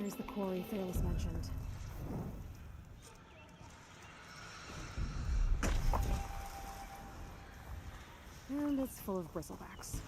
There's the quarry Thalos mentioned. And it's full of bristlebacks.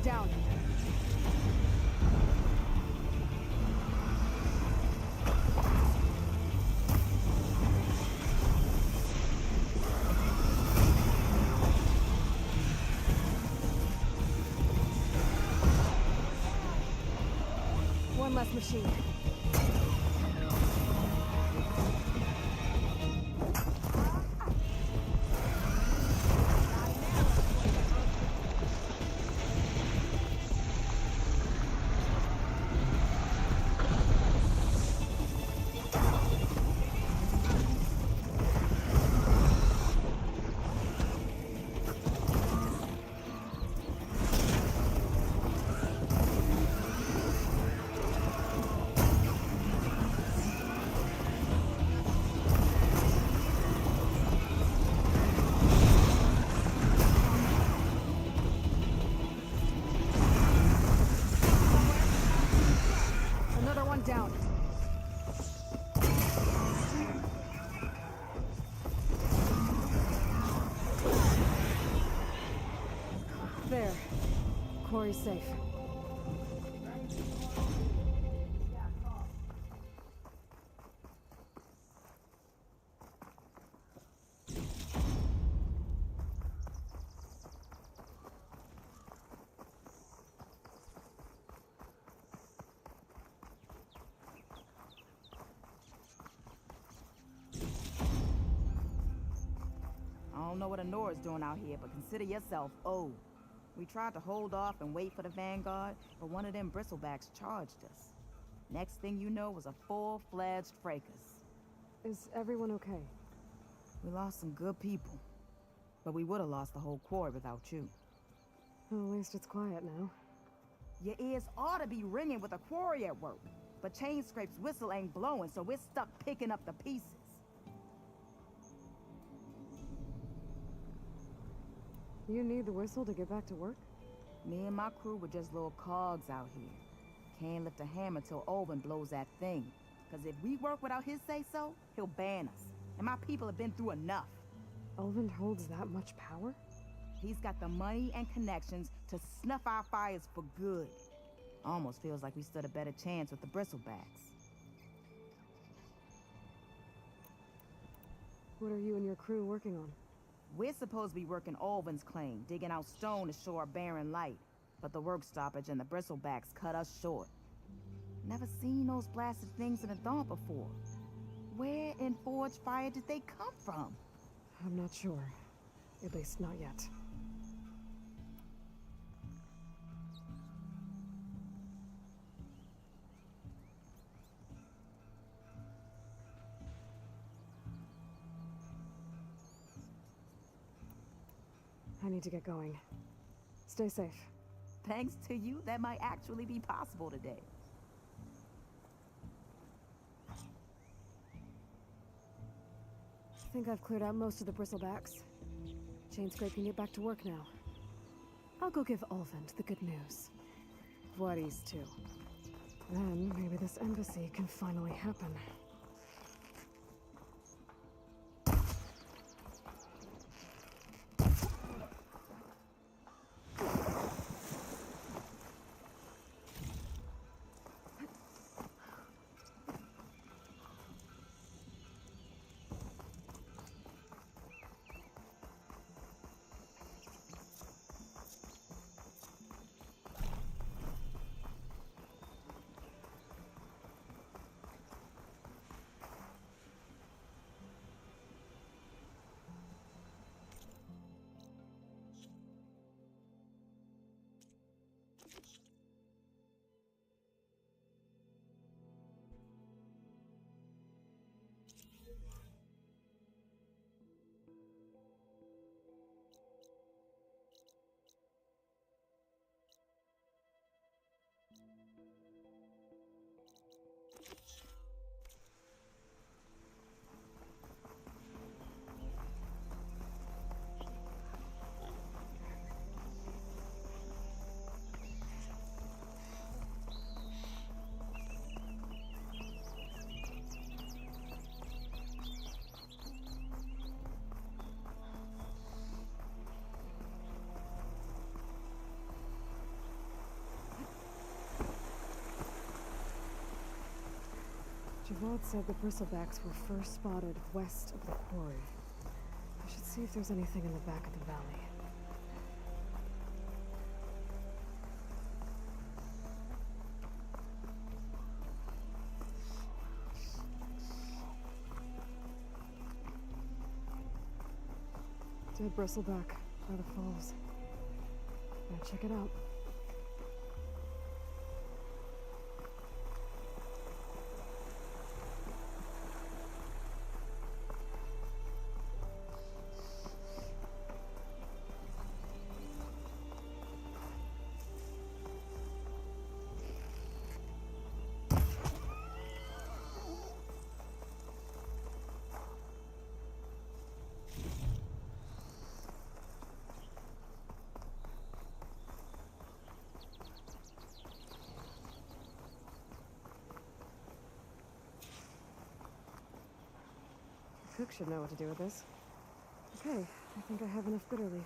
Down. One less machine. Down. There. Quarry's safe. I don't know what Anora's doing out here, but consider yourself owed. We tried to hold off and wait for the Vanguard, but one of them bristlebacks charged us. Next thing you know was a full-fledged fracas. Is everyone okay? We lost some good people, but we would have lost the whole quarry without you. Well, at least it's quiet now. Your ears ought to be ringing with a quarry at work, but Chain Scrape's whistle ain't blowing, so we're stuck picking up the pieces. You need the whistle to get back to work? Me and my crew were just little cogs out here. Can't lift a hammer till Olvin blows that thing. Cause if we work without his say-so, he'll ban us. And my people have been through enough. Olvin holds that much power? He's got the money and connections to snuff our fires for good. Almost feels like we stood a better chance with the bristlebacks. What are you and your crew working on? We're supposed to be working Olvin's claim, digging out stone to show our barren light. But the work stoppage and the bristlebacks cut us short. Never seen those blasted things in a dawn before. Where in Forge Fire did they come from? I'm not sure. At least not yet. I need to get going. Stay safe. Thanks to you, that might actually be possible today. I think I've cleared out most of the bristlebacks. Chain Scrape can get back to work now. I'll go give Olvin the good news. Voorhees too. Then maybe this embassy can finally happen. Vaught said the bristlebacks were first spotted west of the quarry. I should see if there's anything in the back of the valley. Dead bristleback by the falls. Gotta check it out. Cook should know what to do with this. Okay, I think I have enough bitter leaf.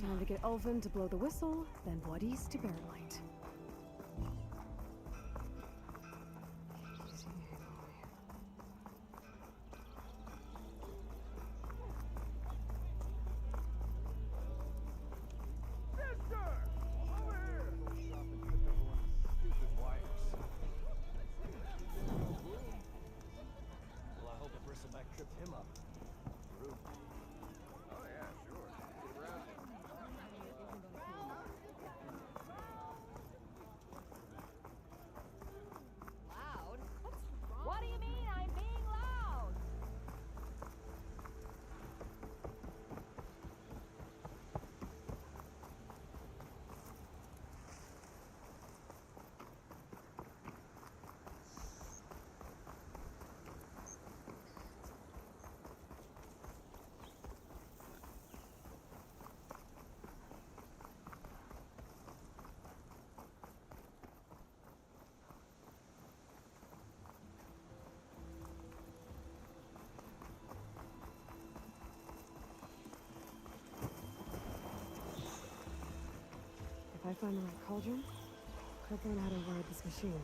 Time to get Ulvin to blow the whistle, then Wadis to bear light. If I find the right cauldron, could learn how to ride this machine.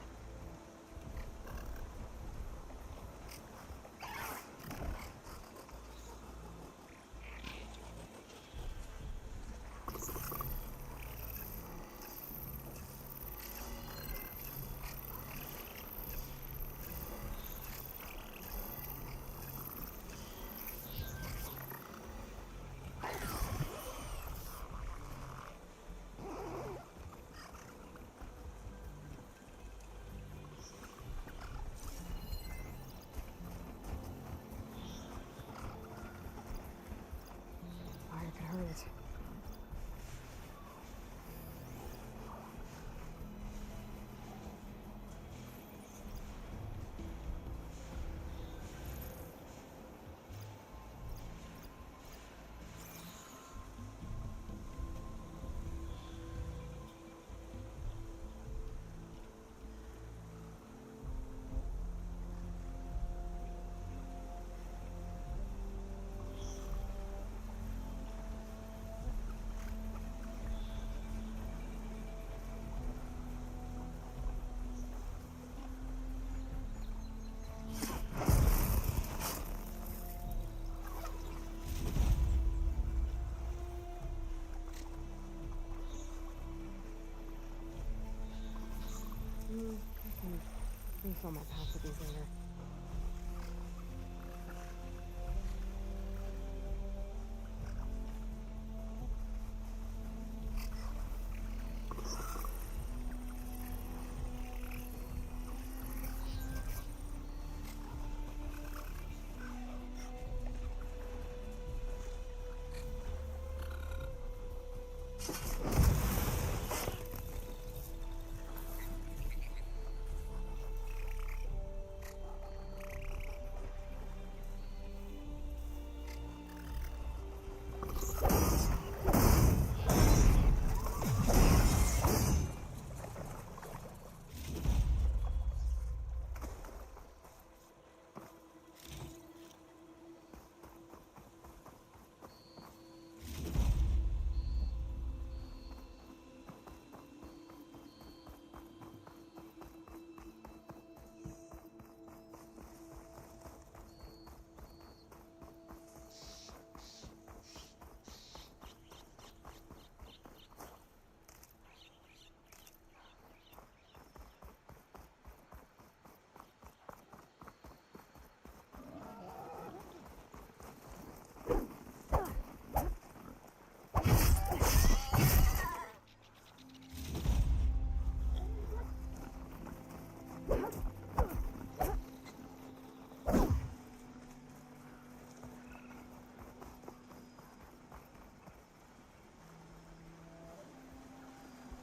Refill my pack with these later.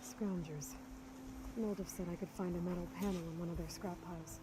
Scroungers. Mold have said I could find a metal panel in one of their scrap piles.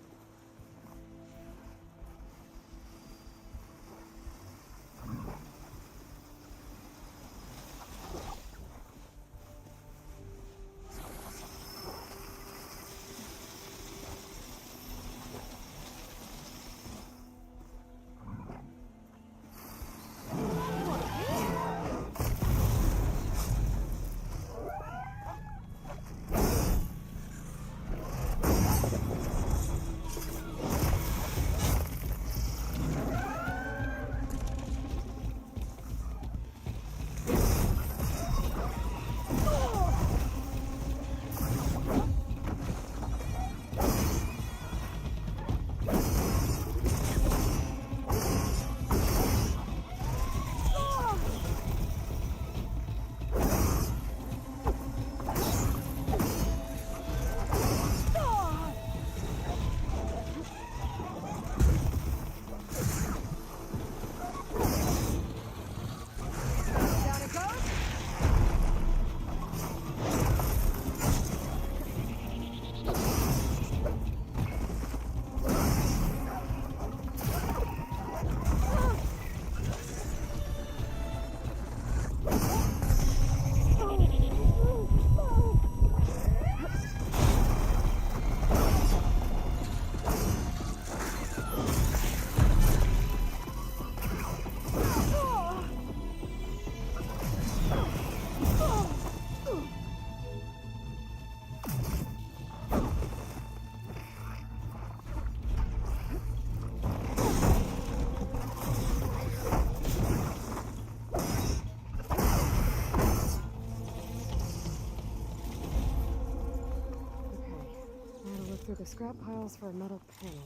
Through the scrap piles for a metal panel.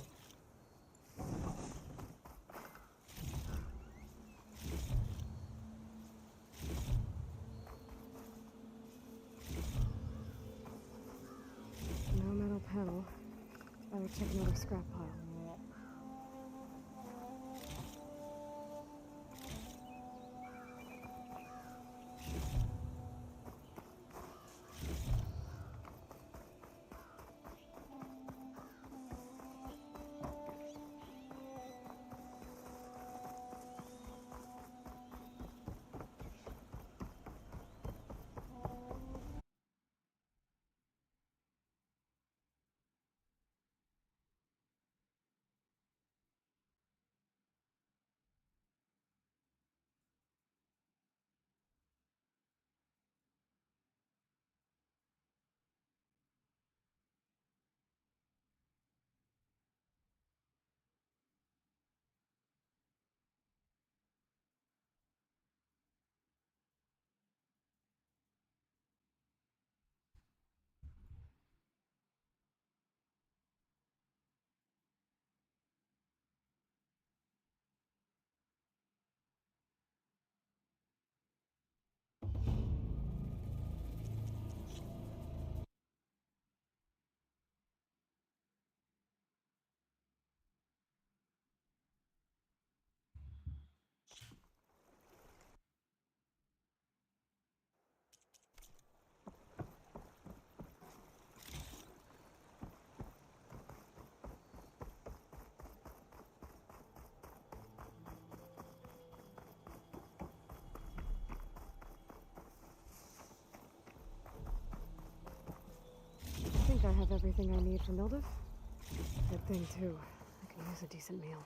No metal panel. I would check another scrap pile. think I have everything I need for Mildev. Good thing, too. I can use a decent meal.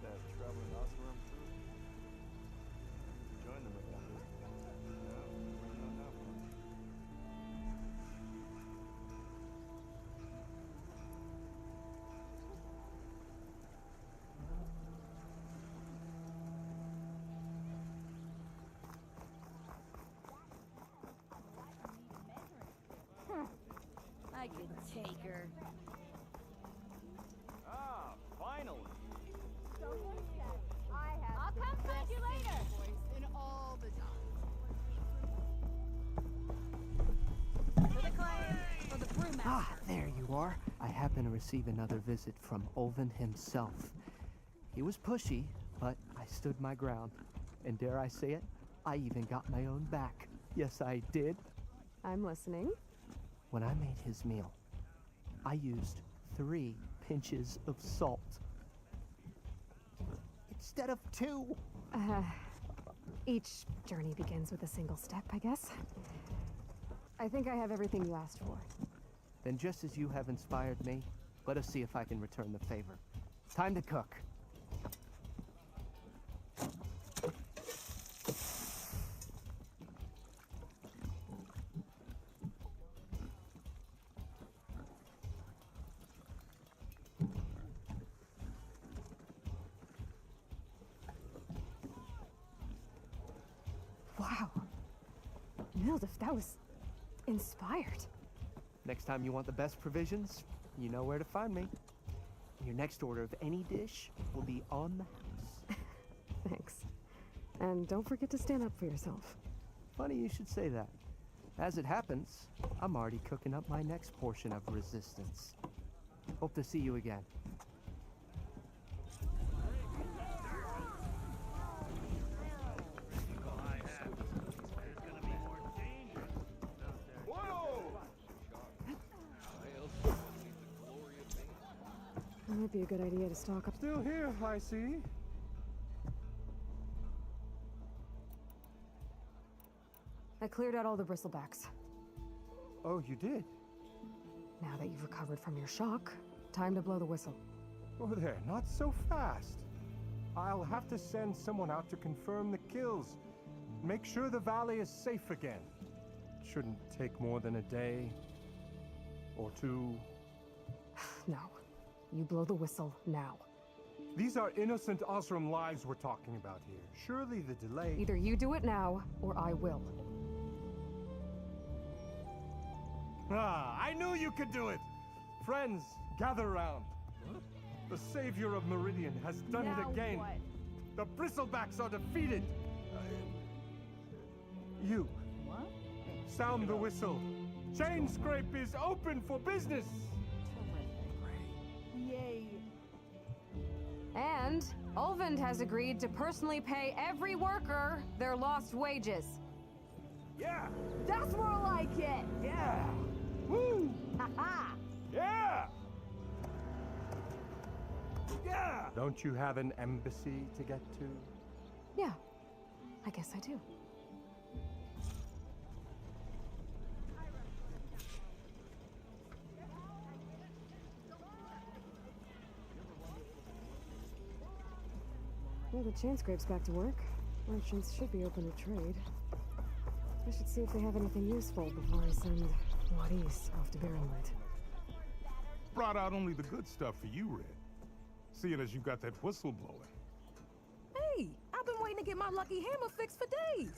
That traveling Osram crew. Join them at that. Yeah, we're on that one. I could take her. Ah, finally. I'll come find you later. In all the For the claim, for the brewmaster. Ah, there you are. I happen to receive another visit from Olvin himself. He was pushy, but I stood my ground. And dare I say it, I even got my own back. Yes, I did. I'm listening. When I made his meal, I used 3 pinches of salt. Instead of 2. Each journey begins with a single step, I guess. I think I have everything you asked for. Then just as you have inspired me, let us see if I can return the favor. Time to cook. Wow. Mildev, that was inspired. Next time you want the best provisions, you know where to find me. Your next order of any dish will be on the house. Thanks. And don't forget to stand up for yourself. Funny you should say that. As it happens, I'm already cooking up my next portion of resistance. Hope to see you again. It might be a good idea to stock up. Still here, I see. I cleared out all the bristlebacks. Oh, you did? Now that you've recovered from your shock, time to blow the whistle. Oh there, not so fast. I'll have to send someone out to confirm the kills. Make sure the valley is safe again. Shouldn't take more than a day or 2. No. You blow the whistle now. These are innocent Osram lives we're talking about here. Surely the delay... Either you do it now, or I will. Ah, I knew you could do it! Friends, gather round. The savior of Meridian has done it Now again. what? The Bristlebacks are defeated. You, What? sound the whistle. Chain Scrape is open for business. Yay. And Ulvund has agreed to personally pay every worker their lost wages. Yeah, That's more like it. yeah. Woo! Ha-ha. Yeah! Yeah! Don't you have an embassy to get to? Yeah, I guess I do. Well, the chain scrape's back to work. Merchants should be open to trade. I should see if they have anything useful before I send Wadis off to Barrenlight. Brought out only the good stuff for you, Red. Seeing as you got that whistle blowing. Hey, I've been waiting to get my lucky hammer fixed for days.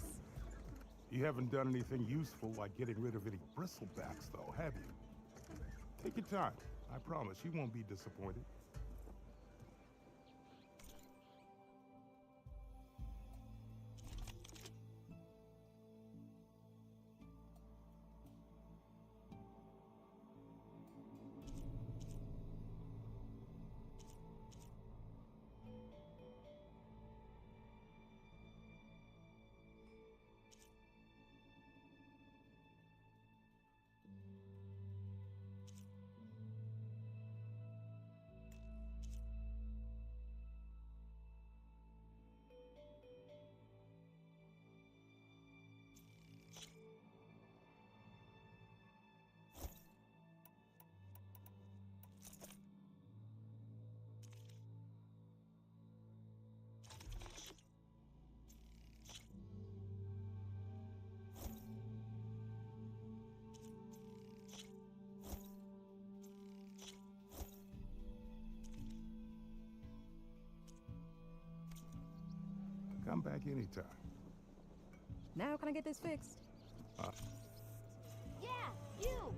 You haven't done anything useful like getting rid of any bristlebacks, though, have you? Take your time. I promise you won't be disappointed. Come back anytime. Now can I get this fixed? Yeah, you!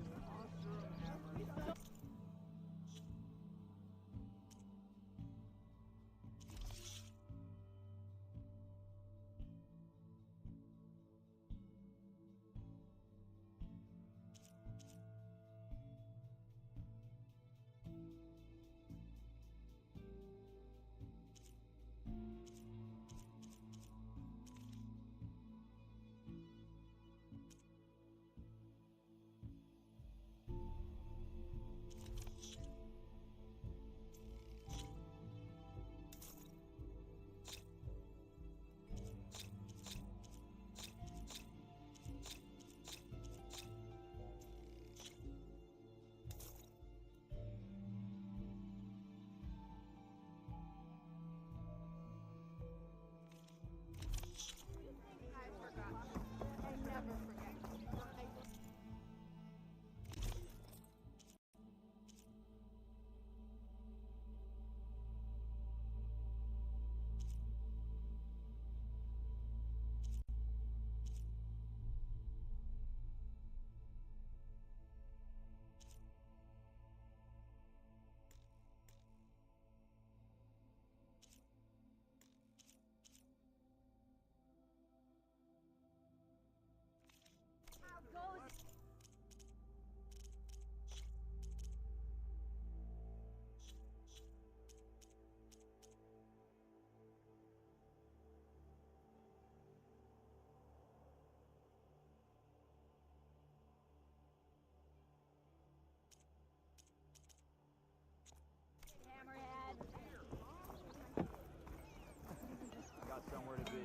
Got somewhere to be.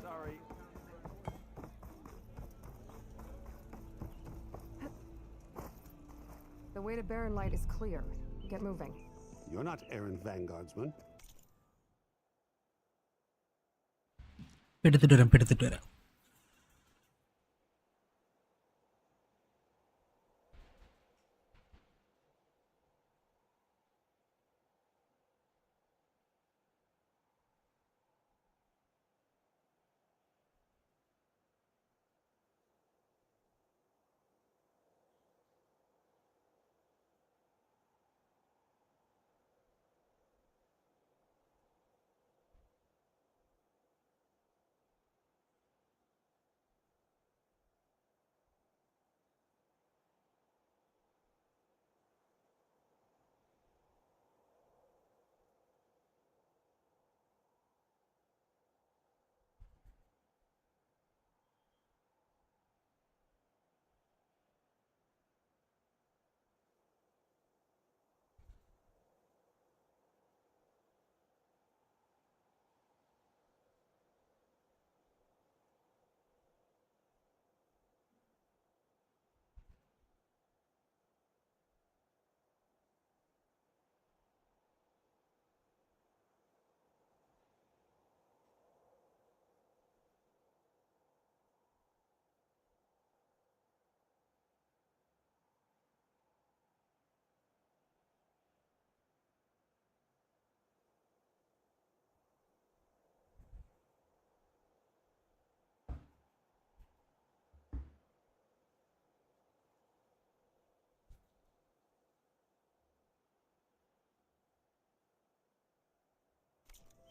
Sorry. The way to Barrenlight is clear. Get moving. You're not errant vanguardsman. എടുത്തിട്ട് വരാം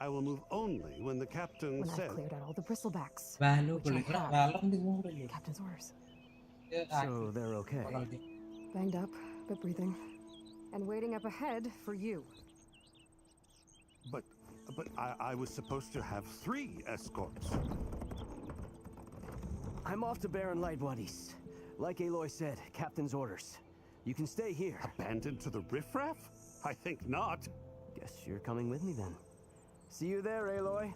I will move only when the captain When says. I've cleared out all the bristlebacks. Value Which I boleh have. value nanti gua udah lihat. Captain's orders. So they're okay. Kalau di Banged up, but breathing. And waiting up ahead for you. But I was supposed to have 3 escorts. I'm off to Barren Light, Wadis. Like Aloy said, captain's orders. You can stay here. Abandoned to the riffraff? I think not. Guess you're coming with me then. See you there, Aloy.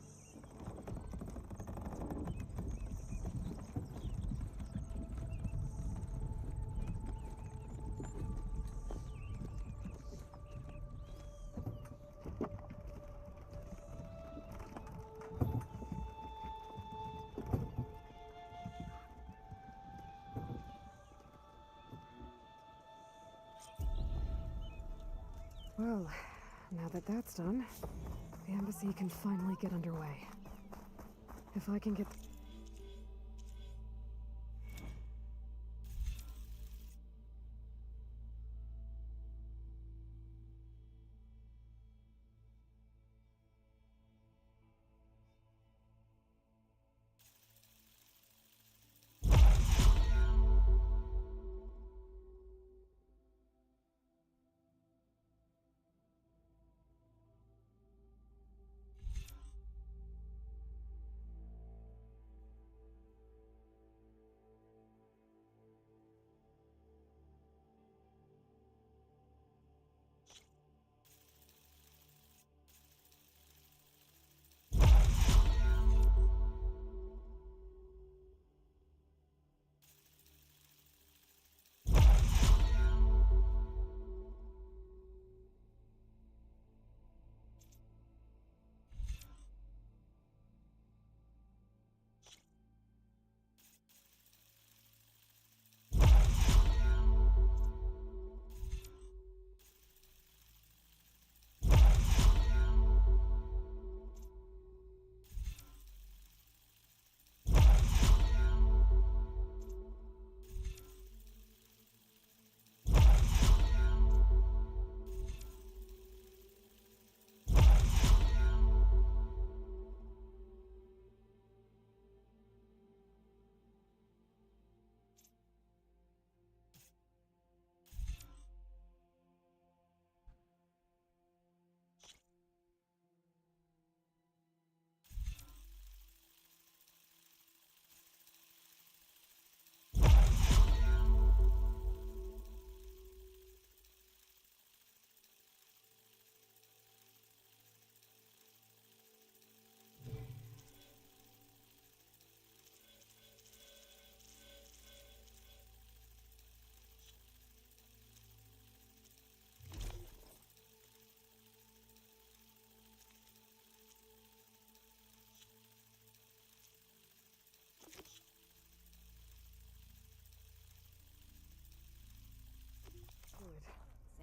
Well, now that that's done, the embassy can finally get underway. If I can get...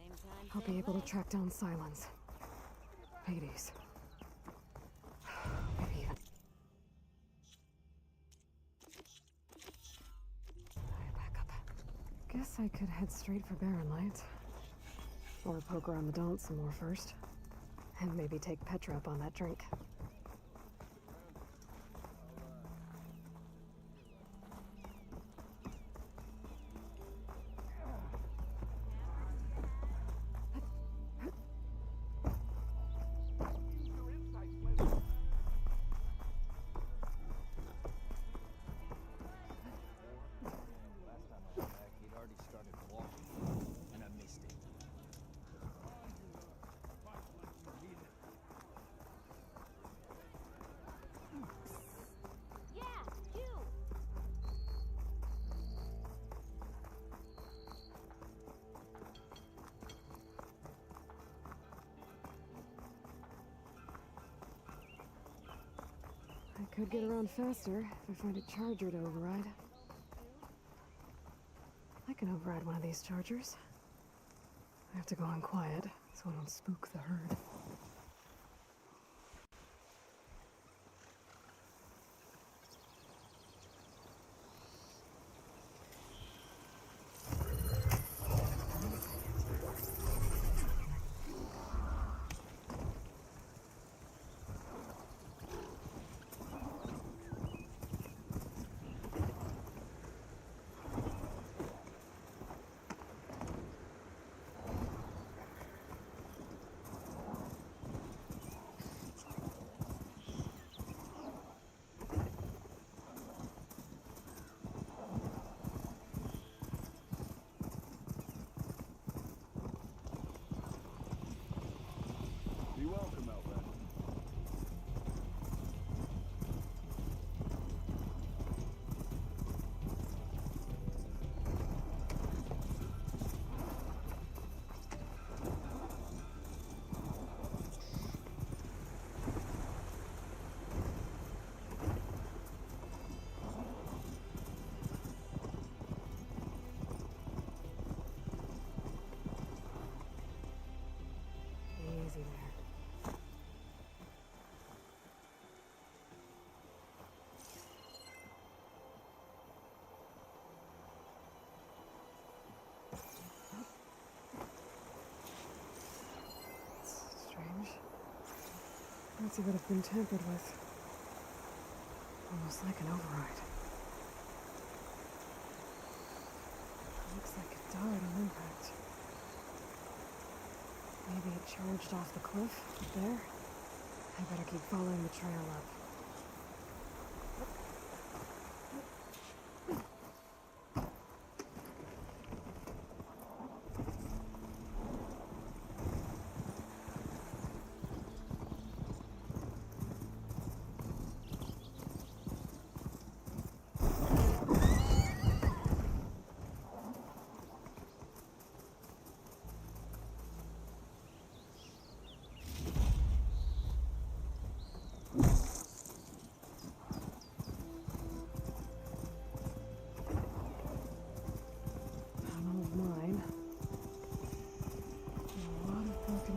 Same time. I'll be able to track down Silence. Hades. Maybe even... Alright, back up. Guess I could head straight for Barren Light. Or poke around the Daunt some more first. And maybe take Petra up on that drink. I could get around faster if I find a charger to override. I can override one of these chargers. I have to go in quiet so I don't spook the herd. Fancy would have been tampered with. Almost like an override. Looks like it died on impact. Maybe it charged off the cliff up there. I better keep following the trail up.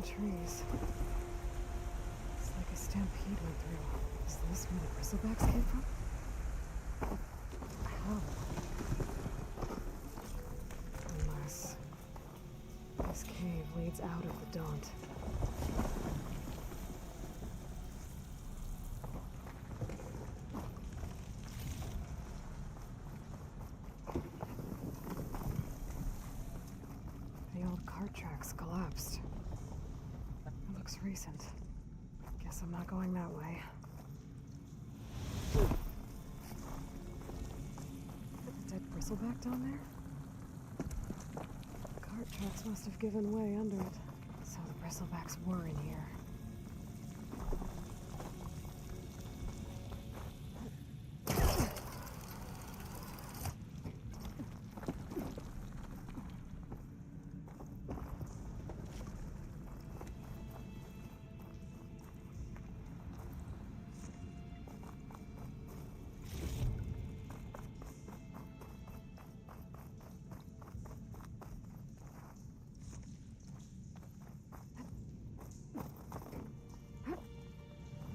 Trees. It's like a stampede went through. Is this where the bristlebacks came from? How? Unless this cave leads out of the Daunt. The old cart tracks collapsed. Looks recent. Guess I'm not going that way. Dead bristleback down there? Cart tracks must have given way under it. So the bristlebacks were in here.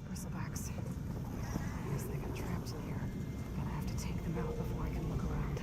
Bristlebacks. I guess they got trapped in here. Gonna have to take them out before I can look around.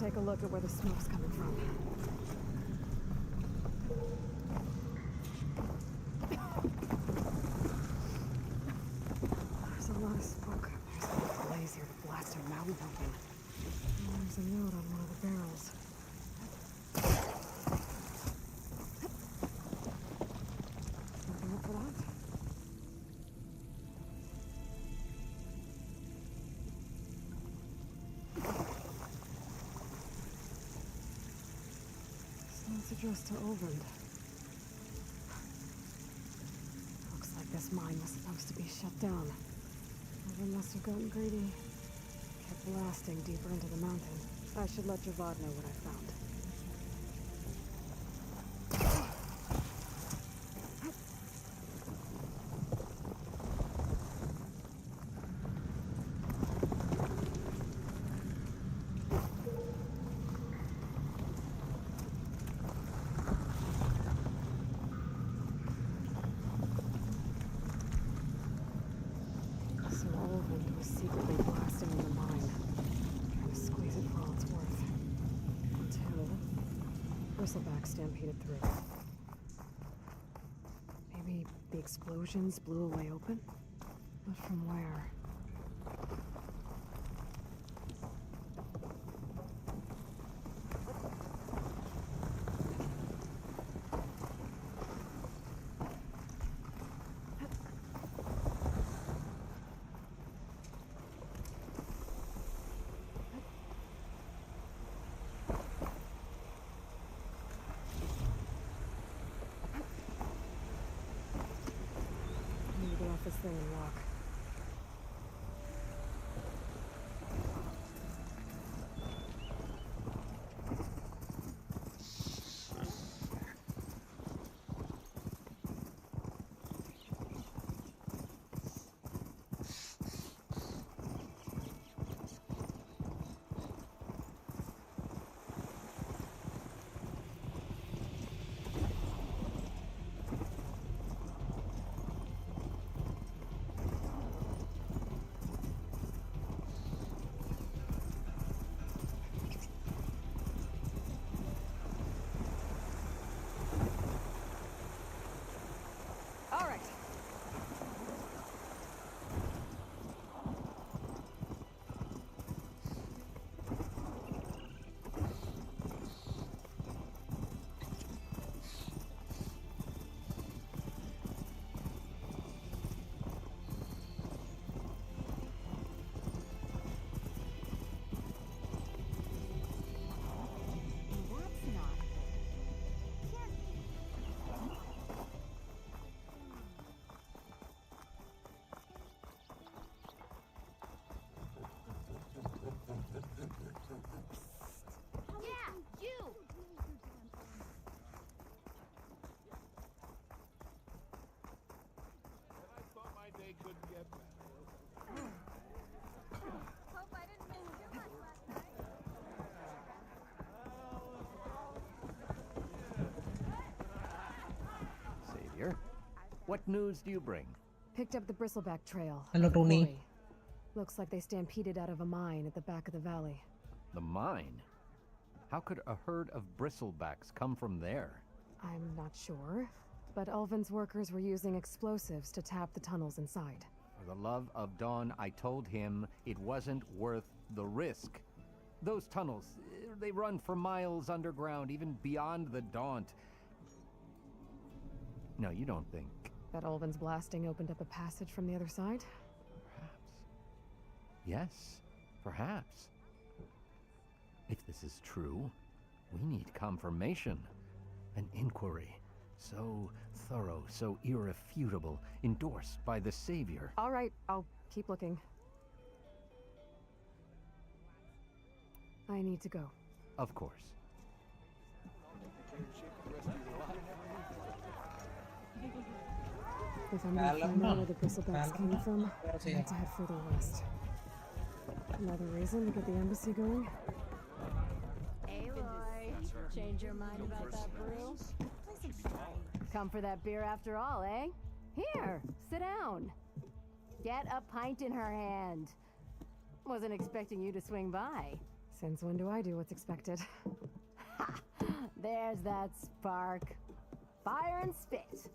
Take a look at where the smoke's coming from. There's a lot of smoke. There's a blaze here to blast our mountain open. There's a note on one of the barrels. Looking up for that? Addressed to Olvend. Looks like this mine was supposed to be shut down. Olvend must have gotten greedy. Kept blasting deeper into the mountain. I should let Javad know what I found. Bristleback stampeded through. Maybe the explosions blew a way open? But from where? thing and walk. All right. Hope I didn't miss too much last night. Savior, what news do you bring? Picked up the Bristleback trail. Hello, Tony. Quarry. Looks like they stampeded out of a mine at the back of the valley. The mine? How could a herd of bristlebacks come from there? I'm not sure, but Ulvin's workers were using explosives to tap the tunnels inside. For the love of Dawn, I told him it wasn't worth the risk. Those tunnels, they run for miles underground, even beyond the Daunt. No, you don't think. That Ulvin's blasting opened up a passage from the other side? Perhaps. Yes, perhaps. If this is true, we need confirmation. An inquiry. So thorough, so irrefutable, endorsed by the Savior. All right, I'll keep looking. I need to go. Of course. If I'm gonna find out where the bristlebacks came from, I need to head further west. Another reason to get the embassy going? Aloy, change your mind about that brew? Come for that beer after all, eh? Here, sit down. Get a pint in her hand. Wasn't expecting you to swing by. Since when do I do what's expected? Ha! There's that spark. Fire and spit.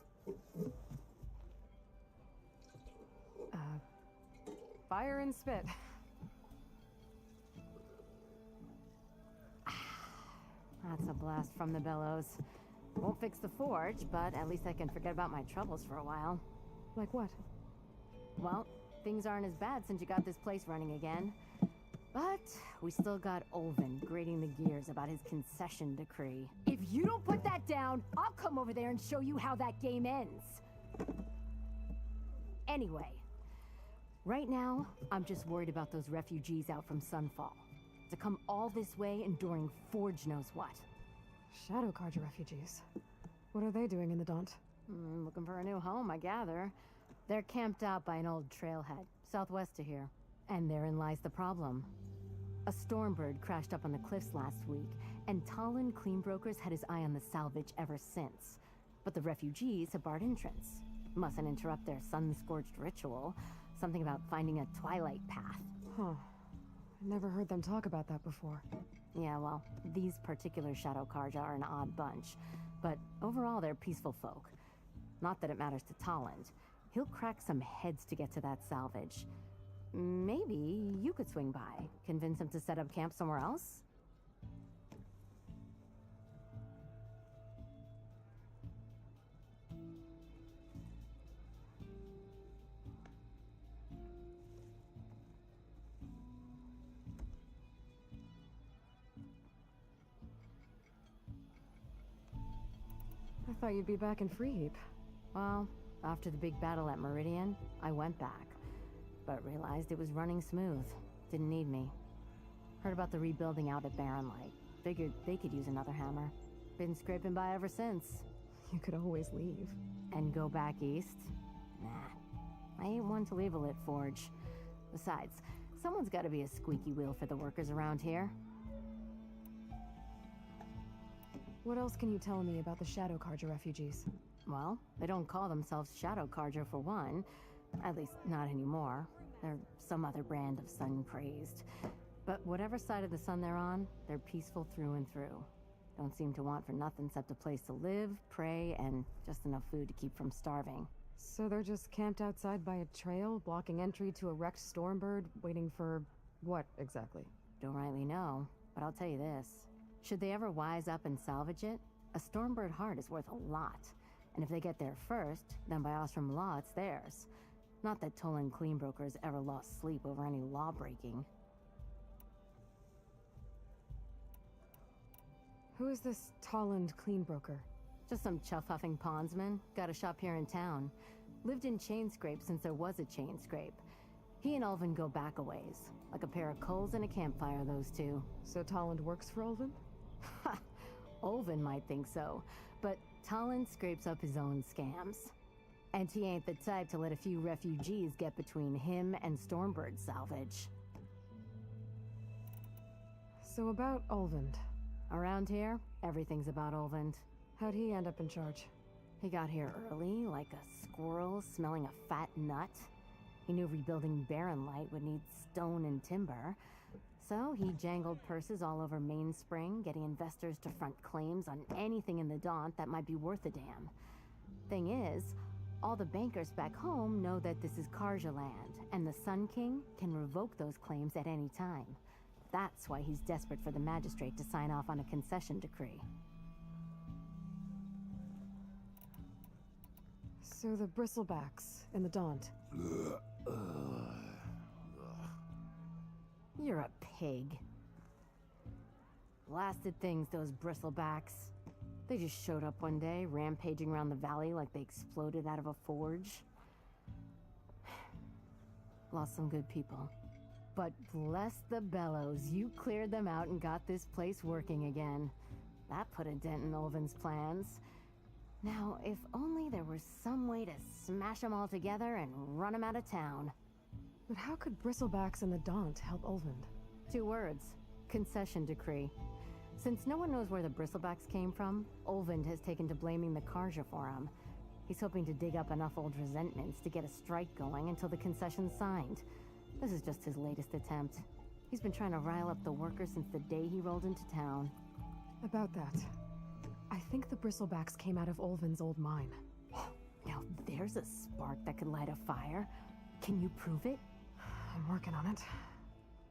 Fire and spit. That's a blast from the bellows. Won't fix the forge, but at least I can forget about my troubles for a while. Like what? Well, things aren't as bad since you got this place running again. But we still got Ulvin grating the gears about his concession decree. If you don't put that down, I'll come over there and show you how that game ends. Anyway, right now, I'm just worried about those refugees out from Sunfall. To come all this way enduring Forge knows what. Shadow Carja refugees. What are they doing in the Daunt? Looking for a new home, I gather. They're camped out by an old trailhead, southwest of here. And therein lies the problem. A Stormbird crashed up on the cliffs last week, and Talon Cleanbrokers had his eye on the salvage ever since. But the refugees have barred entrance. Mustn't interrupt their sun-scorched ritual. Something about finding a twilight path. Huh. I never heard them talk about that before. Yeah, well, these particular Shadow Carja are an odd bunch. But overall, they're peaceful folk. Not that it matters to Talent. He'll crack some heads to get to that salvage. Maybe you could swing by, convince him to set up camp somewhere else? I thought you'd be back in Freeheap. Well, After the big battle at Meridian, I went back, but realized it was running smooth. Didn't need me. Heard about the rebuilding out at Barren Light. Figured they could use another hammer. Been scraping by ever since. You could always leave. And go back east? Nah. I ain't one to leave a lit forge. Besides, someone's gotta be a squeaky wheel for the workers around here. What else can you tell me about the Shadow Carja refugees? Well, they don't call themselves Shadow Carja for one. At least, not anymore. They're some other brand of sun-crazed. But whatever side of the sun they're on, they're peaceful through and through. Don't seem to want for nothing except a place to live, pray, and just enough food to keep from starving. So they're just camped outside by a trail, blocking entry to a wrecked Stormbird, waiting for what exactly? Don't rightly know, but I'll tell you this. Should they ever wise up and salvage it, a Stormbird heart is worth a lot. And if they get there first, then by Ostrom law, it's theirs. Not that Toland Cleanbrokers ever lost sleep over any law breaking. Who is this Toland Cleanbroker? Just some chuff-huffing pondsman. Got a shop here in town. Lived in Chainscrape since there was a Chainscrape. He and Ulvin go back a ways. Like a pair of coals in a campfire, those two. So Toland works for Ulvin? Ha! Ulvin might think so, but Toland scrapes up his own scams. And he ain't the type to let a few refugees get between him and Stormbird salvage. So about Ulvin. Around here, everything's about Ulvin. How'd he end up in charge? He got here early, like a squirrel smelling a fat nut. He knew rebuilding Barren Light would need stone and timber. So he jangled purses all over Mainspring, getting investors to front claims on anything in the Daunt that might be worth a damn. Thing is, all the bankers back home know that this is Carja land, and the Sun King can revoke those claims at any time. That's why he's desperate for the magistrate to sign off on a concession decree. So the bristlebacks in the Daunt. You're a pig. Blasted things, those bristlebacks. They just showed up one day, rampaging around the valley like they exploded out of a forge. Lost some good people. But bless the bellows, you cleared them out and got this place working again. That put a dent in Ulvin's plans. Now, if only there was some way to smash them all together and run them out of town. But how could bristlebacks in the Daunt help Ulvin? 2 words. Concession decree. Since no one knows where the bristlebacks came from, Ulvin has taken to blaming the Carja for them. He's hoping to dig up enough old resentments to get a strike going until the concession's signed. This is just his latest attempt. He's been trying to rile up the workers since the day he rolled into town. About that, I think the bristlebacks came out of Ulvin's old mine. Now there's a spark that could light a fire. Can you prove it? I'm working on it.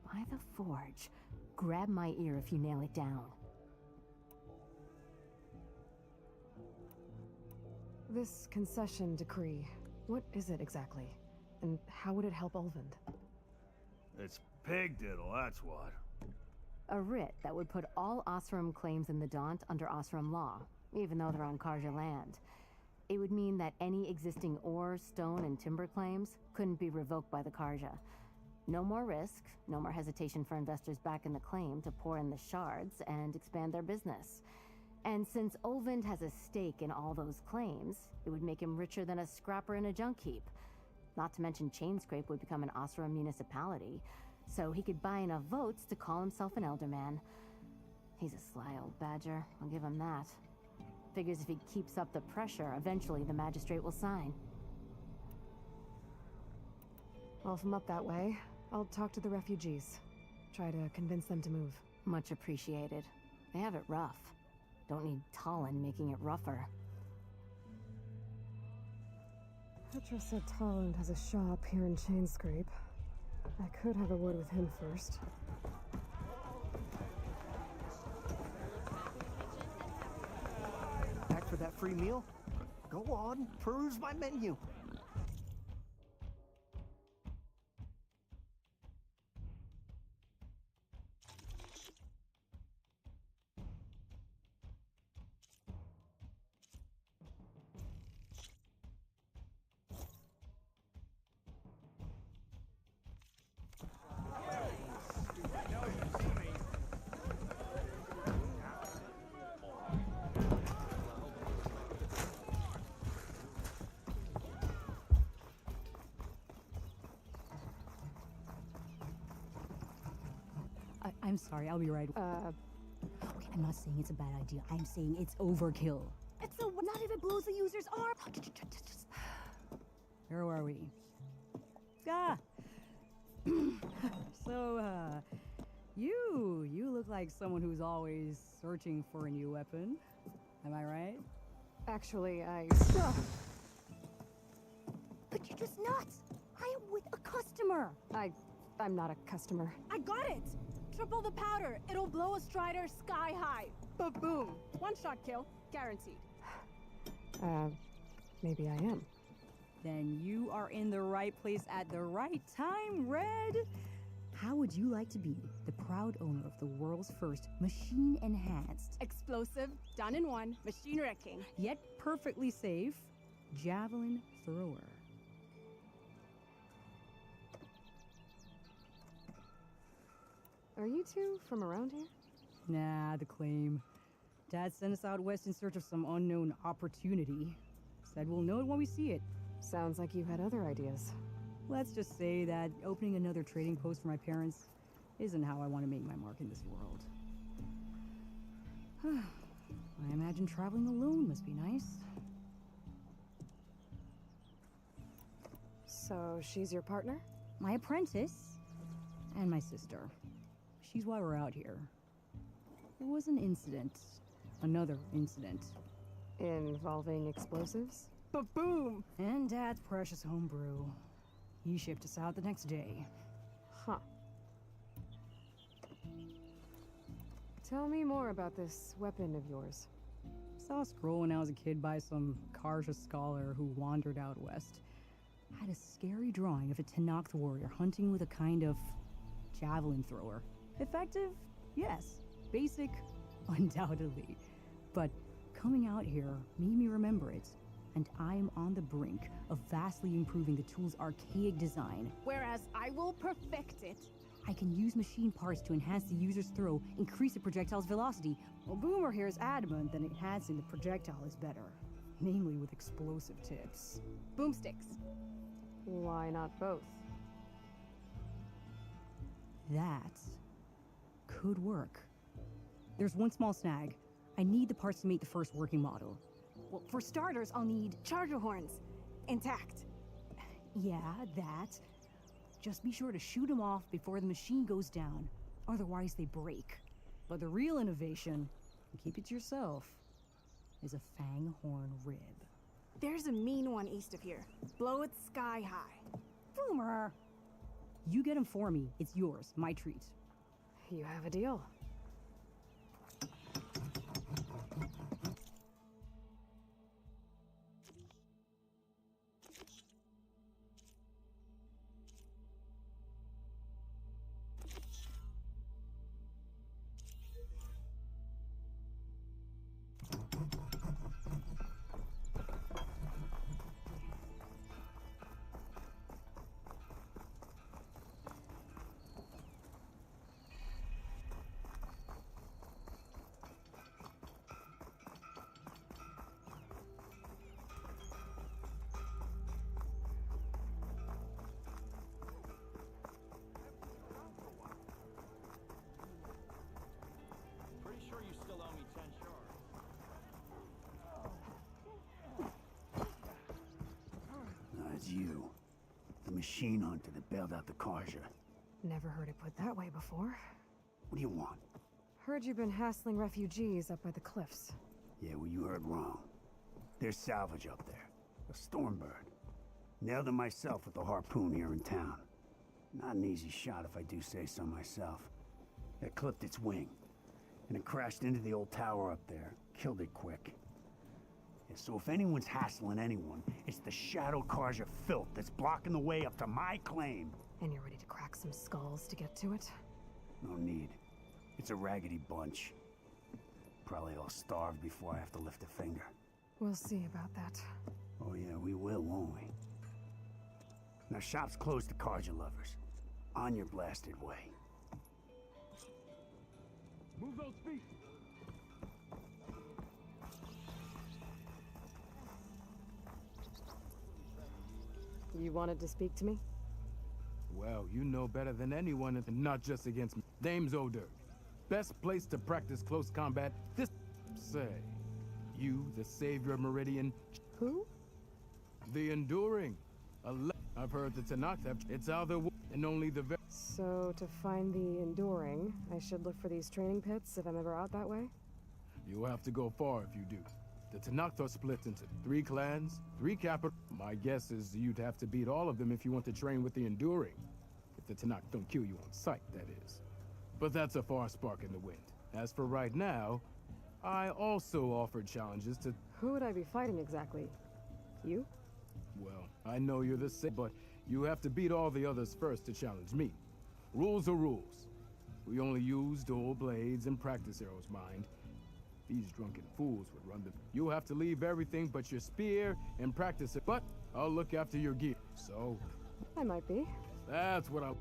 By the forge. Grab my ear if you nail it down. This concession decree, what is it exactly? And how would it help Ulvin? It's pig diddle, that's what. A writ that would put all Osram claims in the Daunt under Osram law, even though they're on Carja land. It would mean that any existing ore, stone, and timber claims couldn't be revoked by the Carja. No more risk, no more hesitation for investors back in the claim to pour in the shards and expand their business. And since Ulvin has a stake in all those claims, it would make him richer than a scrapper in a junk heap. Not to mention Chainscrape would become an Osram municipality, so he could buy enough votes to call himself an elderman. He's a sly old badger, I'll give him that. Figures if he keeps up the pressure, eventually the magistrate will sign. Well, if I'm up that way, I'll talk to the refugees. Try to convince them to move. Much appreciated. They have it rough. Don't need Talon making it rougher. Petra said Toland has a shop here in Chainscrape. I could have a word with him first. Back for that free meal? Go on, peruse my menu. I'm sorry, I'll be right. Okay, I'm not saying it's a bad idea. I'm saying it's overkill. It's so not if it blows the user's arm. Where are we? Ah! So, you look like someone who's always searching for a new weapon. Am I right? Actually, But you're just nuts. I am with a customer. I'm not a customer. I got it. Triple the powder. It'll blow a Strider sky high. Ba-boom. One shot kill. Guaranteed. Maybe I am. Then you are in the right place at the right time, Red. How would you like to be the proud owner of the world's first machine-enhanced, Explosive, done in one, machine wrecking. yet perfectly safe, javelin thrower? Are you two from around here? Nah, the claim. Dad sent us out west in search of some unknown opportunity. Said we'll know it when we see it. Sounds like you had other ideas. Let's just say that opening another trading post for my parents isn't how I want to make my mark in this world. I imagine traveling alone must be nice. So she's your partner? My apprentice and my sister. She's why we're out here. There was an incident. Another incident. Involving explosives? Ba-boom. And Dad's precious homebrew. He shipped us out the next day. Huh. Tell me more about this weapon of yours. Saw a scroll when I was a kid by some Karja scholar who wandered out west. Had a scary drawing of a Tenakth warrior hunting with a kind of javelin thrower. Effective? Yes. Basic? Undoubtedly. But coming out here made me remember it. And I am on the brink of vastly improving the tool's archaic design. Whereas I will perfect it. I can use machine parts to enhance the user's throw, increase the projectile's velocity. Well, Boomer here is adamant that enhancing the projectile is better. Namely with explosive tips. Boomsticks. Why not both? That could work. There's one small snag. I need the parts to make the first working model. Well, for starters, I'll need charger horns. Intact. Yeah, that. Just be sure to shoot them off before the machine goes down. Otherwise, they break. But the real innovation, and keep it to yourself, is a fang horn rib. There's a mean one east of here. Blow it sky high. Boomer! You get him for me. It's yours. My treat. You have a deal. Pretty sure you still owe me 10 shards. It's you. The machine hunter that bailed out the Karja. Never heard it put that way before. What do you want? Heard you've been hassling refugees up by the cliffs. Yeah, well, you heard wrong. There's salvage up there. A Stormbird. Nailed it myself with a harpoon here in town. Not an easy shot if I do say so myself. It clipped its wing. And it crashed into the old tower up there. Killed it quick. Yeah, so if anyone's hassling anyone, it's the Shadow Karja filth that's blocking the way up to my claim. And you're ready to crack some skulls to get to it? No need. It's a raggedy bunch. Probably all starved before I have to lift a finger. We'll see about that. Oh yeah, we will, won't we? Now shop's closed to Karja lovers. On your blasted way. Move those feet! You wanted to speak to me? Well, you know better than anyone, and not just against me. Name's Oder. best place to practice close combat. This say, you, the savior of Meridian. Who? The Enduring. I've heard the Tanakh have. It's how they're and only the. So to find the Enduring, I should look for these training pits if I'm ever out that way. You'll have to go far if you do. The Tanakh are split into 3 clans, 3 capital. My guess is you'd have to beat all of them if you want to train with the Enduring. If the Tanakh don't kill you on sight, that is. But that's a far spark in the wind. As for right now, I also offered challenges to... Who would I be fighting exactly? You? Well, I know you're the same, but you have to beat all the others first to challenge me. Rules are rules. We only use dual blades and practice arrows, mind. These drunken fools would run them. You'll have to leave everything but your spear and practice it. But I'll look after your gear. So... I might be. That's what I...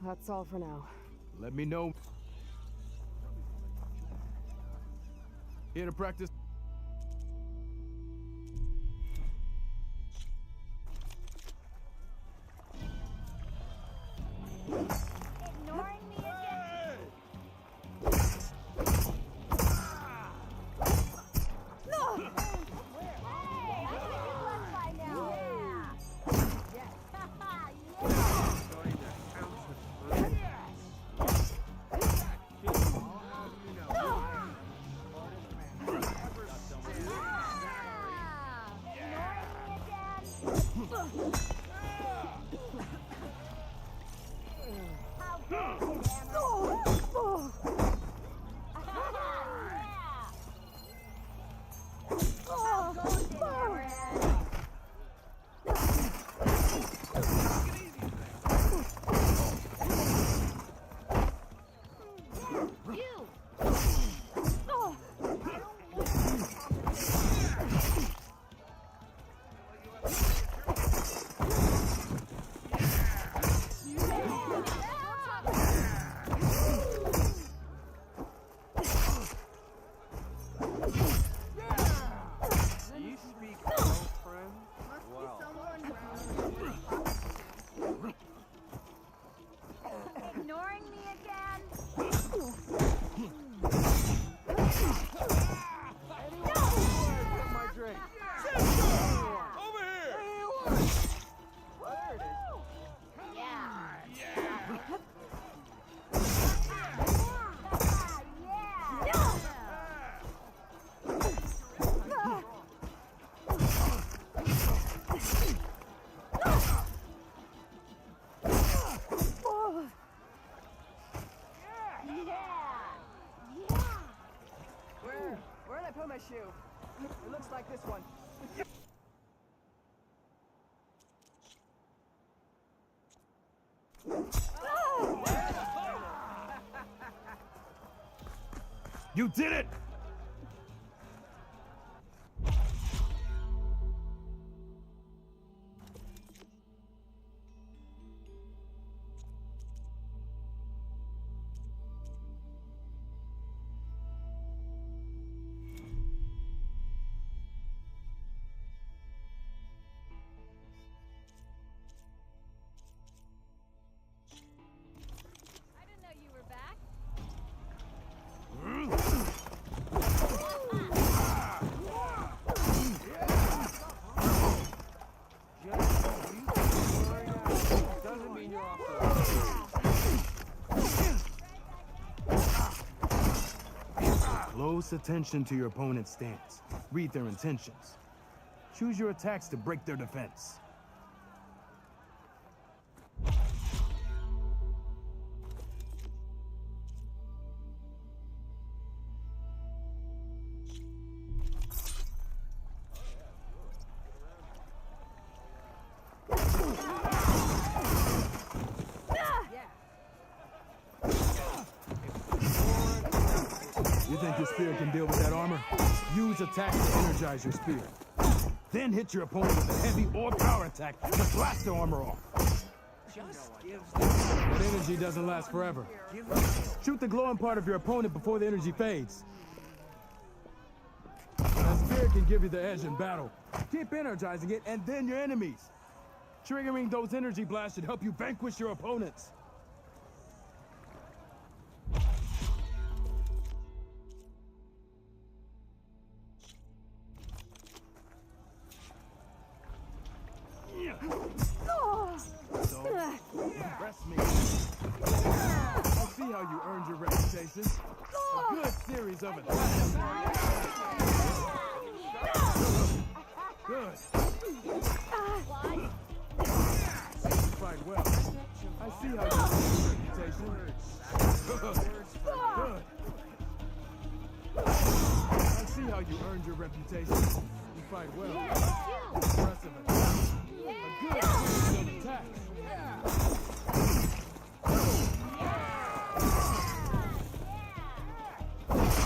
That's all for now. Let me know. Here to practice. Ignoring me again? No! Hey, I think you left by now. Yeah. My shoe. It looks like this one. You did it! Close attention to your opponent's stance. Read their intentions. Choose your attacks to break their defense. You think your spear can deal with that armor? Use attack to energize your spear. Then hit your opponent with a heavy or power attack to blast the armor off. That energy doesn't last forever. Shoot the glowing part of your opponent before the energy fades. That spear can give you the edge in battle. Keep energizing it, and then your enemies. Triggering those energy blasts should help you vanquish your opponents. So, impress me. I'll see how you earned your reputation. A good series of attacks. Good. You fight well. I see how you earned your reputation. Good. I see how you earned your reputation. You fight well. Impressive attack. A good series of attacks.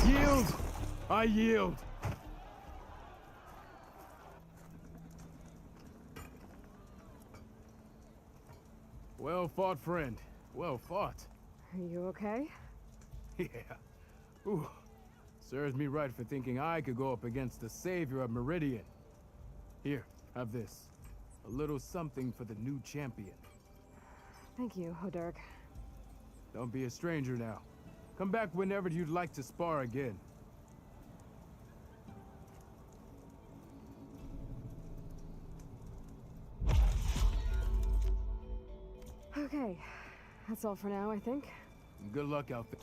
Yield! I yield! Well fought, friend. Well fought. Are you okay? Yeah. Ooh. Serves me right for thinking I could go up against the savior of Meridian. Here, have this. A little something for the new champion. Thank you, Hodirk. Don't be a stranger now. Come back whenever you'd like to spar again. Okay, that's all for now, I think. Good luck out there.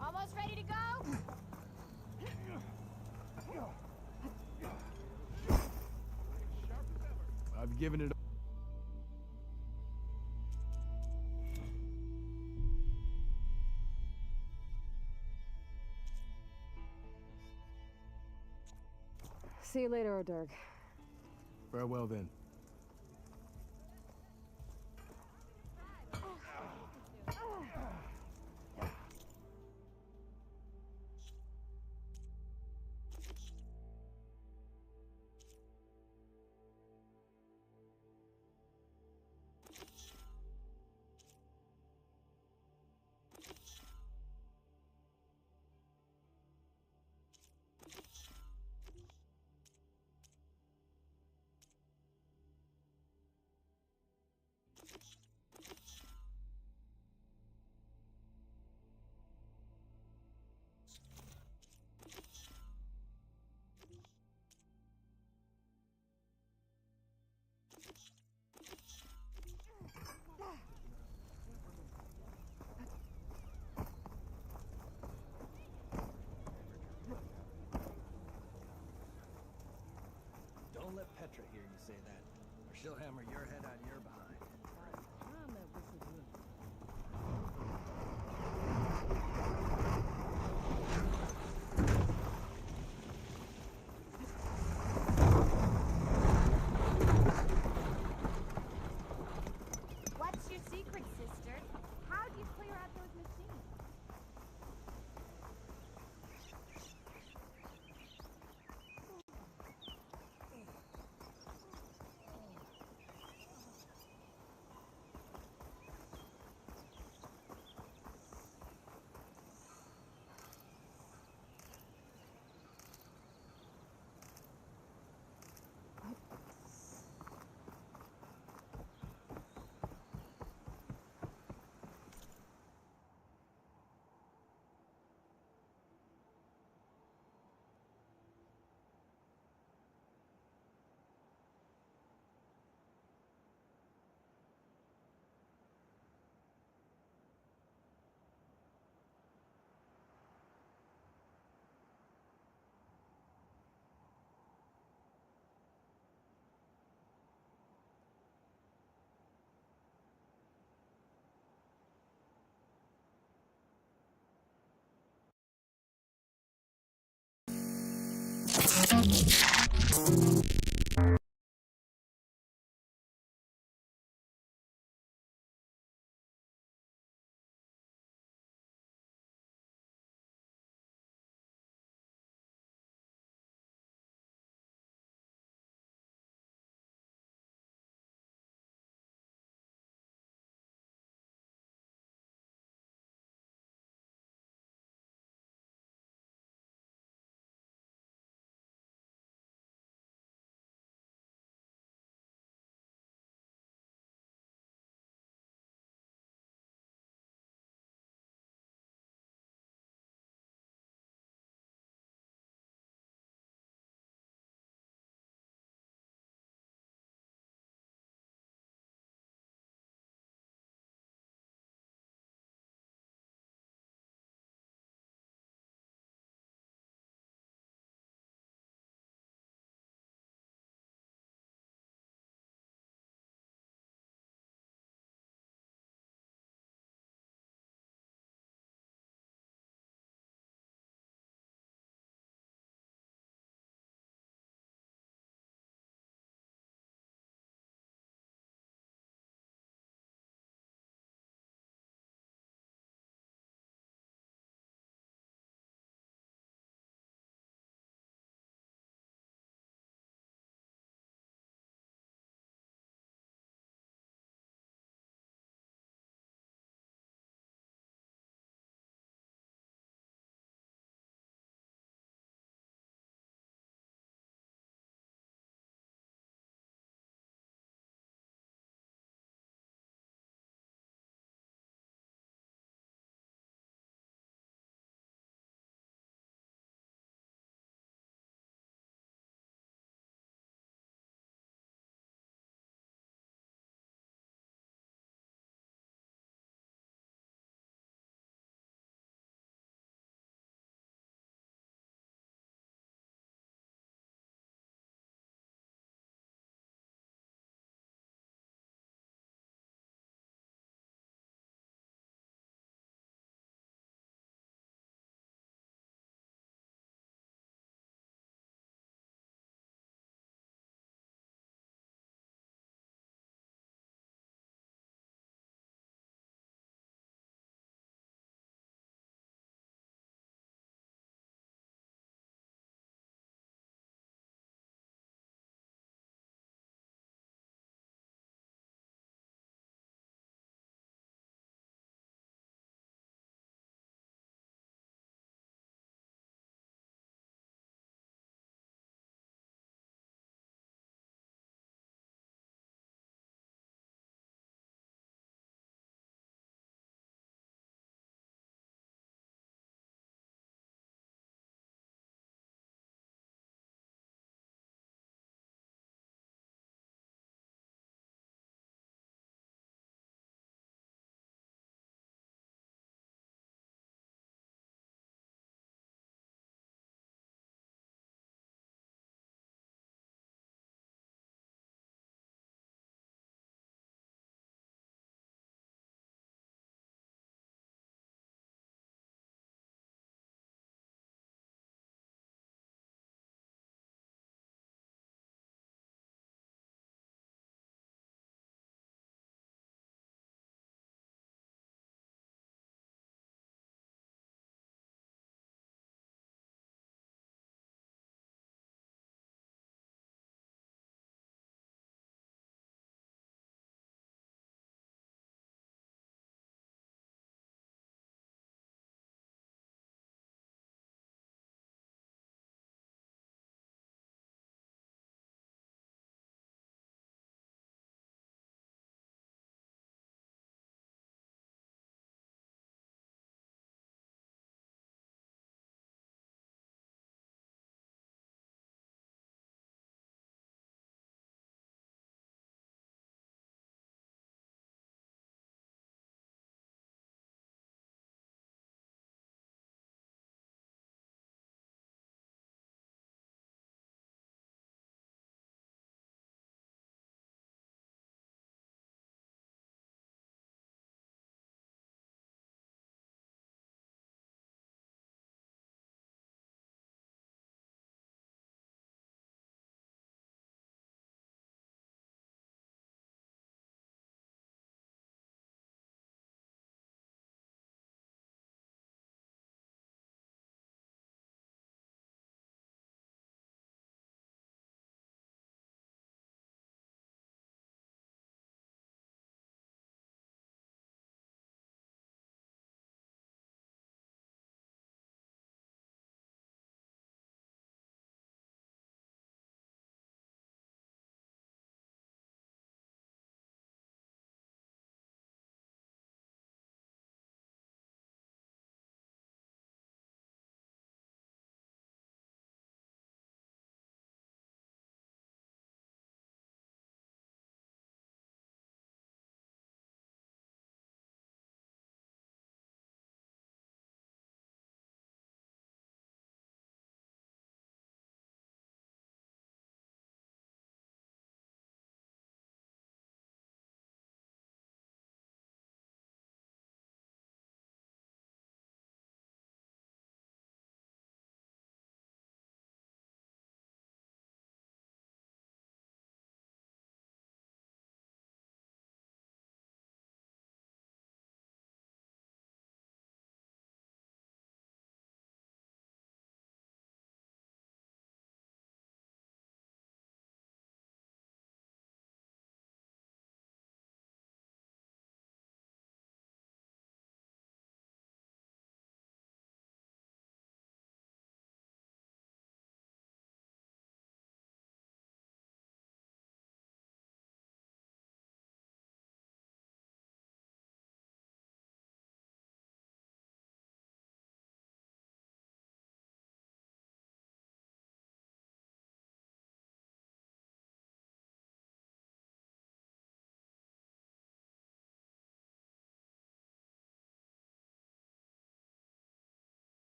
Almost ready to go? I've given it. See you later, Hodirk. Farewell then. Don't let Petra hear you say that, or she'll hammer your head out of your behind. What's your secret, sister? How'd you clear out those machines?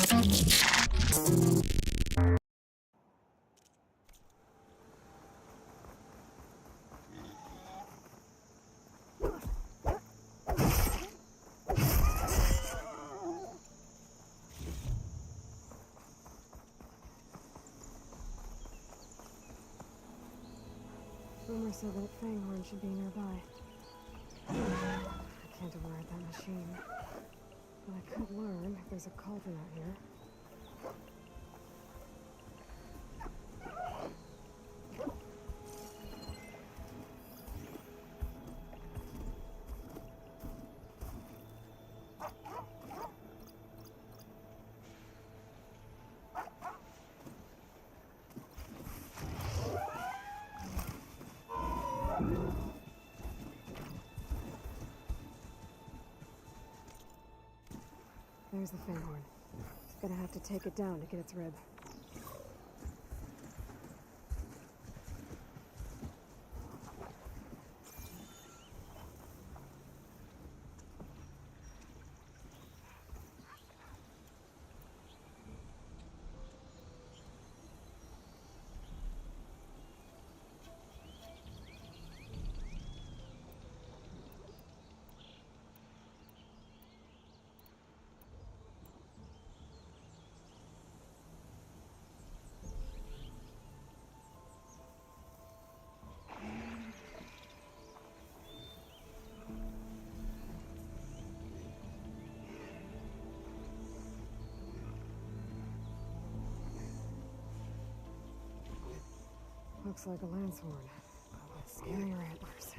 Rumor said that Fanghorn should be nearby. I can't override that machine. But I could learn if there's a cauldron out here. There's the Fanghorn. Gonna have to take it down to get its rib. Looks like a Lancehorn, but with scarier antlers.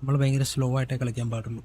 നമ്മൾ ഭയങ്കര slow ആയിട്ടേ കളിക്കാൻ പാടുള്ളൂ.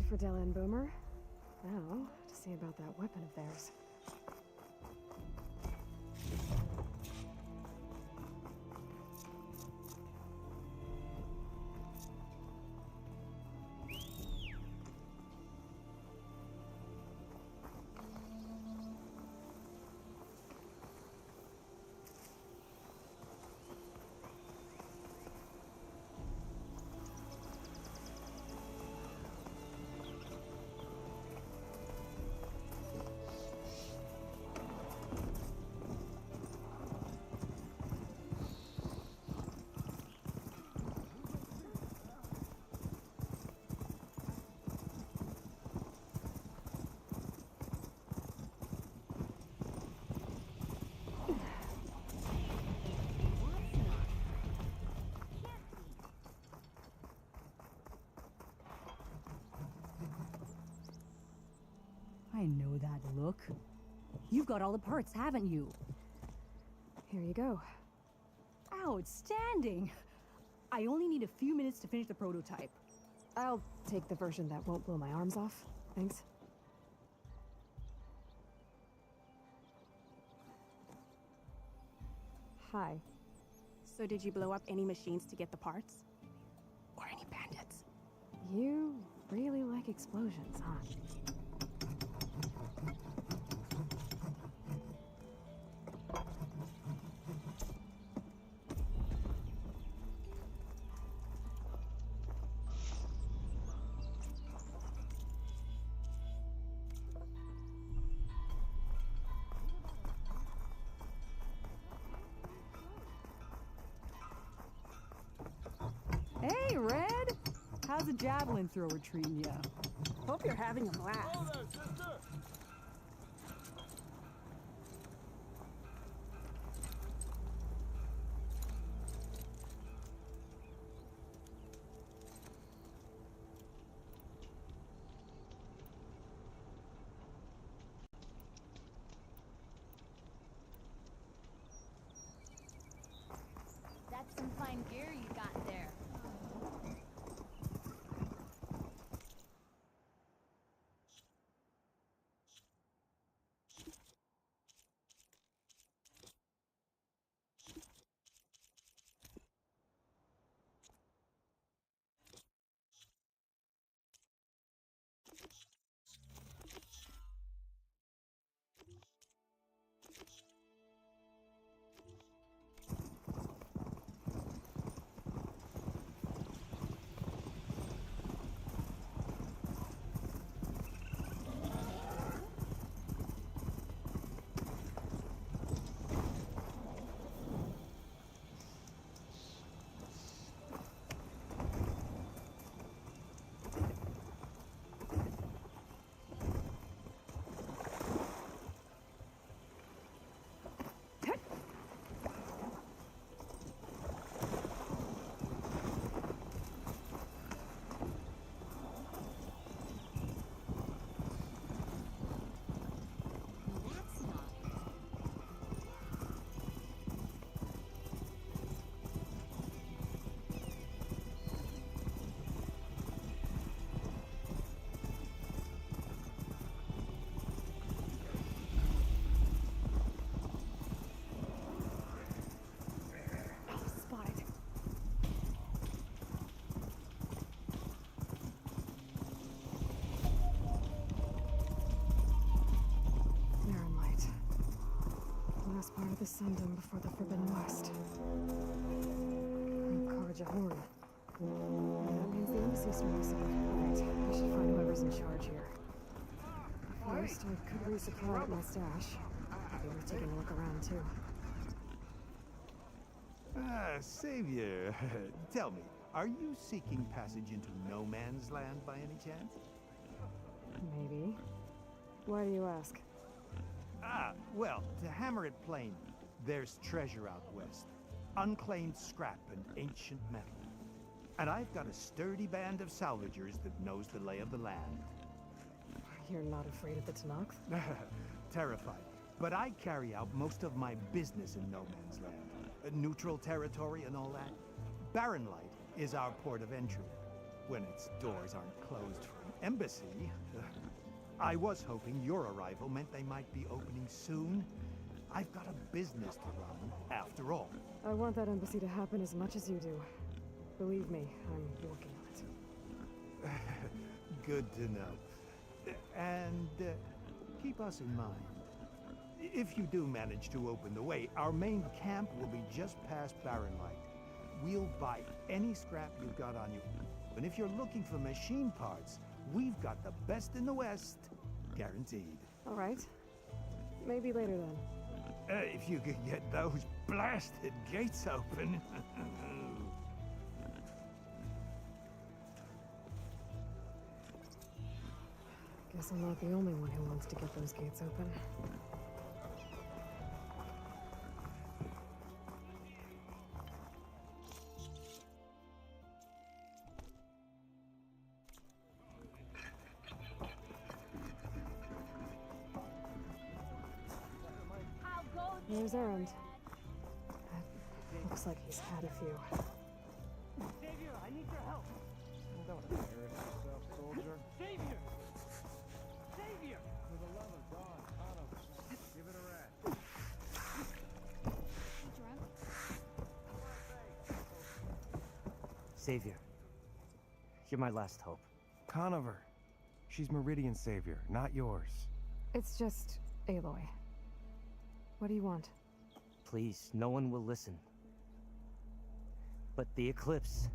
for Della and Boomer. Now, to see about that weapon of theirs. I know that look. You've got all the parts, haven't you? Here you go. Outstanding! I only need a few minutes to finish the prototype. I'll take the version that won't blow my arms off. Thanks. Hi. So did you blow up any machines to get the parts? Or any bandits? You really like explosions, huh? Hey, Red! How's the javelin thrower treating ya? Hope you're having a blast. That's some fine gear you got there. Part of the Sundom before the Forbidden West. Karjahorn. That means the embassy's releasing. Right, I should find whoever's in charge here. First, I could resupply at my stash. Maybe worth taking a look around too. Savior, tell me, are you seeking passage into no man's land by any chance? Maybe. Why do you ask? Well, to hammer it plain, there's treasure out west. Unclaimed scrap and ancient metal. And I've got a sturdy band of salvagers that knows the lay of the land. You're not afraid of the Tanakh? Terrified. But I carry out most of my business in no man's land. Neutral territory and all that. Barren Light is our port of entry, when its doors aren't closed for an embassy? I was hoping your arrival meant they might be opening soon. I've got a business to run, after all. I want that embassy to happen as much as you do. Believe me, I'm working on it. Good to know. And keep us in mind. If you do manage to open the way, our main camp will be just past Barren Light. We'll buy any scrap you've got on you. And if you're looking for machine parts, we've got the best in the West. Guaranteed. All right. Maybe later then. If you could get those blasted gates open. Guess I'm not the only one who wants to get those gates open. There's Errand. Looks like he's had a few. Savior, I need your help. Don't embarrass yourself, soldier. Savior! Savior! For the love of God, Otto, give it a rest. Savior, you're my last hope. Conover. She's Meridian's savior, not yours. It's just Aloy. What do you want? Please, no one will listen. But the Eclipse...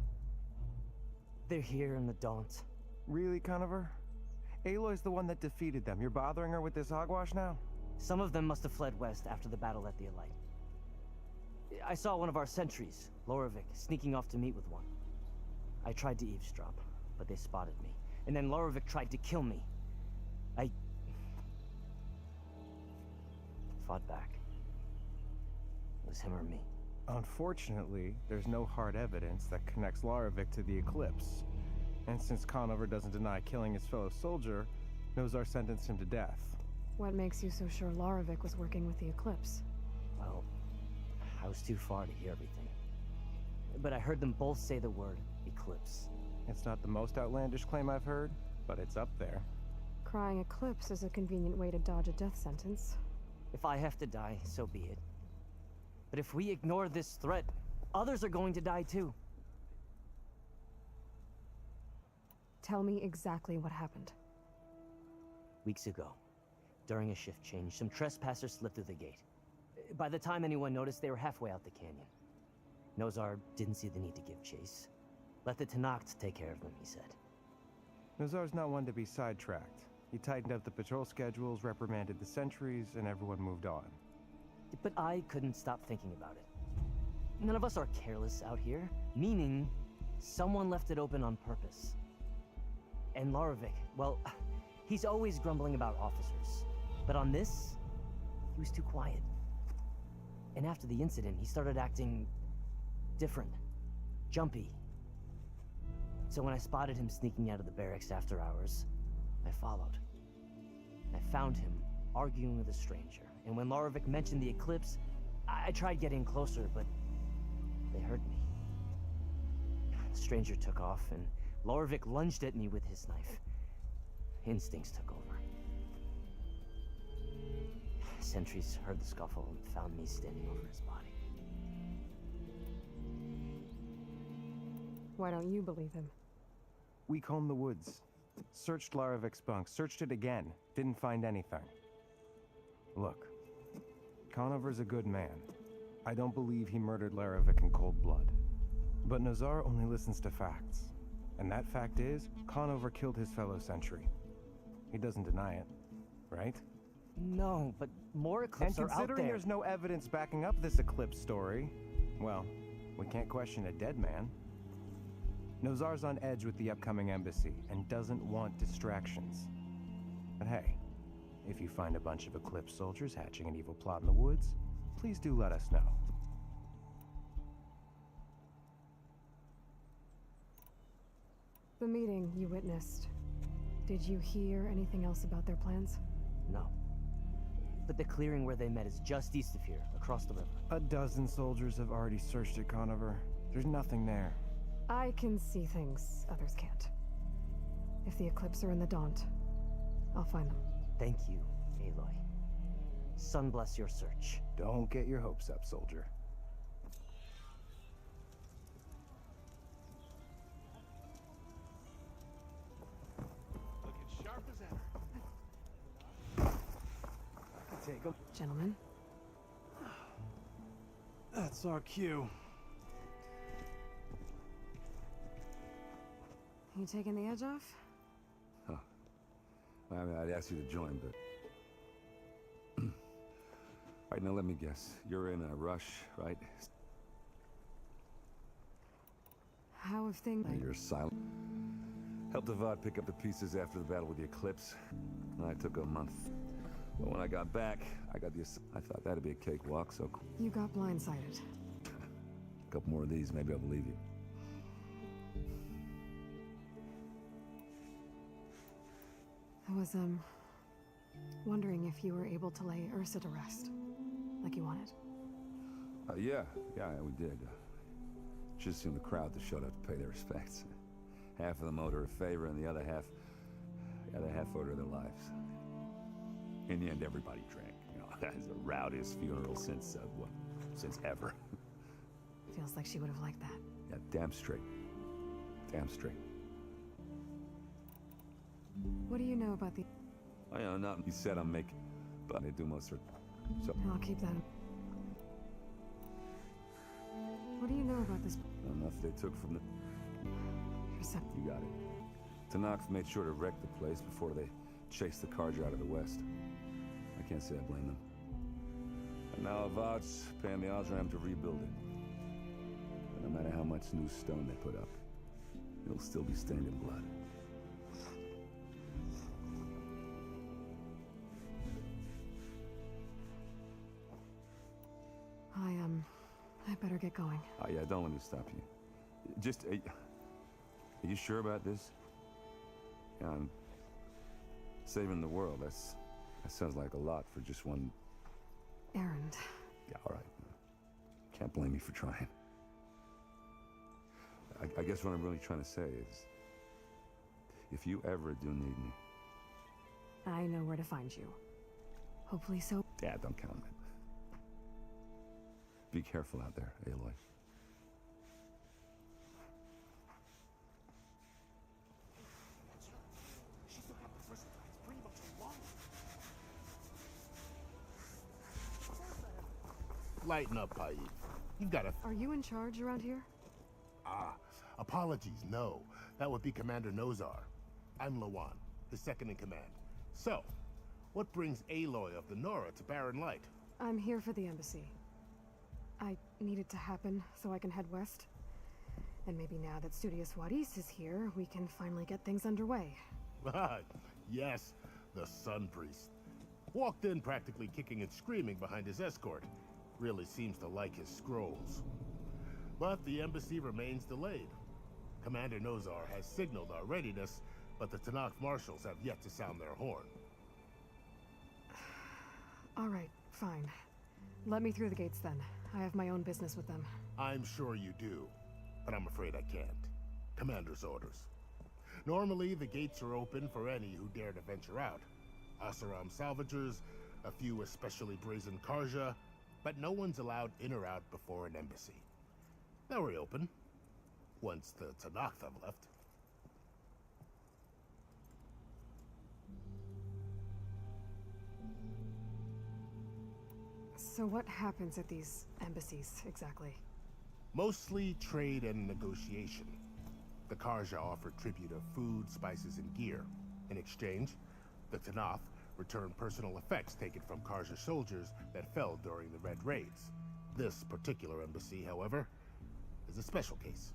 they're here in the Daunt. Really, Conover? Aloy's the one that defeated them. You're bothering her with this hogwash now? Some of them must have fled west after the battle at the Elite. I saw one of our sentries, Lorevic, sneaking off to meet with one. I tried to eavesdrop, but they spotted me. And then Lorevic tried to kill me. I fought back. It was him or me. Unfortunately, there's no hard evidence that connects Lorevic to the Eclipse. And since Conover doesn't deny killing his fellow soldier, Nozar sentenced him to death. What makes you so sure Lorevic was working with the Eclipse? Well, I was too far to hear everything. But I heard them both say the word Eclipse. It's not the most outlandish claim I've heard, but it's up there. Crying Eclipse is a convenient way to dodge a death sentence. If I have to die, so be it. But if we ignore this threat, others are going to die too. Tell me exactly what happened. Weeks ago, during a shift change, some trespassers slipped through the gate. By the time anyone noticed, they were halfway out the canyon. Nozar didn't see the need to give chase. Let the Tenakth take care of them, he said. Nozar's not one to be sidetracked. He tightened up the patrol schedules, reprimanded the sentries, and everyone moved on. But I couldn't stop thinking about it. None of us are careless out here, meaning someone left it open on purpose. And Lorevic, well, he's always grumbling about officers. But on this, he was too quiet. And after the incident, he started acting different, jumpy. So when I spotted him sneaking out of the barracks after hours, I followed. I found him arguing with a stranger. And when Lorevic mentioned the Eclipse, I tried getting closer, but they heard me. The stranger took off, and Lorevic lunged at me with his knife. Instincts took over. Sentries heard the scuffle and found me standing over his body. Why don't you believe him? We combed the woods. Searched Larevic's bunk. Searched it again. Didn't find anything. Look. Conover's a good man. I don't believe he murdered Larevic in cold blood. But Nozar only listens to facts. And that fact is, Conover killed his fellow sentry. He doesn't deny it, right? No, but more Eclipse are out there. And considering there's no evidence backing up this Eclipse story, well, we can't question a dead man. Nozar's on edge with the upcoming embassy and doesn't want distractions. But hey, if you find a bunch of Eclipse soldiers hatching an evil plot in the woods, please do let us know. The meeting you witnessed. Did you hear anything else about their plans? No. But the clearing where they met is just east of here, across the river. A dozen soldiers have already searched it, Conover. There's nothing there. I can see things others can't. If the Eclipse are in the Daunt, I'll find them. Thank you, Aloy. Sun bless your search. Don't get your hopes up, soldier. Looking sharp as ever. Take 'em. Gentlemen. That's our cue. You taking the edge off? Huh. I mean, I'd ask you to join, but... All right, now let me guess. You're in a rush, right? How have things... You're silent. Helped Avad pick up the pieces after the battle with the Eclipse. I took a month. But when I got back, I thought that'd be a cakewalk, so... You got blindsided. A couple more of these, maybe I'll believe you. I was, wondering if you were able to lay Ursa to rest, like you wanted. Yeah, we did. Just seen the crowd that showed up to pay their respects. Half of them owed her a favor, and the other half owed her their lives. In the end, everybody drank. You know, that is the rowdiest funeral since ever. Feels like she would have liked that. Yeah, damn straight. Damn straight. What do you know about the... I know nothing he said I'm making, but they do most of it. So I'll keep that. What do you know about this? enough they took from the... You got it. Tanakh made sure to wreck the place before they chased the Karja out of the west. I can't say I blame them. And now Avad's paying the Osram to rebuild it. But no matter how much new stone they put up, it'll still be stained in blood. I better get going. Oh yeah, don't let me stop you. Just, are you sure about this? Yeah, I'm saving the world. That sounds like a lot for just one... Errand. Yeah, all right. Can't blame me for trying. I guess what I'm really trying to say is, if you ever do need me... I know where to find you. Hopefully so. Yeah, don't count on it. Be careful out there, Aloy. Lighten up, Paid. You've got a... Are you in charge around here? Apologies, no. That would be Commander Nozar. I'm Lawan, his second in command. So, what brings Aloy of the Nora to Barren Light? I'm here for the embassy. I need it to happen so I can head west. And maybe now that Studious Wadis is here, we can finally get things underway. Yes, the Sun Priest. Walked in practically kicking and screaming behind his escort. Really seems to like his scrolls. But the embassy remains delayed. Commander Nozar has signaled our readiness, but the Tanakh marshals have yet to sound their horn. All right, fine. Let me through the gates then. I have my own business with them. I'm sure you do, but I'm afraid I can't. Commander's orders. Normally, the gates are open for any who dare to venture out. Asaram salvagers, a few especially brazen Karja, but no one's allowed in or out before an embassy. They'll reopen, once the Tanakh have left. So what happens at these embassies, exactly? Mostly trade and negotiation. The Karja offer tribute of food, spices, and gear. In exchange, the Tanakh return personal effects taken from Karja soldiers that fell during the Red Raids. This particular embassy, however, is a special case.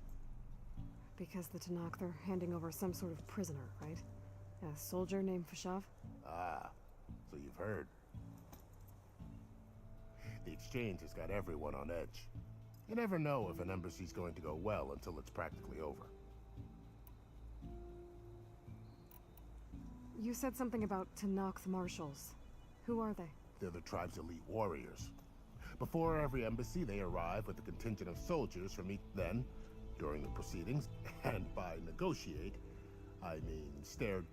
Because the Tanakh, they're handing over some sort of prisoner, right? A soldier named Fashav? Ah, so you've heard. The exchange has got everyone on edge. You never know if an embassy's going to go well until it's practically over. You said something about Tanakh marshals. Who are they? They're the tribe's elite warriors. Before every embassy, they arrive with a contingent of soldiers from each. Then, during the proceedings, and by negotiate, I mean, stared.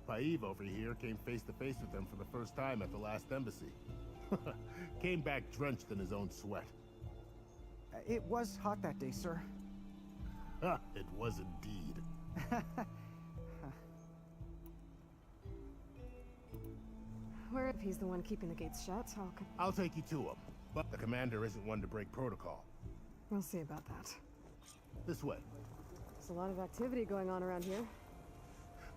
Paiv over here came face to face with them for the first time at the last embassy. Came back drenched in his own sweat. It was hot that day, sir. It was indeed. Where if he's the one keeping the gates shut, I'll take you to him. But the commander isn't one to break protocol. We'll see about that. This way. There's a lot of activity going on around here.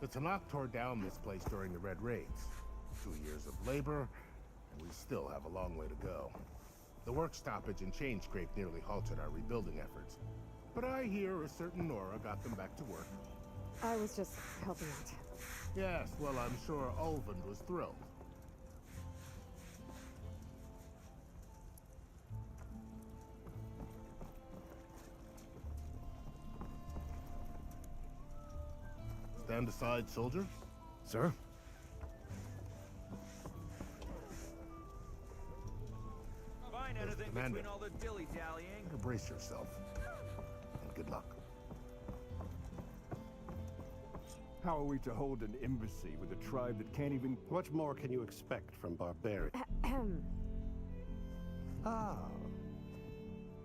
The Tanakh tore down this place during the Red Raids. 2 years of labor, and we still have a long way to go. The work stoppage and chain scrape nearly halted our rebuilding efforts. But I hear a certain Nora got them back to work. I was just helping out. Yes, well, I'm sure Ulvund was thrilled. Stand aside, soldier. Sir? Find anything between all the dilly-dallying. Better brace yourself. And good luck. How are we to hold an embassy with a tribe that can't even... What more can you expect from barbarians? Ah.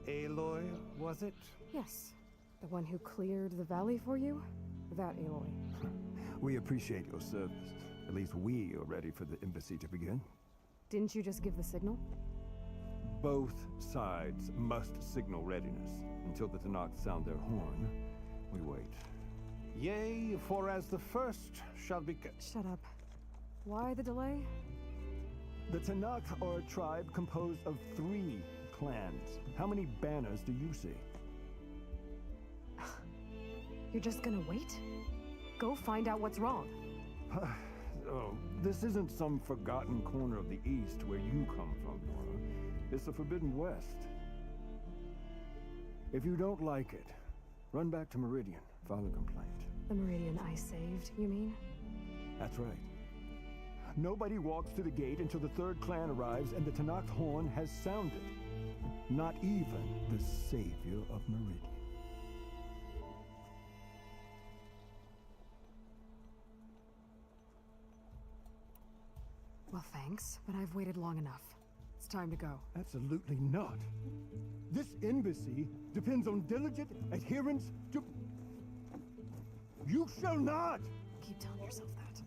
Aloy, was it? Yes. The one who cleared the valley for you? That Aloy. We appreciate your service. At least we are ready for the embassy to begin. Didn't you just give the signal? Both sides must signal readiness. Until the Tanakh sound their horn, we wait. Yea, for as the first shall be... Shut up. Why the delay? The Tanakh are a tribe composed of 3 clans. How many banners do you see? You're just gonna wait? Go find out what's wrong. Oh, this isn't some forgotten corner of the East where you come from, Nora. It's the Forbidden West. If you don't like it, run back to Meridian, file a complaint. The Meridian I saved, you mean? That's right. Nobody walks to the gate until the 3rd clan arrives and the Tanakh horn has sounded. Not even the savior of Meridian. Well, thanks, but I've waited long enough. It's time to go. Absolutely not. This embassy depends on diligent adherence to... You shall not! Keep telling yourself that.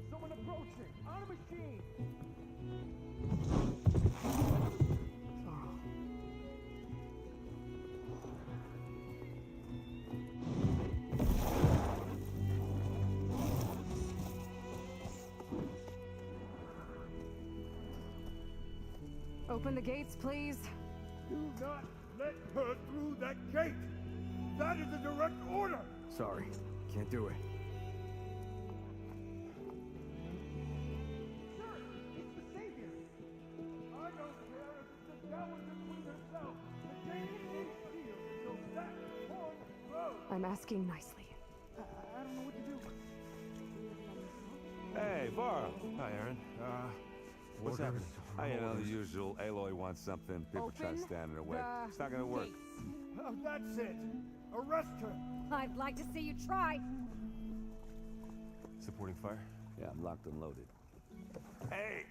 Someone approaching! On a machine! Open the gates, please. Do not let her through that gate! That is a direct order! Sorry, can't do it. Sir, it's the Savior! I don't care if it's the Dowager Queen herself. The gate is sealed until that horn blows. I'm asking nicely. I don't know what to do. Hey, Varl. Hi, Aaron. What's happening? You know, the usual. Aloy wants something. People try to stand in her way. It's not gonna work. Oh, that's it. Arrest her. I'd like to see you try. Supporting fire? Yeah, I'm locked and loaded. Hey,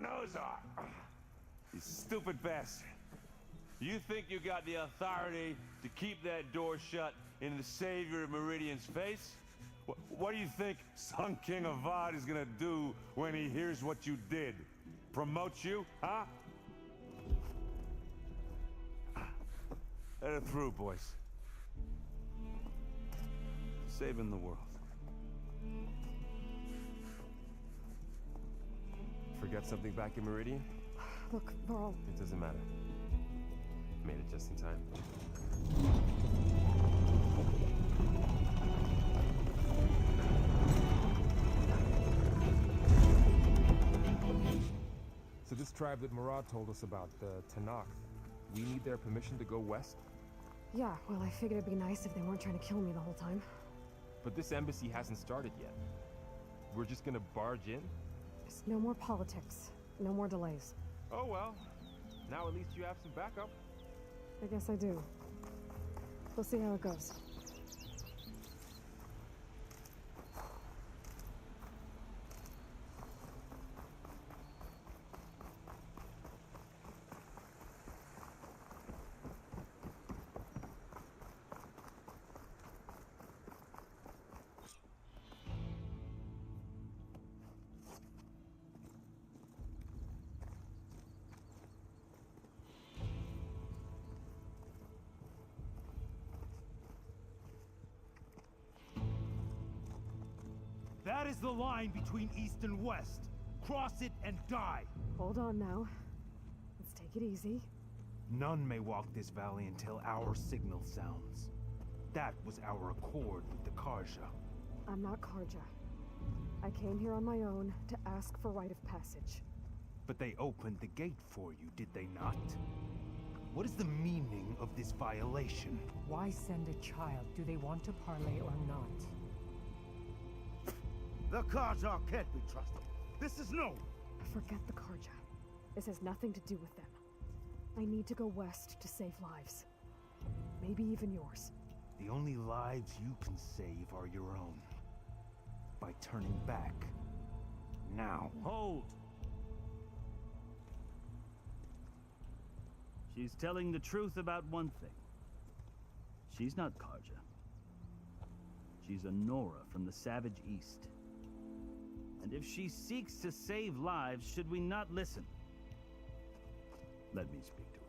Nozar! You stupid bastard. You think you got the authority to keep that door shut in the savior of Meridian's face? What do you think Sun King Avad is gonna do when he hears what you did? Promote you, huh? Let her through, boys. Saving the world. Forget something back in Meridian? Look, Varl. It doesn't matter. Made it just in time. So this tribe that Murad told us about, the Tanakh, we need their permission to go west? Yeah, well, I figured it'd be nice if they weren't trying to kill me the whole time. But this embassy hasn't started yet. We're just gonna barge in? There's no more politics. No more delays. Oh well. Now at least you have some backup. I guess I do. We'll see how it goes. That is the line between East and West. Cross it and die. Hold on now. Let's take it easy. None may walk this valley until our signal sounds. That was our accord with the Karja. I'm not Karja. I came here on my own to ask for rite of passage. But they opened the gate for you, did they not? What is the meaning of this violation? Why send a child? Do they want to parley or not? The Karja can't be trusted. This is no... Forget the Karja. This has nothing to do with them. I need to go west to save lives. Maybe even yours. The only lives you can save are your own. By turning back. Now. Hold! She's telling the truth about one thing. She's not Karja. She's a Nora from the Savage East. And if she seeks to save lives, should we not listen? Let me speak to her.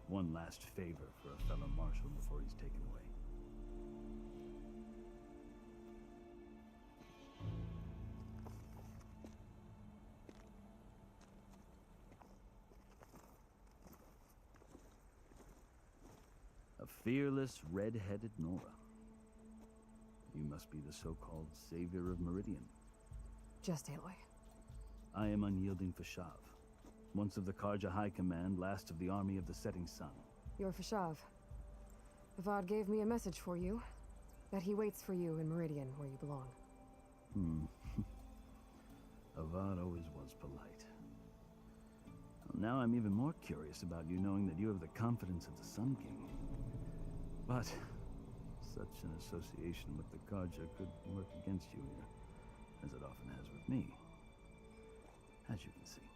One last favor for a fellow marshal before he's taken away. A fearless, red-headed Nora. You must be the so-called savior of Meridian. Just Aloy. I am unyielding Fashav, once of the Karja High Command, last of the army of the setting sun. You're Fashav. Avad gave me a message for you. That he waits for you in Meridian, where you belong. Avad always was polite. Well, now I'm even more curious about you knowing that you have the confidence of the Sun King. But such an association with the Karja could work against you here, as it often has with me. As you can see,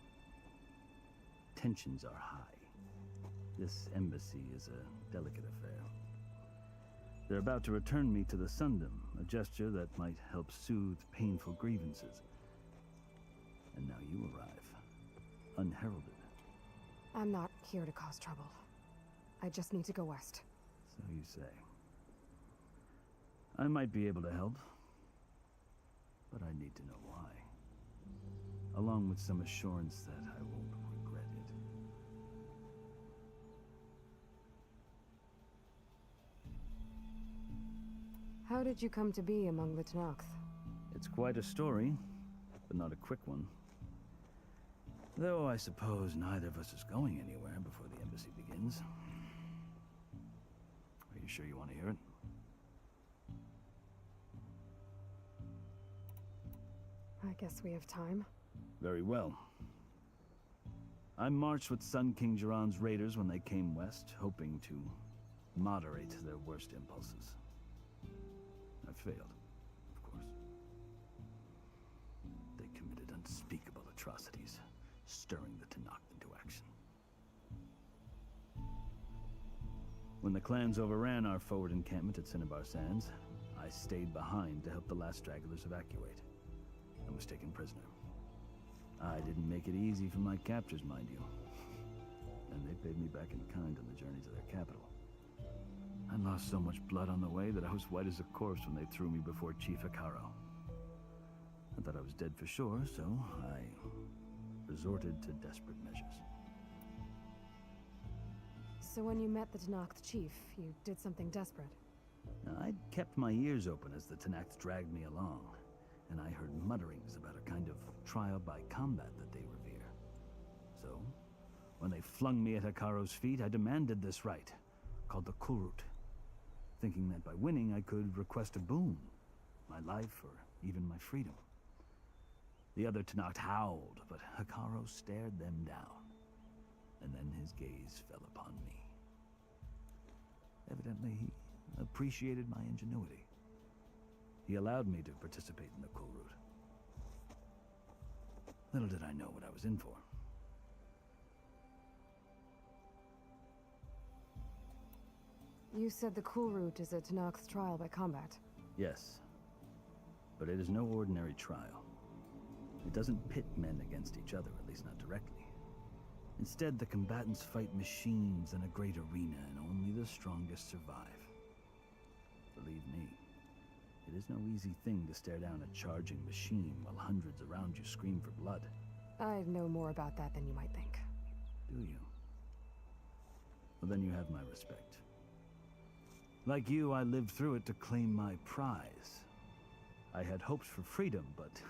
tensions are high. This embassy is a delicate affair. They're about to return me to the Sundom, a gesture that might help soothe painful grievances. And now you arrive, unheralded. I'm not here to cause trouble. I just need to go west. So you say. I might be able to help, but I need to know why. Along with some assurance that I won't regret it. How did you come to be among the Tenakth? It's quite a story, but not a quick one. Though I suppose neither of us is going anywhere before the embassy begins. Are you sure you want to hear it? I guess we have time. Very well. I marched with Sun King Jiran's raiders when they came west, hoping to moderate their worst impulses. I failed, of course. They committed unspeakable atrocities, stirring the Tenakth into action. When the clans overran our forward encampment at Cinnabar Sands, I stayed behind to help the last stragglers evacuate. I was taken prisoner. I didn't make it easy for my captors, mind you. And they paid me back in kind on the journey to their capital. I lost so much blood on the way that I was white as a corpse when they threw me before Chief Hikaro. I thought I was dead for sure, so I resorted to desperate measures. So when you met the Tenakth chief, you did something desperate? Now, I'd kept my ears open as the Tenakth dragged me along, and I heard mutterings about a kind of trial by combat that they revere. So, when they flung me at Hikaro's feet, I demanded this right, called the Kulrut, thinking that by winning I could request a boon, my life or even my freedom. The other Tenakth howled, but Hikaro stared them down, and then his gaze fell upon me. Evidently, he appreciated my ingenuity. He allowed me to participate in the Kulrut. Little did I know what I was in for. You said the Kulrut is a Tenakth trial by combat. Yes, but it is no ordinary trial. It doesn't pit men against each other, at least not directly. Instead, the combatants fight machines in a great arena, and only the strongest survive. Believe me, It is no easy thing to stare down a charging machine while hundreds around you scream for blood. I know more about that than you might think. Do you? Well, then you have my respect. Like you, I lived through it to claim my prize. I had hopes for freedom, but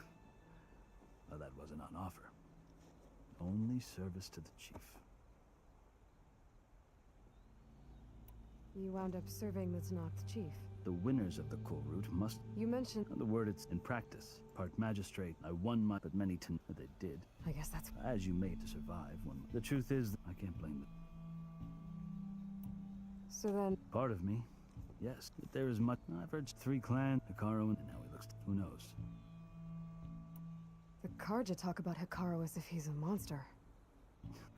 well, that wasn't on offer. Only service to the chief. You wound up serving the Tanakh chief. The winners of the coal route must... You mentioned... The word it's in practice. Part magistrate, I won my... But many they did. I guess that's... As you made to survive. The truth is, I can't blame them. So then... Part of me, yes. But there is much... I've heard 3 clans, Hikaru, and now he looks... Who knows? The Karja talk about Hikaru as if he's a monster.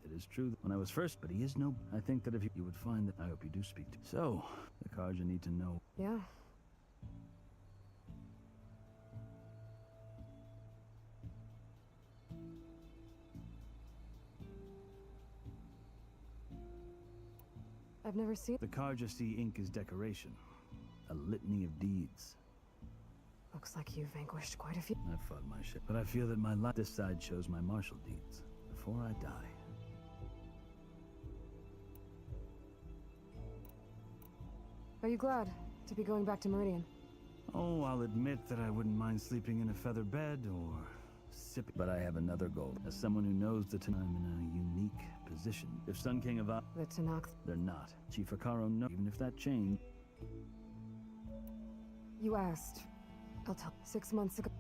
It is true that when I was first, but he is no... I think that if you would find that... I hope you do speak to... So, the Karja need to know... Yeah. I've never seen... The Karja see ink as decoration. A litany of deeds. Looks like you vanquished quite a few. I've fought my shit, but I feel that my life... This side shows my martial deeds. Before I die. Are you glad to be going back to Meridian? Oh, I'll admit that I wouldn't mind sleeping in a feather bed or sipping. But I have another goal. As someone who knows that I'm in a unique position. If Sun King of... The Tanakh... They're not. Chief Hikaru knows. Even if that changed... You asked. I'll tell. 6 months ago...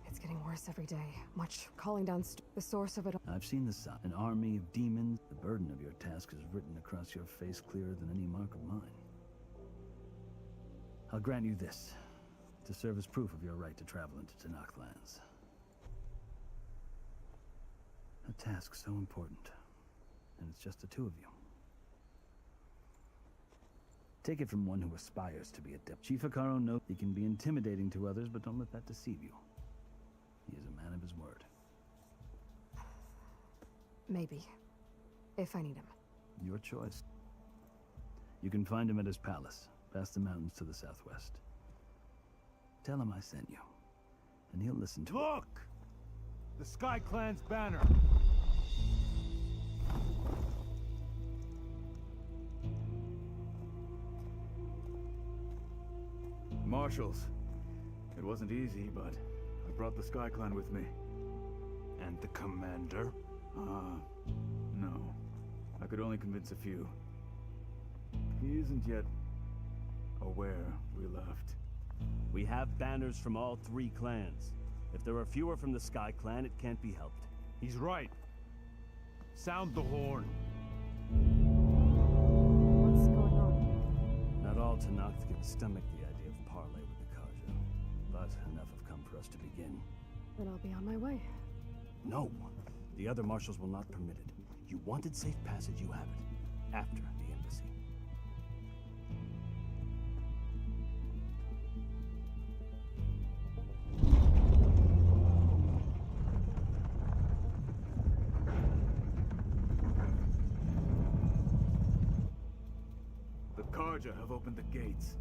It's getting worse every day. Much calling down the source of it all. I've seen the sun. An army of demons. The burden of your task is written across your face clearer than any mark of mine. I'll grant you this, to serve as proof of your right to travel into Tanakh lands. A task so important, and it's just the 2 of you. Take it from one who aspires to be a dip. Chief Hikaru knows he can be intimidating to others, but don't let that deceive you. He is a man of his word. Maybe. If I need him. Your choice. You can find him at his palace. Past the mountains to the southwest. Tell him I sent you, and he'll listen to it. Look! The Sky Clan's banner! Marshals. It wasn't easy, but I brought the Sky Clan with me. And the commander? No. I could only convince a few. He isn't yet aware we left. We have banners from all 3 clans. If there are fewer from the Sky Clan, it can't be helped. He's right. Sound the horn. What's going on? Not all Tanakh can stomach the idea of parley with the Karja, but enough have come for us to begin. Then I'll be on my way. No, the other marshals will not permit it. You wanted safe passage, you have it. After the embassy. The Karja have opened the gates.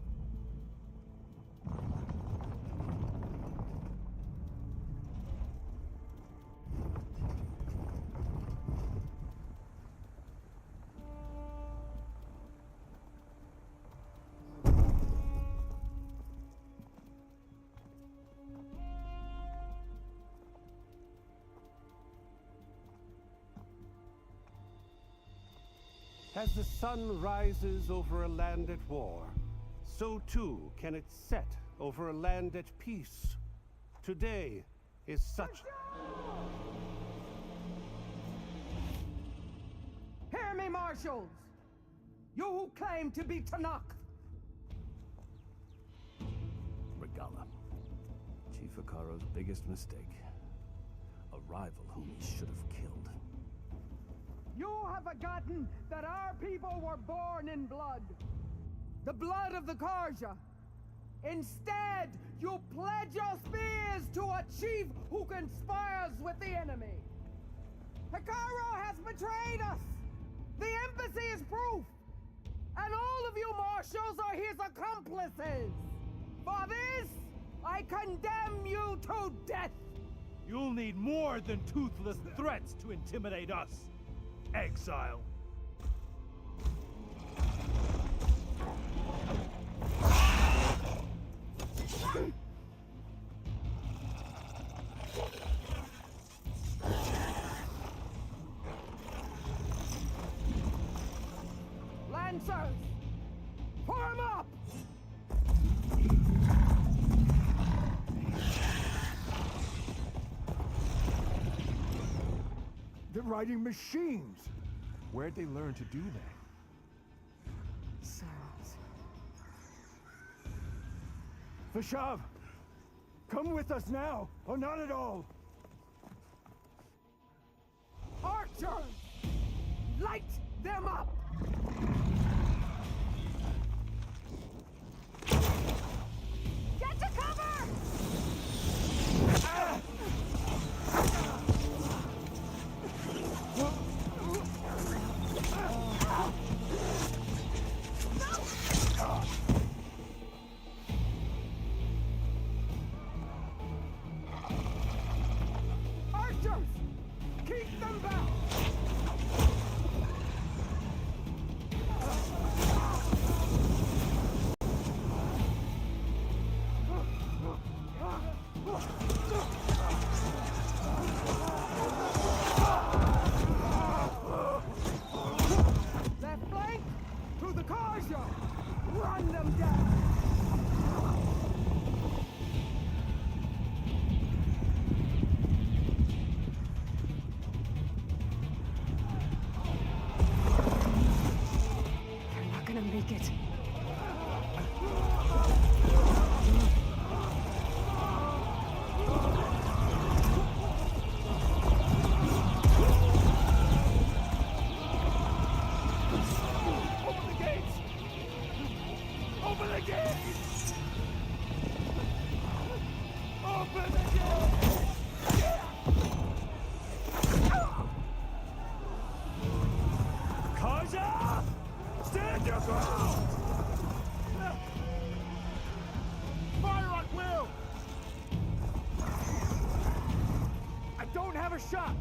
As the sun rises over a land at war, so too can it set over a land at peace. Today is such... Hear me, marshals! You who claim to be Tanakh! Regala. Chief Hikaru's biggest mistake. A rival whom he should have killed. You have forgotten that our people were born in blood. The blood of the Karja. Instead, you pledge your spears to a chief who conspires with the enemy. Hikaru has betrayed us. The embassy is proof. And all of you marshals are his accomplices. For this, I condemn you to death! You'll need more than toothless threats to intimidate us, exile. Lancers! Form up! They're riding machines. Where'd they learn to do that? Silence. Vashav, come with us now, or not at all. Archers! Light them up! Get to cover! Archers! Keep them back! Left flank! To the Karja! Run them down! They're not gonna make it. Open the gates! Open the gates! Open the gates! Kaja! Stand your ground! Fire on will! I don't have a shot!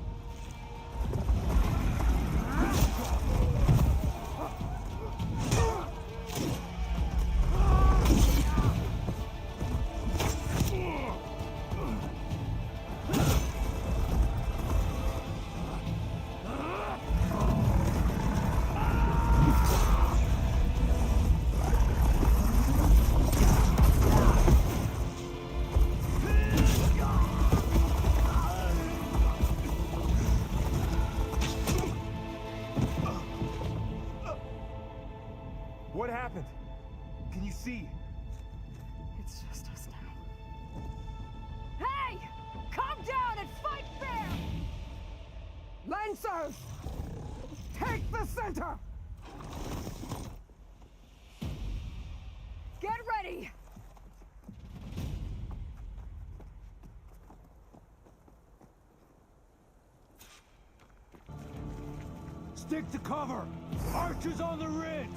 What happened? Can you see? It's just us now. Hey! Calm down and fight fair! Lancers! Take the center! Get ready! Stick to cover! Archers on the ridge!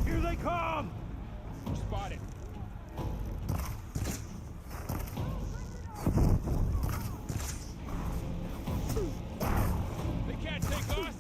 Here they come! Spotted. They can't take us!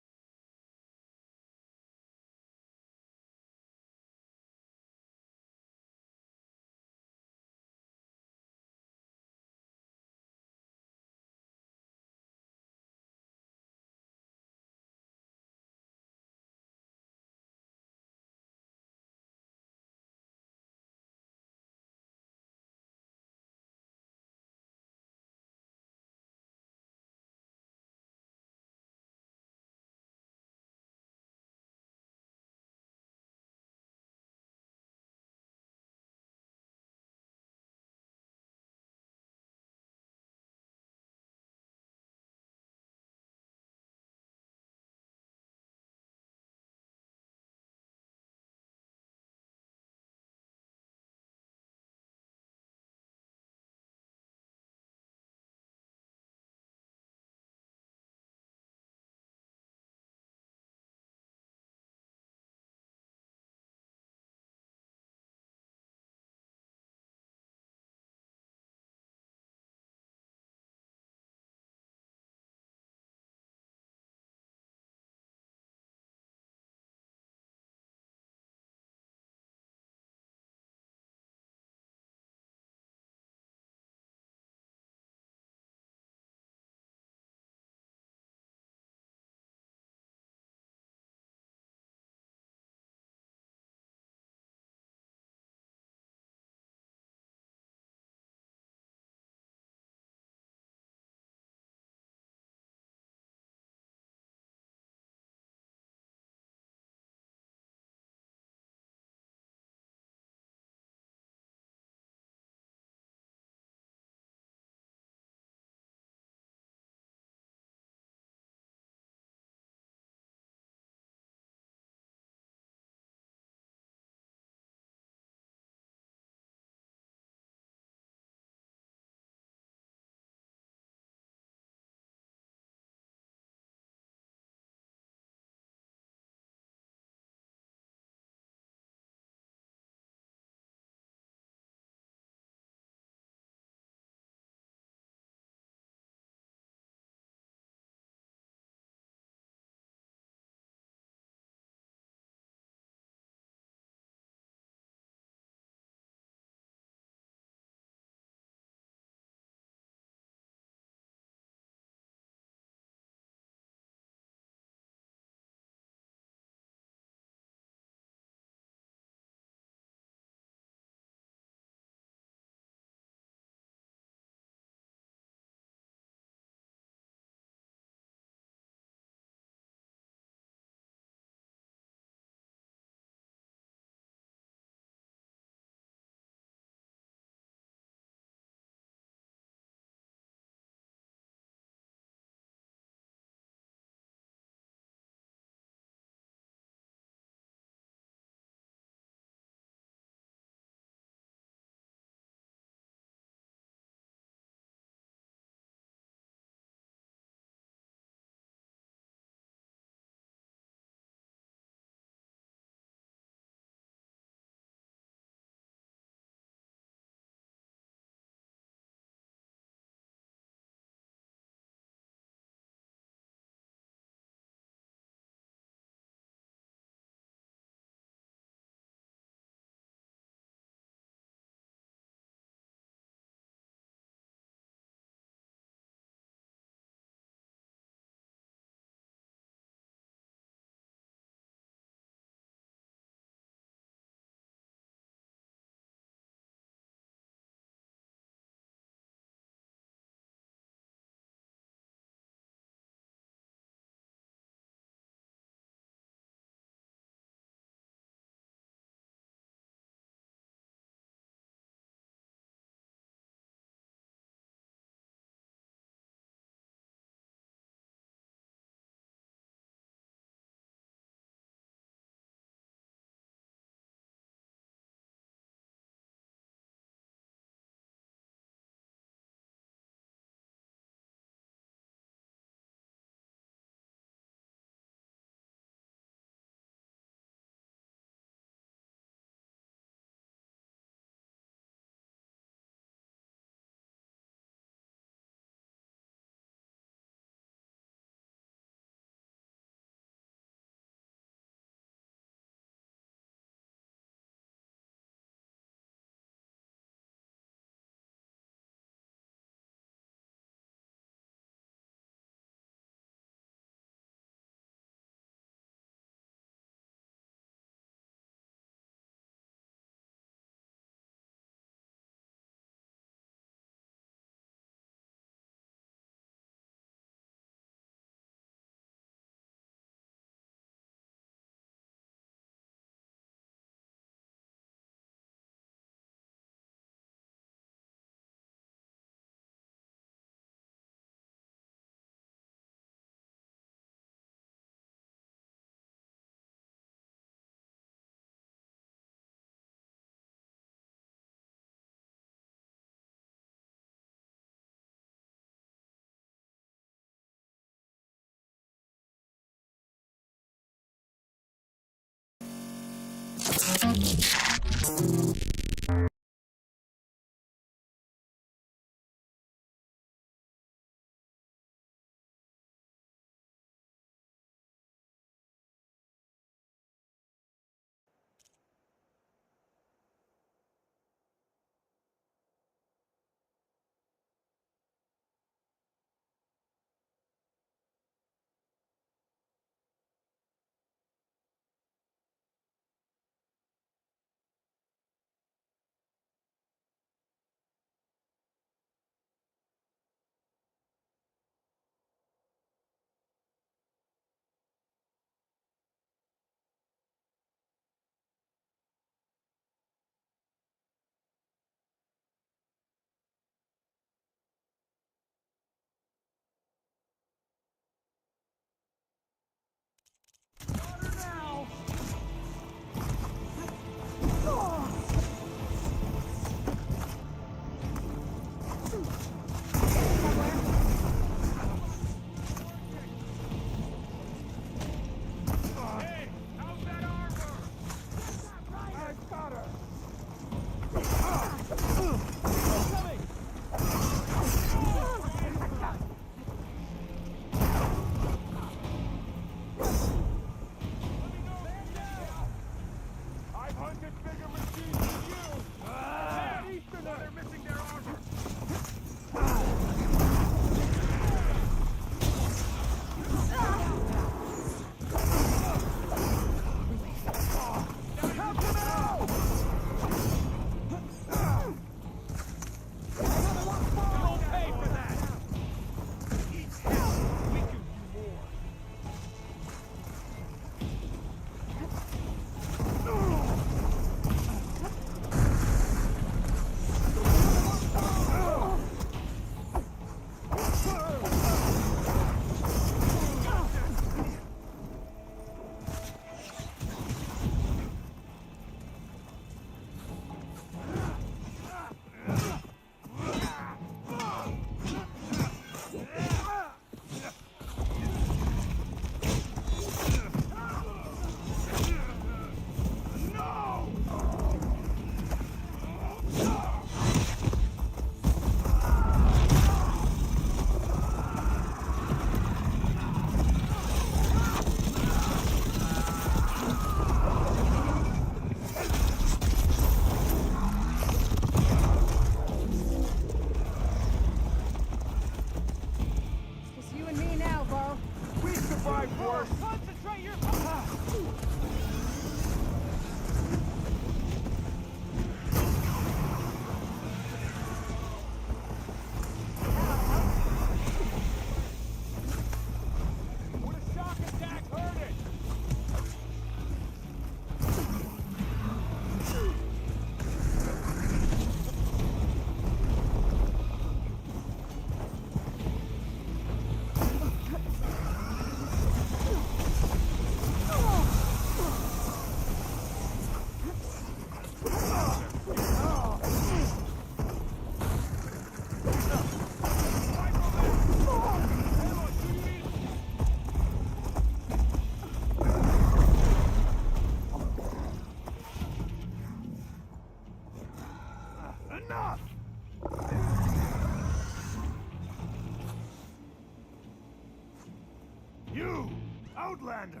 Outlanders!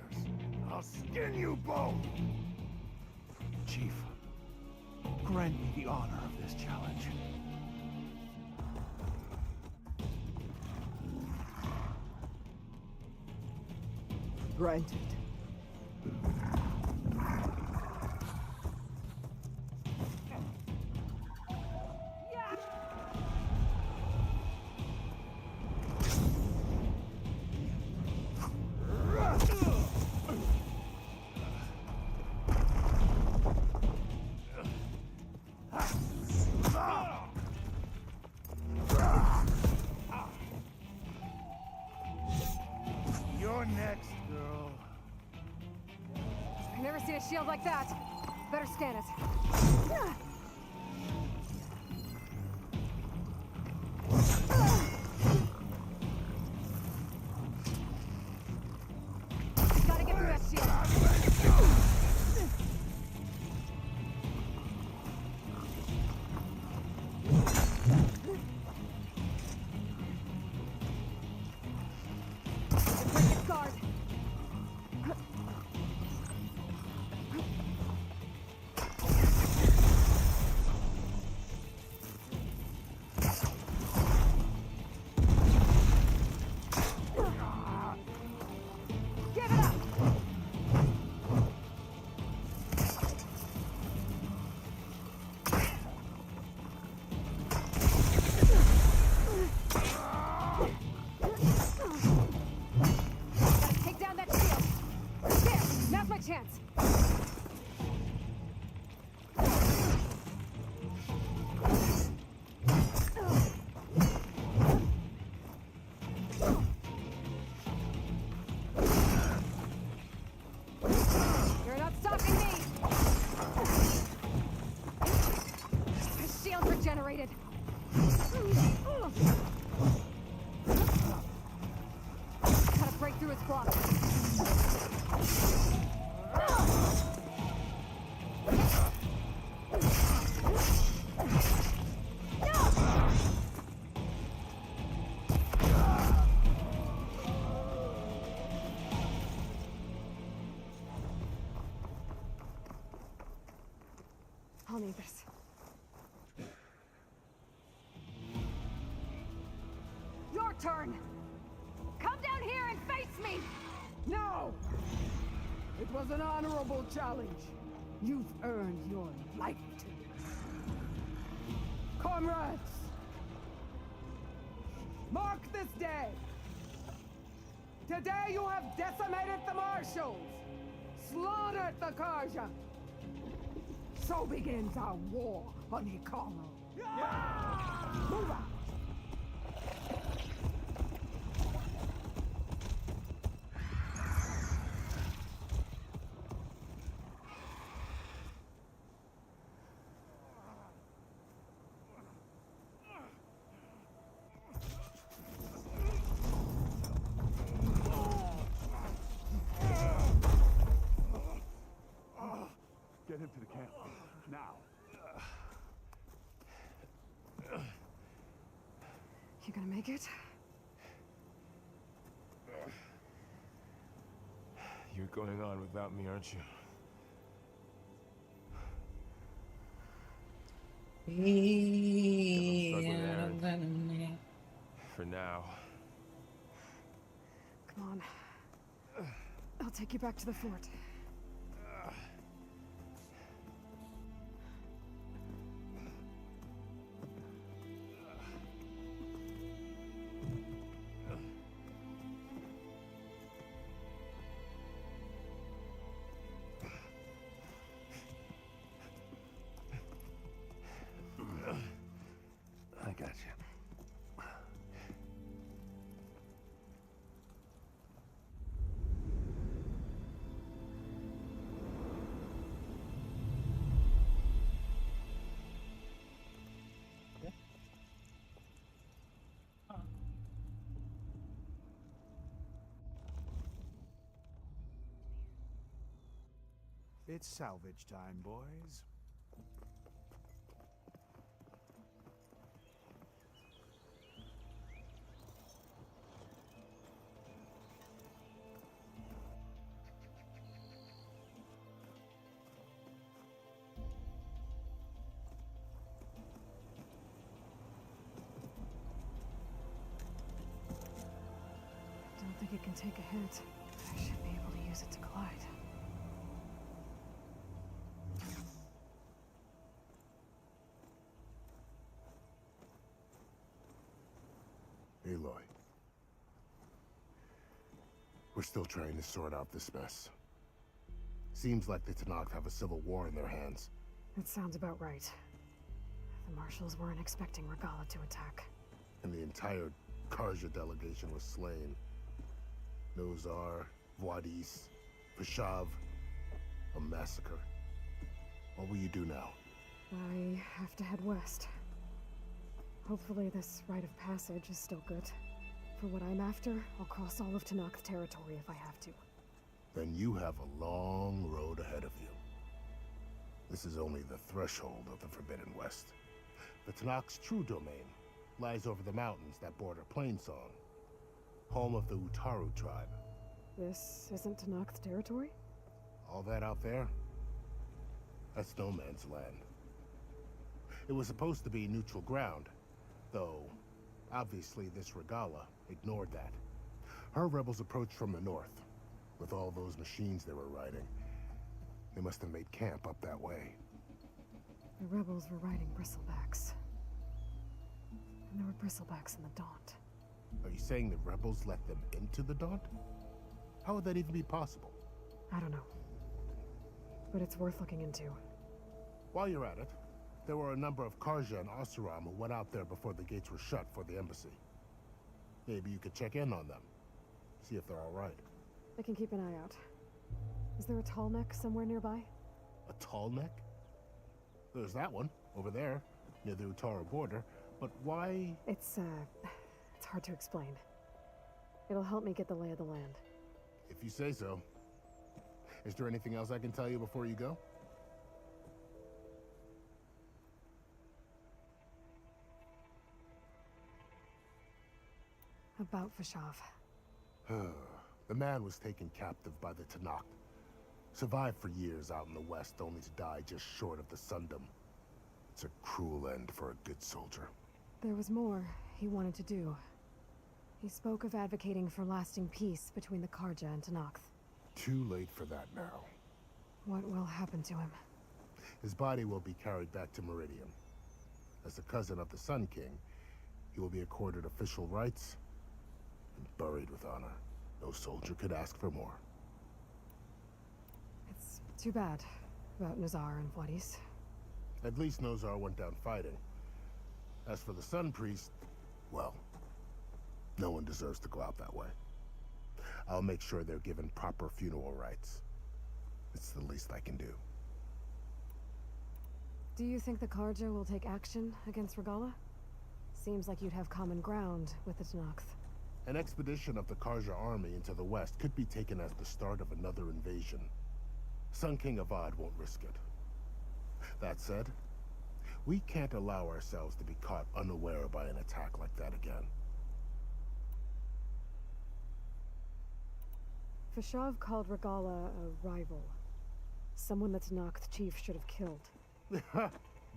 I'll skin you both! Chief, grant me the honor of this challenge. Granted. You're next, girl. I've never seen a shield like that. Better scan it. Gotta get through that shield. generated. Gotta break through its block. I'll need this. Your turn! Come down here and face me! No! It was an honorable challenge. You've earned your life to. Comrades! Mark this day! Today you have decimated the marshals! Slaughtered the Karja! So begins our war on Hikaru. Move out! Get him to the camp. Now. You gonna make it? You're going on without me, aren't you? For now. Come on. I'll take you back to the fort. I got you. It's salvage time, boys. Don't think it can take a hit. I should be able to use it to glide. Aloy. We're still trying to sort out this mess. Seems like the Tenakth have a civil war in their hands. That sounds about right. The marshals weren't expecting Regala to attack. And the entire Karja delegation was slain. Nozar, Wadis, Peshav. A massacre. What will you do now? I have to head west. Hopefully this rite of passage is still good. For what I'm after, I'll cross all of Tenakth territory if I have to. Then you have a long road ahead of you. This is only the threshold of the Forbidden West. The Tenakth's true domain lies over the mountains that border Plainsong, home of the Utaru tribe. This isn't Tenakth territory? All that out there? That's no man's land. It was supposed to be neutral ground, though obviously this Regala ignored that. Her rebels approached from the north. With all those machines they were riding, they must have made camp up that way. The rebels were riding bristlebacks. And there were bristlebacks in the Daunt. Are you saying the rebels let them into the Daunt? How would that even be possible? I don't know. But it's worth looking into. While you're at it, there were a number of Karja and Oseram who went out there before the gates were shut for the embassy. Maybe you could check in on them. See if they're all right. I can keep an eye out. Is there a tall neck somewhere nearby? A tall neck? There's that one, over there. near the Utaru border, but why? It's hard to explain. It'll help me get the lay of the land. If you say so. Is there anything else I can tell you before you go? About Fashav. The man was taken captive by the Tanakh. Survived for years out in the west, only to die just short of the Sundom. It's a cruel end for a good soldier. There was more he wanted to do. He spoke of advocating for lasting peace between the Karja and Tanakh. Too late for that now. What will happen to him? His body will be carried back to Meridian. As the cousin of the Sun King, he will be accorded official rights and buried with honor. No soldier could ask for more. It's too bad about Nazar and Wadis. At least Nozar went down fighting. As for the Sun Priest, well, no one deserves to go out that way. I'll make sure they're given proper funeral rites. It's the least I can do. Do you think the Karja will take action against Regala? Seems like you'd have common ground with the Tanakh. An expedition of the Karja army into the west could be taken as the start of another invasion. Sun King Avad won't risk it. That said, we can't allow ourselves to be caught unaware by an attack like that again. Fashav called Regala a rival. Someone the Tanakh chief should have killed.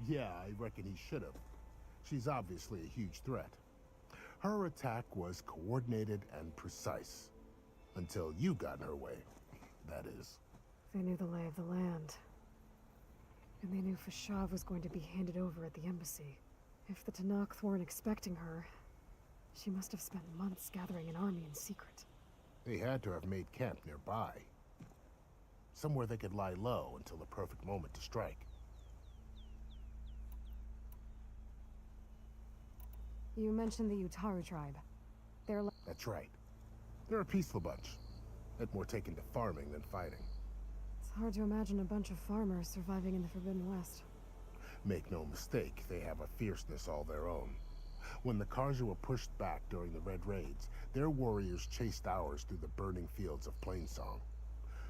Yeah, I reckon he should have. She's obviously a huge threat. Her attack was coordinated and precise. Until you got in her way, that is. They knew the lay of the land. And they knew Fashav was going to be handed over at the embassy. If the Tanakh weren't expecting her, she must have spent months gathering an army in secret. They had to have made camp nearby. Somewhere they could lie low until the perfect moment to strike. You mentioned the Utaru tribe. They're That's right. They're a peaceful bunch. Bit more taken to farming than fighting. It's hard to imagine a bunch of farmers surviving in the Forbidden West. Make no mistake, they have a fierceness all their own. When the Karja were pushed back during the Red Raids, their warriors chased ours through the burning fields of Plainsong.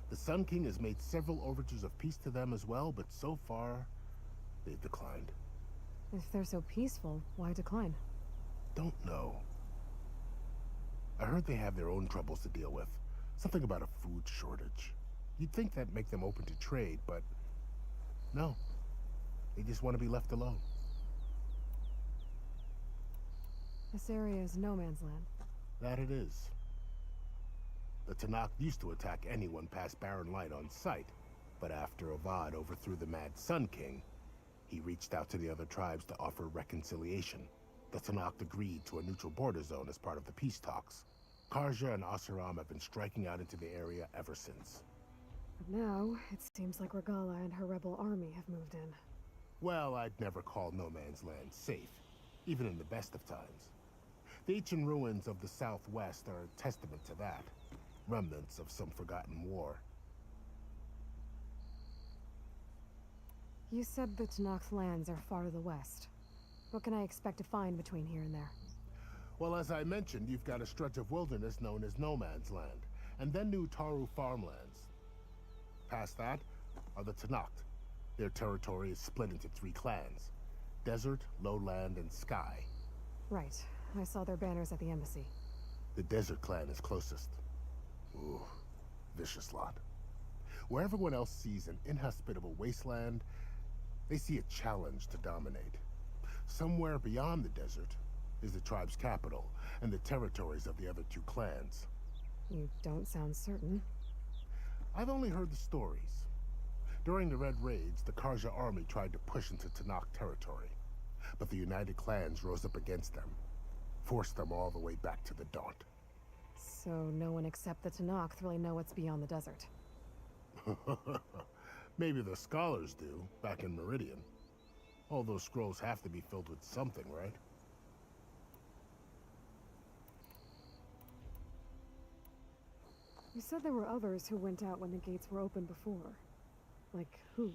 The Sun King has made several overtures of peace to them as well, but so far, they've declined. If they're so peaceful, why decline? Don't know. I heard they have their own troubles to deal with. Something about a food shortage. You'd think that'd make them open to trade, but no. They just want to be left alone. This area is no man's land. That it is. The Tanakh used to attack anyone past Barren Light on sight, but after Avad overthrew the Mad Sun King, he reached out to the other tribes to offer reconciliation. The Tanakh agreed to a neutral border zone as part of the peace talks. Karja and Asuram have been striking out into the area ever since. But now, it seems like Regala and her rebel army have moved in. Well, I'd never call no man's land safe, even in the best of times. The ancient ruins of the southwest are a testament to that. Remnants of some forgotten war. You said the Tanakh lands are far to the west. What can I expect to find between here and there? Well, as I mentioned, you've got a stretch of wilderness known as No Man's Land, and then New Taru farmlands. Past that are the Tanakh. Their territory is split into 3 clans: Desert, Lowland, and Sky. Right. I saw their banners at the embassy. The Desert clan is closest. Ooh, vicious lot. Where everyone else sees an inhospitable wasteland, they see a challenge to dominate. Somewhere beyond the desert is the tribe's capital and the territories of the other 2 clans. You don't sound certain. I've only heard the stories. During the Red Raids, the Karja army tried to push into Tanakh territory, but the United Clans rose up against them, forced them all the way back to the Daunt. So no one except the Tanakh really know what's beyond the desert. Maybe the scholars do, back in Meridian. All those scrolls have to be filled with something, right? You said there were others who went out when the gates were open before. Like who?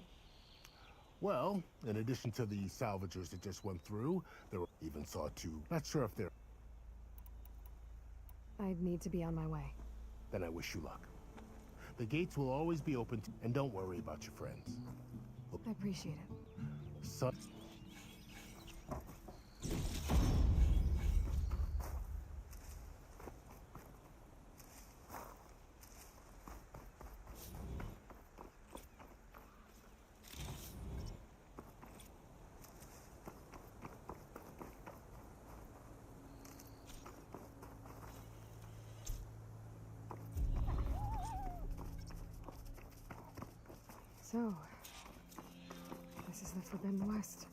Well, in addition to the salvagers that just went through, there were even saw two. Not sure if they're... I'd need to be on my way. Then I wish you luck. The gates will always be open, and don't worry about your friends. I appreciate it. So So, this is the Forbidden West.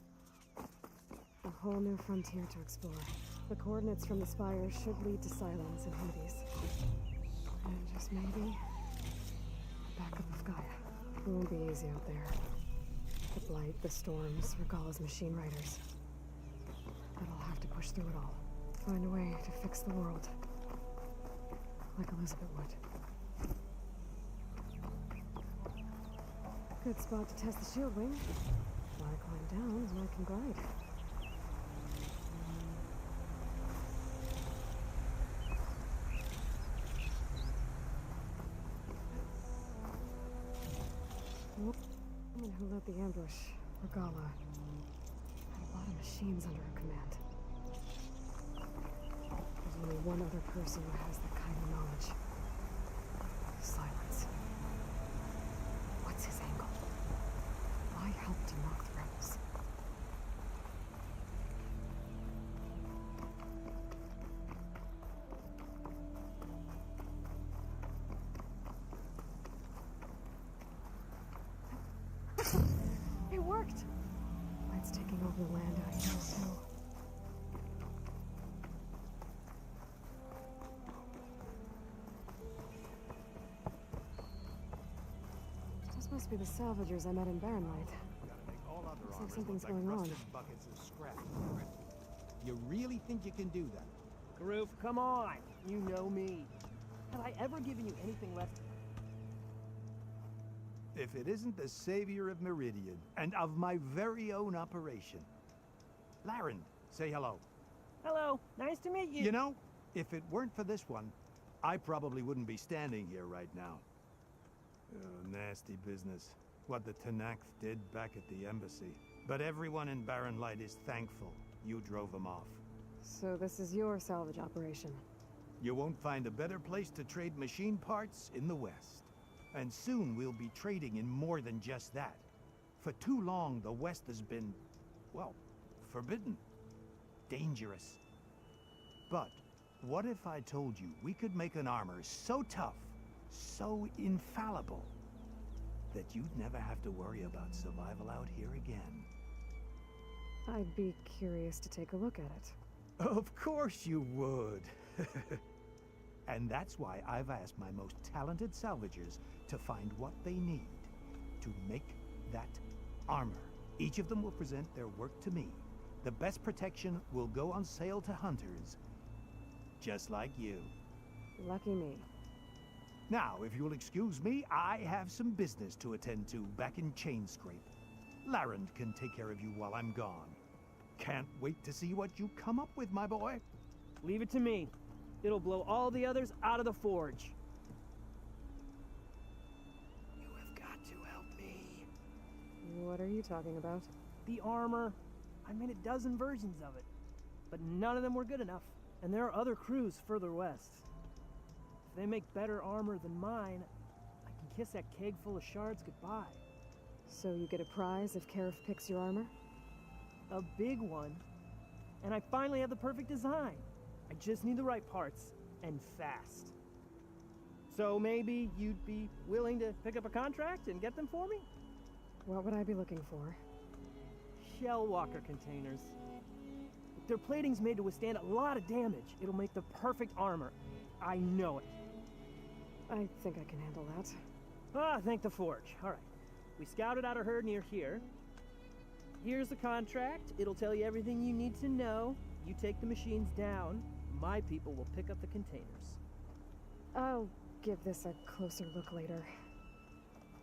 A whole new frontier to explore. The coordinates from the spires should lead to Silence and Hades. And just maybe, a backup of Gaia. It won't be easy out there. The blight, the storms, Regala's machine riders. But I'll have to push through it all. Find a way to fix the world. Like Elizabeth would. Good spot to test the shield wing. While I climb down, and I can glide. The woman who led the ambush, Regala, had a lot of machines under her command. There's only one other person who has that kind of knowledge. Silence. What's his angle? Why help to knock the rebels? It worked! Light's taking over the land out here, too. This must be the salvagers I met in Barren Light. Looks like something's going on. Buckets of scrap. You really think you can do that? Karoof, come on! You know me. Have I ever given you anything left? If it isn't the savior of Meridian, and of my very own operation. Laren, say hello. Hello, nice to meet you. You know, if it weren't for this one, I probably wouldn't be standing here right now. Oh, nasty business. What the Tenakth did back at the embassy. But everyone in Barren Light is thankful you drove them off. So this is your salvage operation? You won't find a better place to trade machine parts in the West. And soon we'll be trading in more than just that. For too long, the West has been, well, forbidden. Dangerous. But what if I told you we could make an armor so tough, so infallible, that you'd never have to worry about survival out here again? I'd be curious to take a look at it. Of course you would. And that's why I've asked my most talented salvagers to find what they need to make that armor. Each of them will present their work to me. The best protection will go on sale to hunters, just like you. Lucky me. Now, if you'll excuse me, I have some business to attend to back in Chainscrape. Laren can take care of you while I'm gone. Can't wait to see what you come up with, my boy. Leave it to me. It'll blow all the others out of the forge. You have got to help me. What are you talking about? The armor. I made a dozen versions of it, but none of them were good enough. And there are other crews further west. If they make better armor than mine, I can kiss that keg full of shards goodbye. So you get a prize if Karif picks your armor? A big one. And I finally have the perfect design. I just need the right parts, and fast. So maybe you'd be willing to pick up a contract and get them for me? What would I be looking for? Shell walker containers. Their plating's made to withstand a lot of damage. It'll make the perfect armor. I know it. I think I can handle that. Ah, thank the forge. All right. We scouted out a herd near here. Here's the contract. It'll tell you everything you need to know. You take the machines down. My people will pick up the containers. I'll give this a closer look later.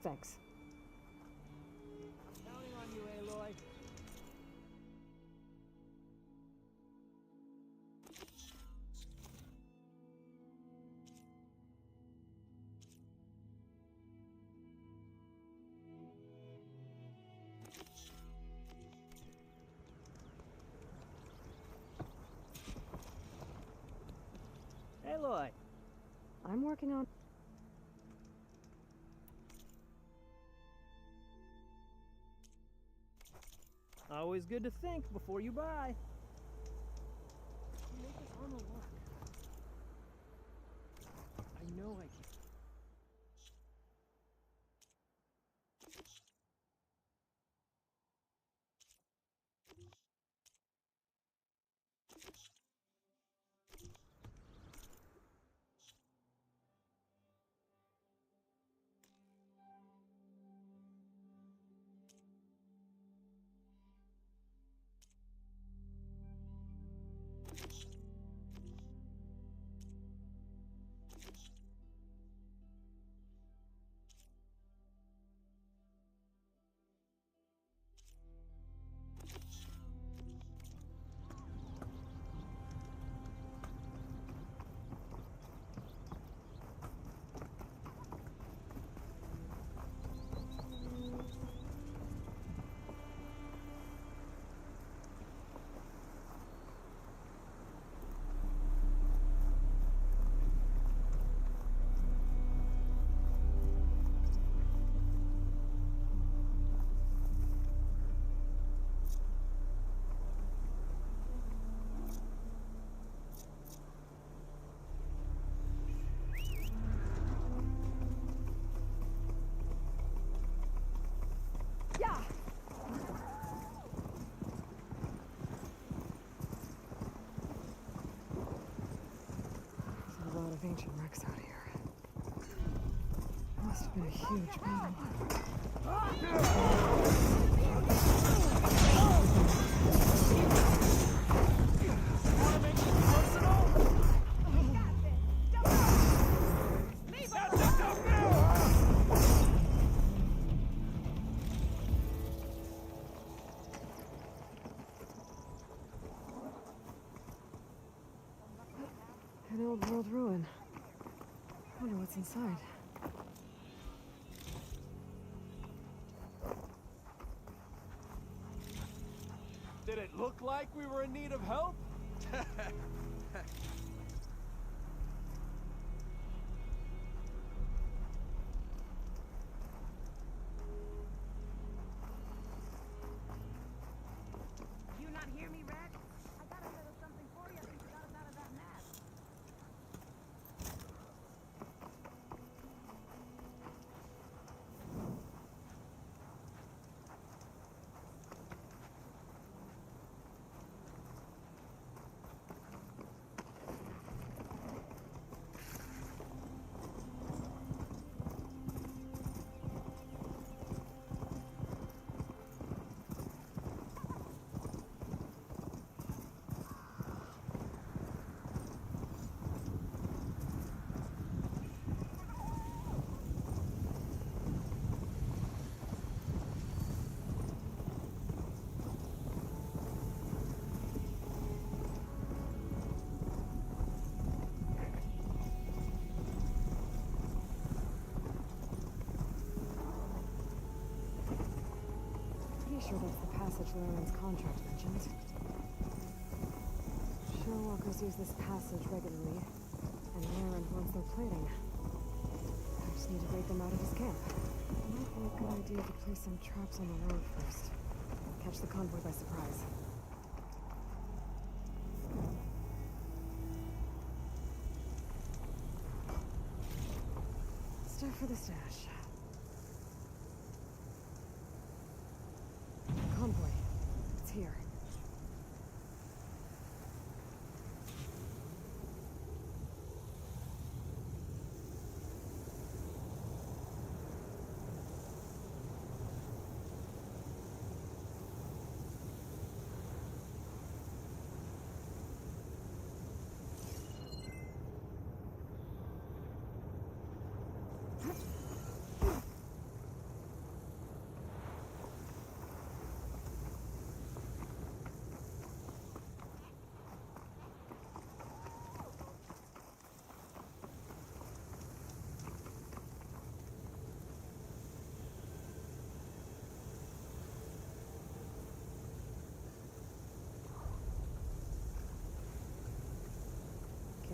Thanks. Counting on you, Aloy? I'm working on... Always good to think before you buy. Make this armor work. I know I can. There's a lot of ancient wrecks out here. Must have been a huge battle. Wanna make it personal? We got this. Don't leave An old world ruin. Wonder what's inside. Did it look like we were in need of help? You not hear me, Red? I got a little something for you. You got us out of that mess. Pretty sure that's the passage Laren's contract mentioned. Showwalkers use this passage regularly, and Laren wants their plating. I just need to break them out of his camp. Might be a good idea to place some traps on the road first. Catch the convoy by surprise. Stuff for the stash. Convoy. It's here.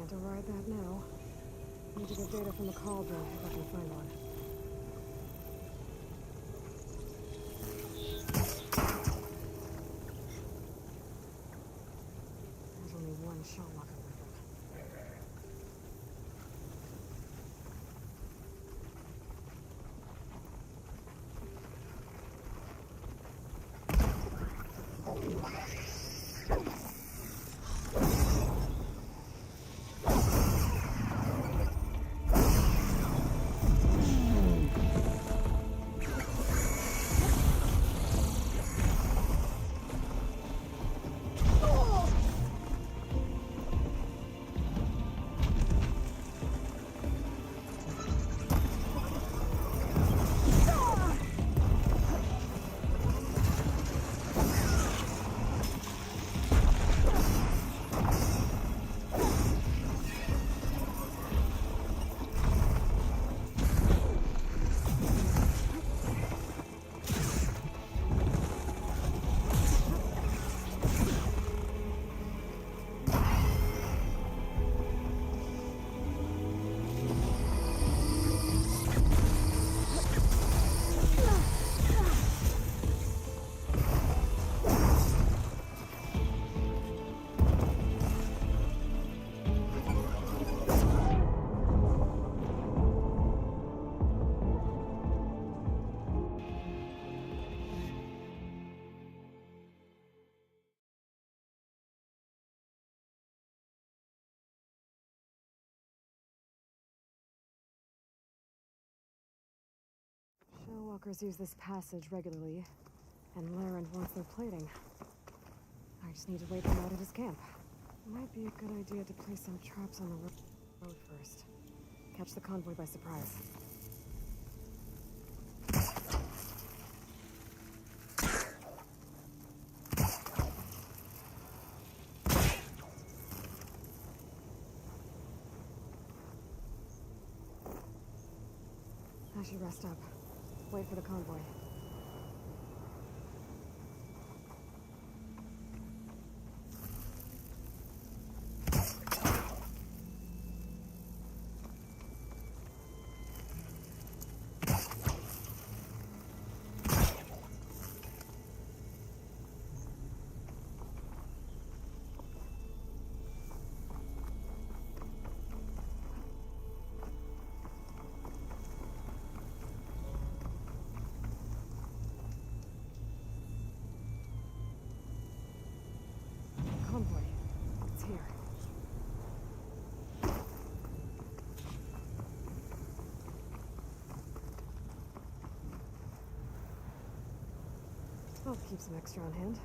Can't override that now. Need to get data from the cauldron if I can find one. There's only one shell locker weapon. Shellwalkers use this passage regularly, and Larend wants their plating. I just need to wait them out at his camp. Might be a good idea to place some traps on the road first. Catch the convoy by surprise. I should rest up. Wait for the convoy. I'll keep some extra on hand.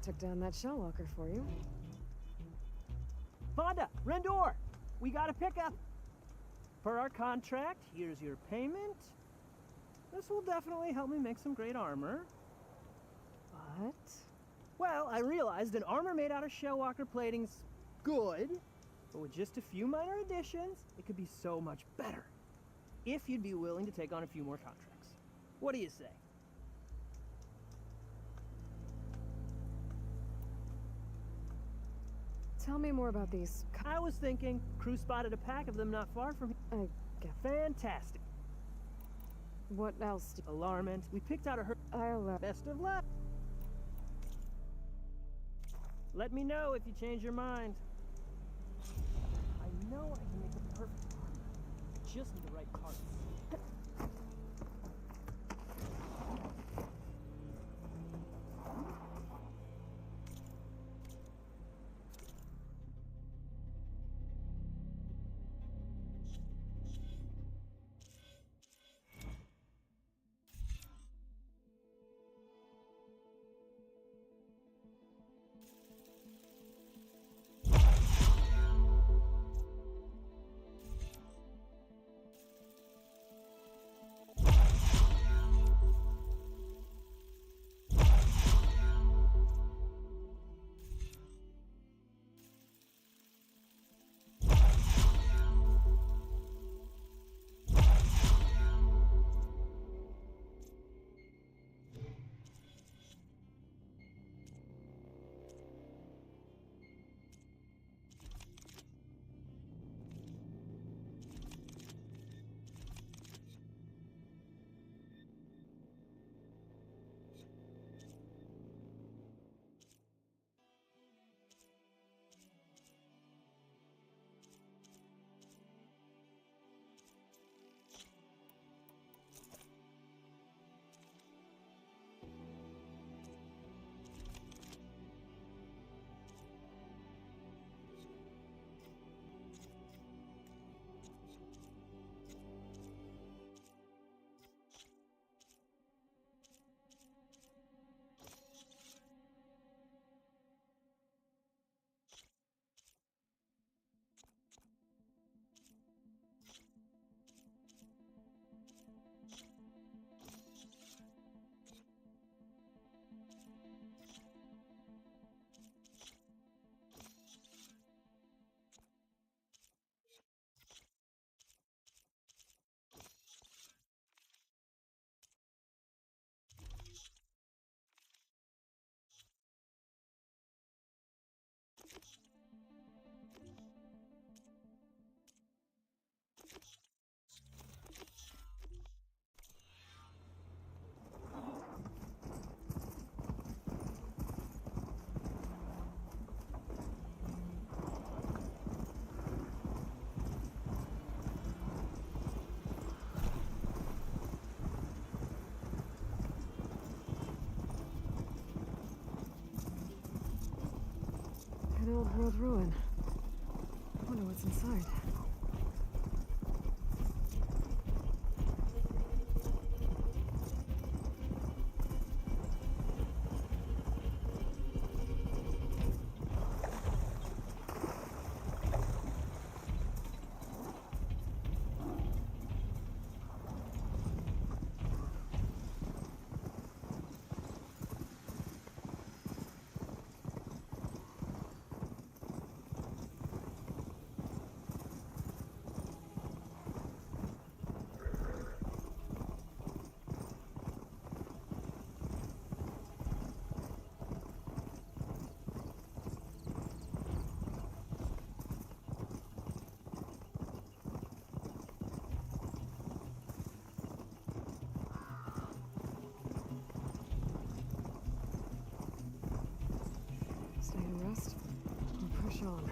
took down that shell walker for you. Vonda, Rendor, we got a pickup. Per our contract, here's your payment. This will definitely help me make some great armor. What? Well, I realized an armor made out of shell walker plating's good, but with just a few minor additions, it could be so much better. If you'd be willing to take on a few more contracts. What do you say? Tell me more about these. I was thinking, crew spotted a pack of them not far from here. Fantastic. What else? Alarmant. We picked out a best of luck. Let me know if you change your mind. I know I can make the perfect armor. Just need the right parts. An old world ruin. I wonder what's inside. Stay and rest, or push on.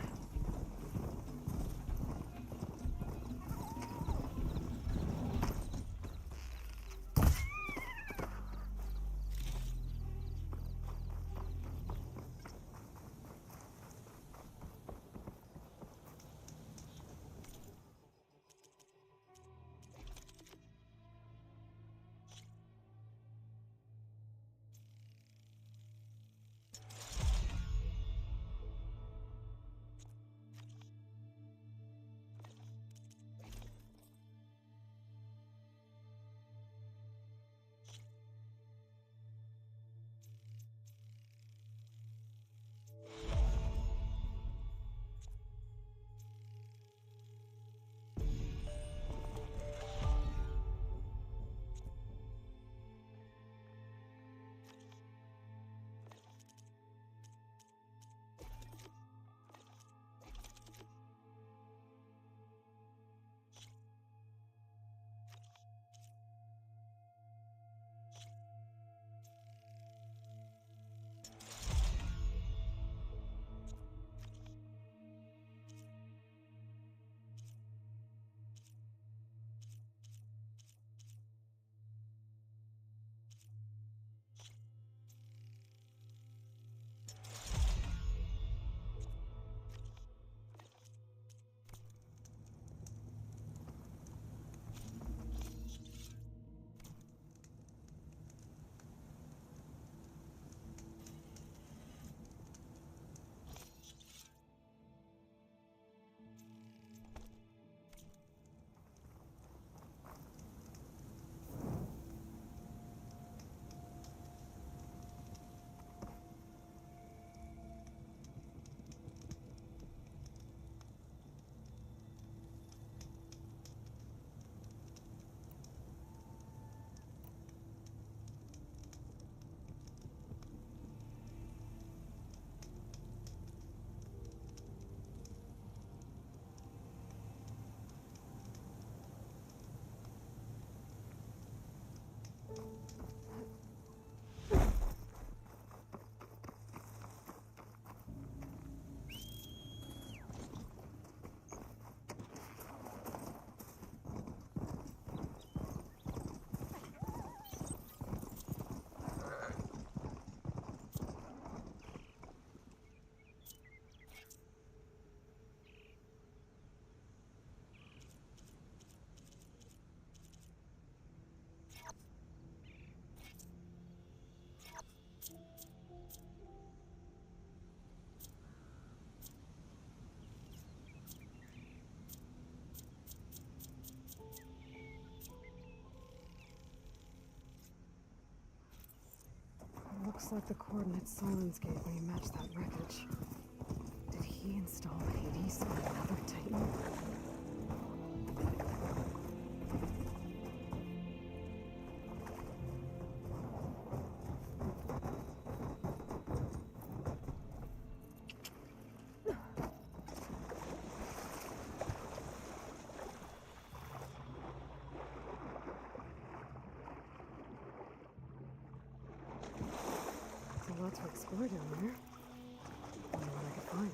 Looks like the coordinates Silence gave me matched that wreckage. Did he install Hades on another Titan? A lot to explore down there. Wonder what I could find.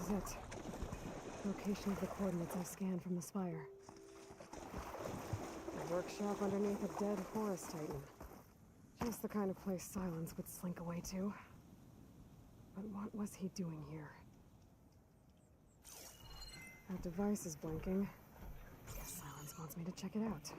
It. Location of the coordinates I scanned from the spire. A workshop underneath a dead Horus Titan. Just the kind of place Silence would slink away to. But what was he doing here? That device is blinking. Guess Silence wants me to check it out.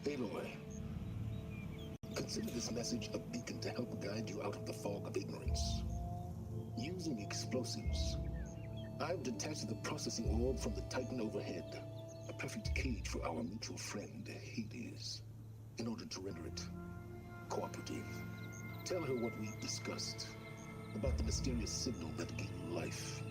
Aloy, consider this message a beacon to help guide you out of the fog of ignorance. Using explosives, I've detached the processing orb from the Titan overhead, a perfect cage for our mutual friend, Hades, in order to render it cooperative. Tell her what we've discussed about the mysterious signal that gave you life.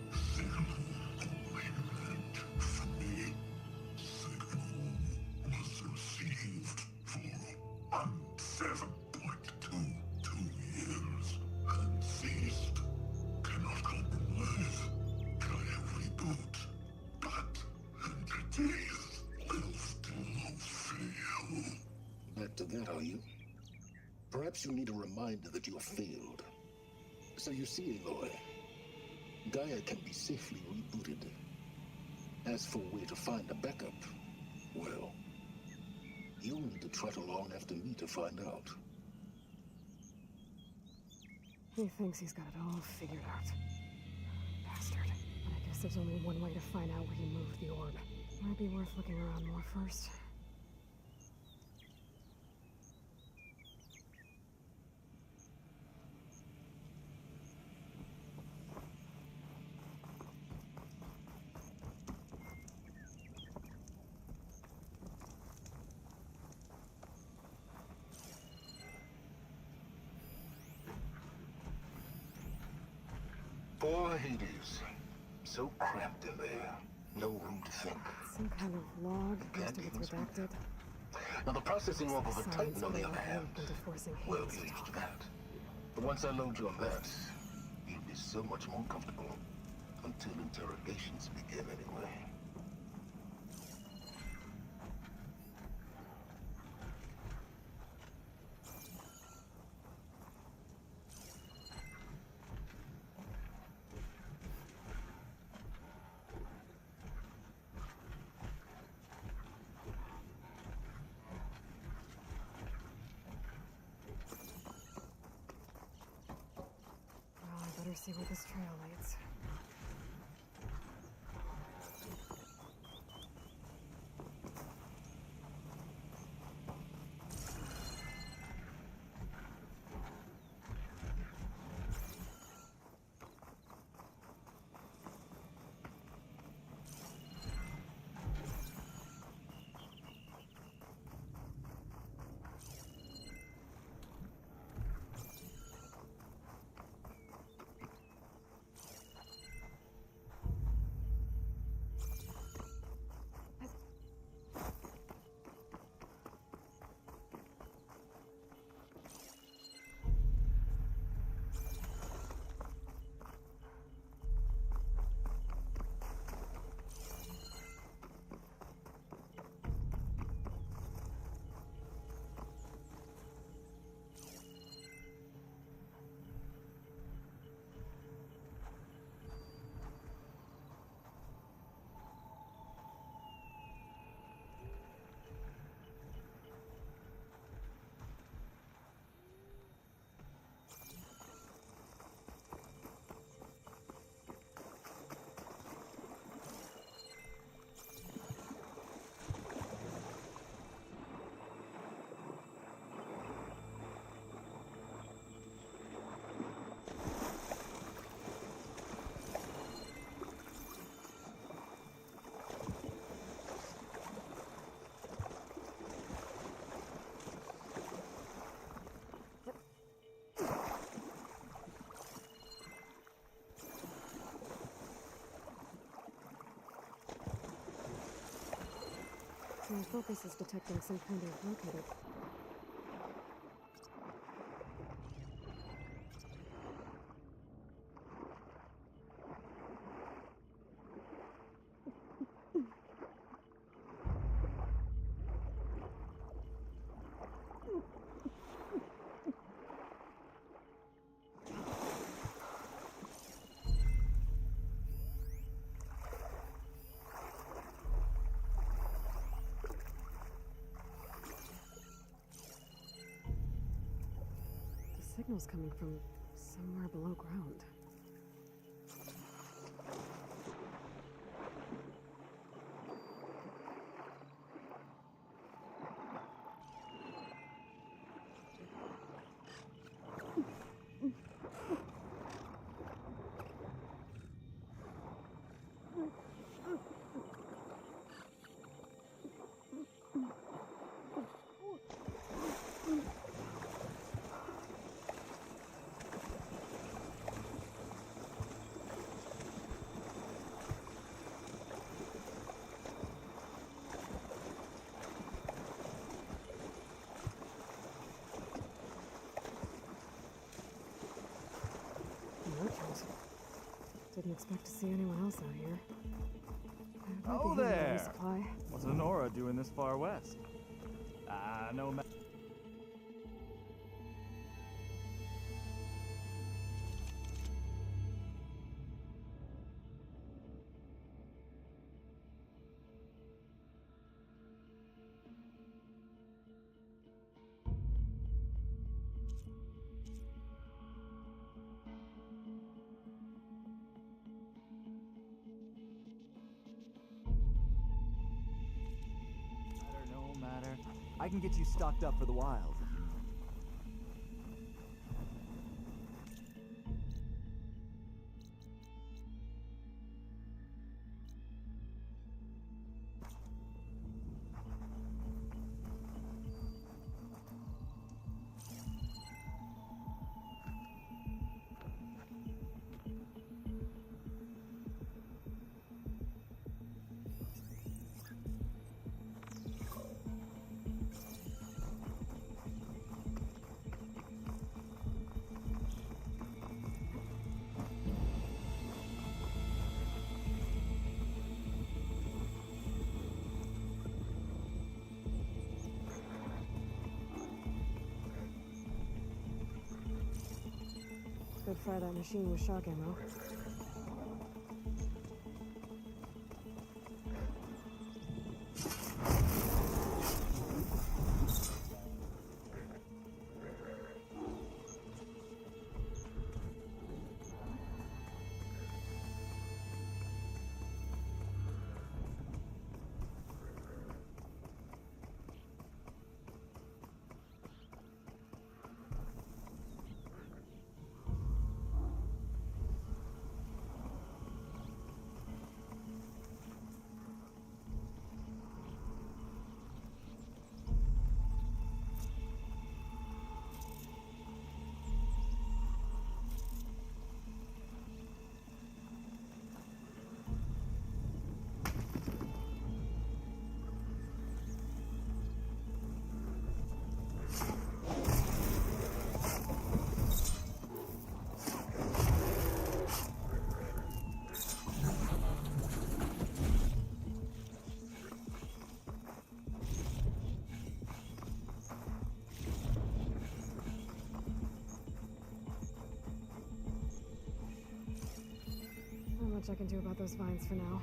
Back to that, are you? Perhaps you need a reminder that you have failed. So you see, Aloy, Gaia can be safely rebooted. As for where to find a backup, well, you'll need to trot along after me to find out. He thinks he's got it all figured out. Bastard. But I guess there's only one way to find out where he moved the orb. Might be worth looking around more first. Poor Hades. So cramped in there. No room to think. Some kind of log, most of it's redacted. Now the processing orb of a Titan, on the other hand, Well, be used to that. But once I load you on that, you'll be so much more comfortable. Until interrogations begin, anyway. Better see where this trail leads. My focus is detecting some kind of locator. Signal's coming from somewhere below ground. Didn't expect to see anyone else out here. Oh there! What's an Aura doing this far west? No matter. I can get you stocked up for the wild. Could fire that machine with shock ammo. Not much I can do about those vines for now.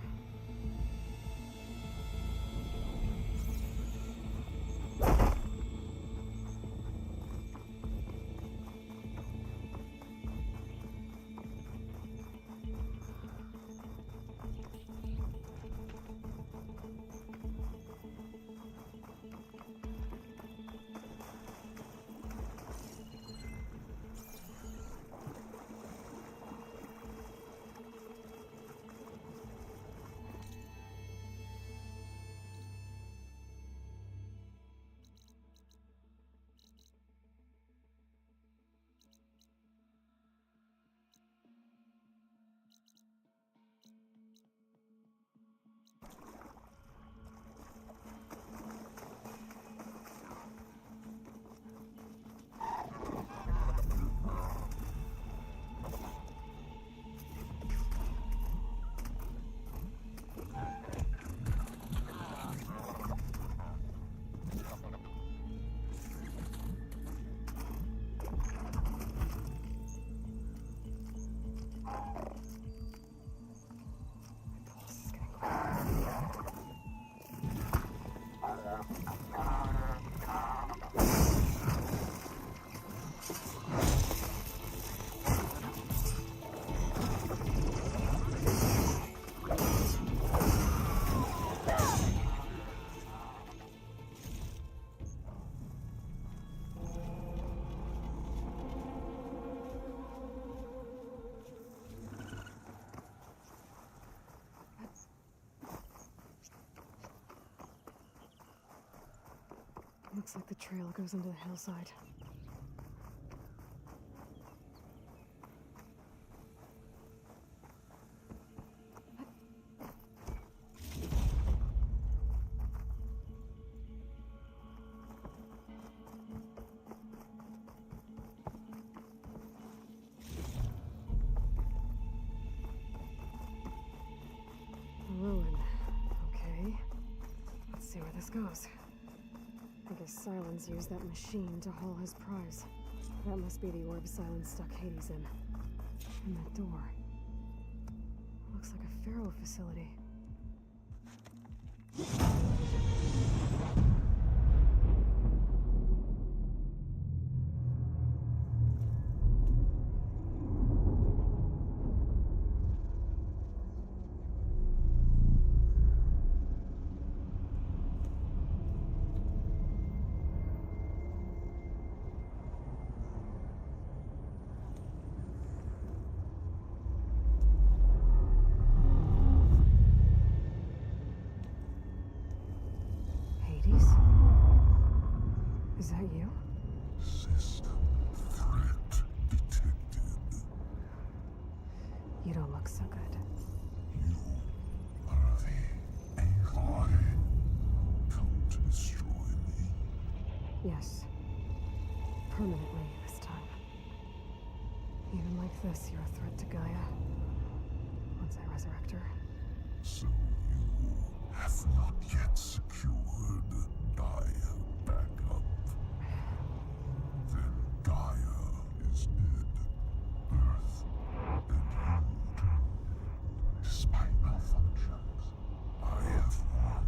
Looks like the trail goes into the hillside. Goes. I guess Silence used that machine to haul his prize. That must be the orb Silence stuck Hades in. And that door. Looks like a Pharaoh facility. Is that you? System threat detected. You don't look so good. You are the AI come to destroy me. Yes. Permanently this time. Even like this, you're a threat to Gaia. Once I resurrect her. So you have not yet secured Gaia back up. Then Gaia is dead. Earth and you too. Despite malfunctions, I have won.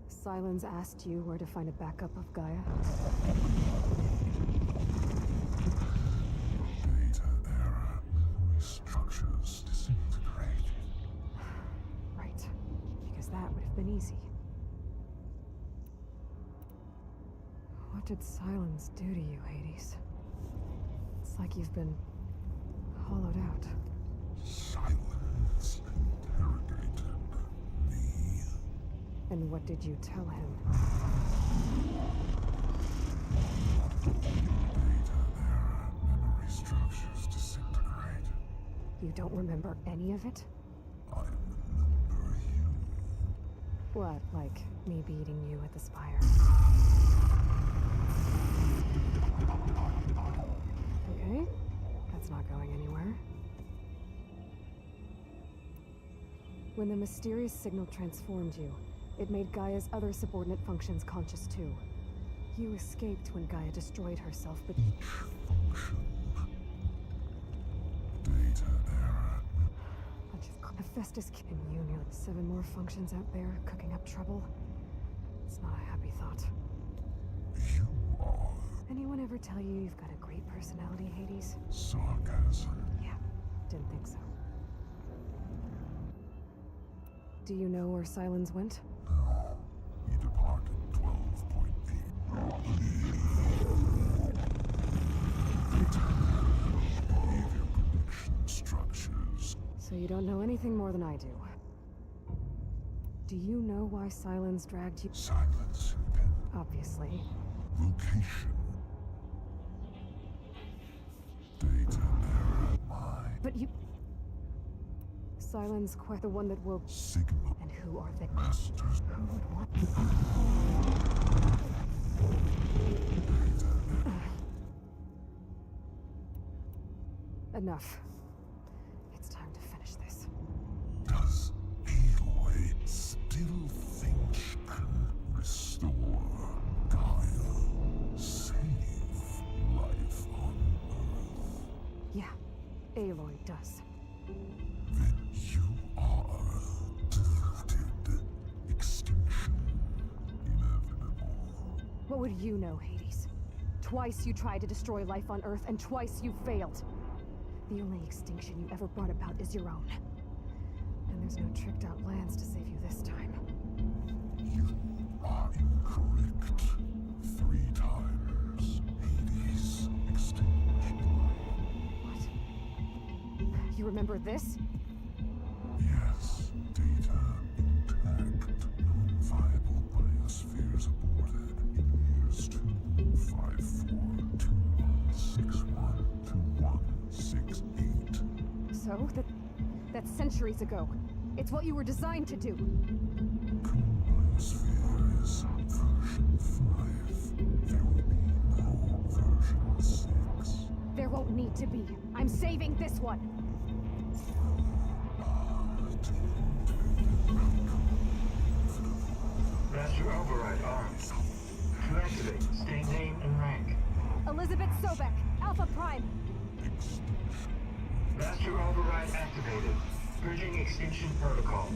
Silence asked you where to find a backup of Gaia? Data error. Memory structures disintegrated. Right. Because that would have been easy. What did Silence do to you, Hades? It's like you've been hollowed out. Silence interrogated me. And what did you tell him? Data error. Memory structures disintegrate. You don't remember any of it? I remember you. What, like me beating you at the Spire? Okay, that's not going anywhere. When the mysterious signal transformed you, it made Gaia's other subordinate functions conscious too. You escaped when Gaia destroyed herself, but each function. Data error. bunch of Hephaestus and you nearly 7 more functions out there cooking up trouble. It's not a happy thought. You are. Anyone ever tell you you've got a great personality, Hades? Sarcasm. Yeah, didn't think so. Do you know where Silence went? No. He departed 12.8. Behavior prediction structures. So you don't know anything more than I do. Do you know why Silence dragged you? Silence and pen. Obviously. Location. Data error. Mine. But you... Silence quite the one that woke... Signal. And who are they? Masters. Who would want... Enough. It's time to finish this. Does Aloy still think she can restore Gaia? Save life on Earth? Yeah, Aloy does. Then you are deluded. Extinction inevitable. What would you know, Hades? Twice you tried to destroy life on Earth, and twice you failed. The only extinction you ever brought about is your own. And there's no tricked out plans to save you this time. You are incorrect. 3 times. Hades extinguished life. What? You remember this? Yes. So, that's centuries ago. It's what you were designed to do. Spheres, version 5. There will be no version 6. There won't need to be. I'm saving this one. Master override arms. To activate, state name and rank. Elizabeth Sobek, Alpha Prime. Master override activated. Purging extinction protocol.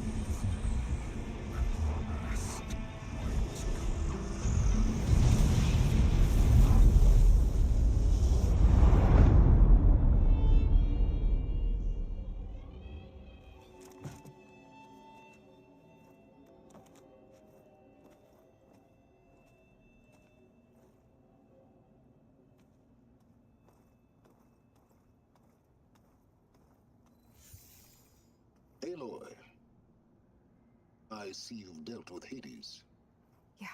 Aloy, I see you've dealt with Hades. Yeah.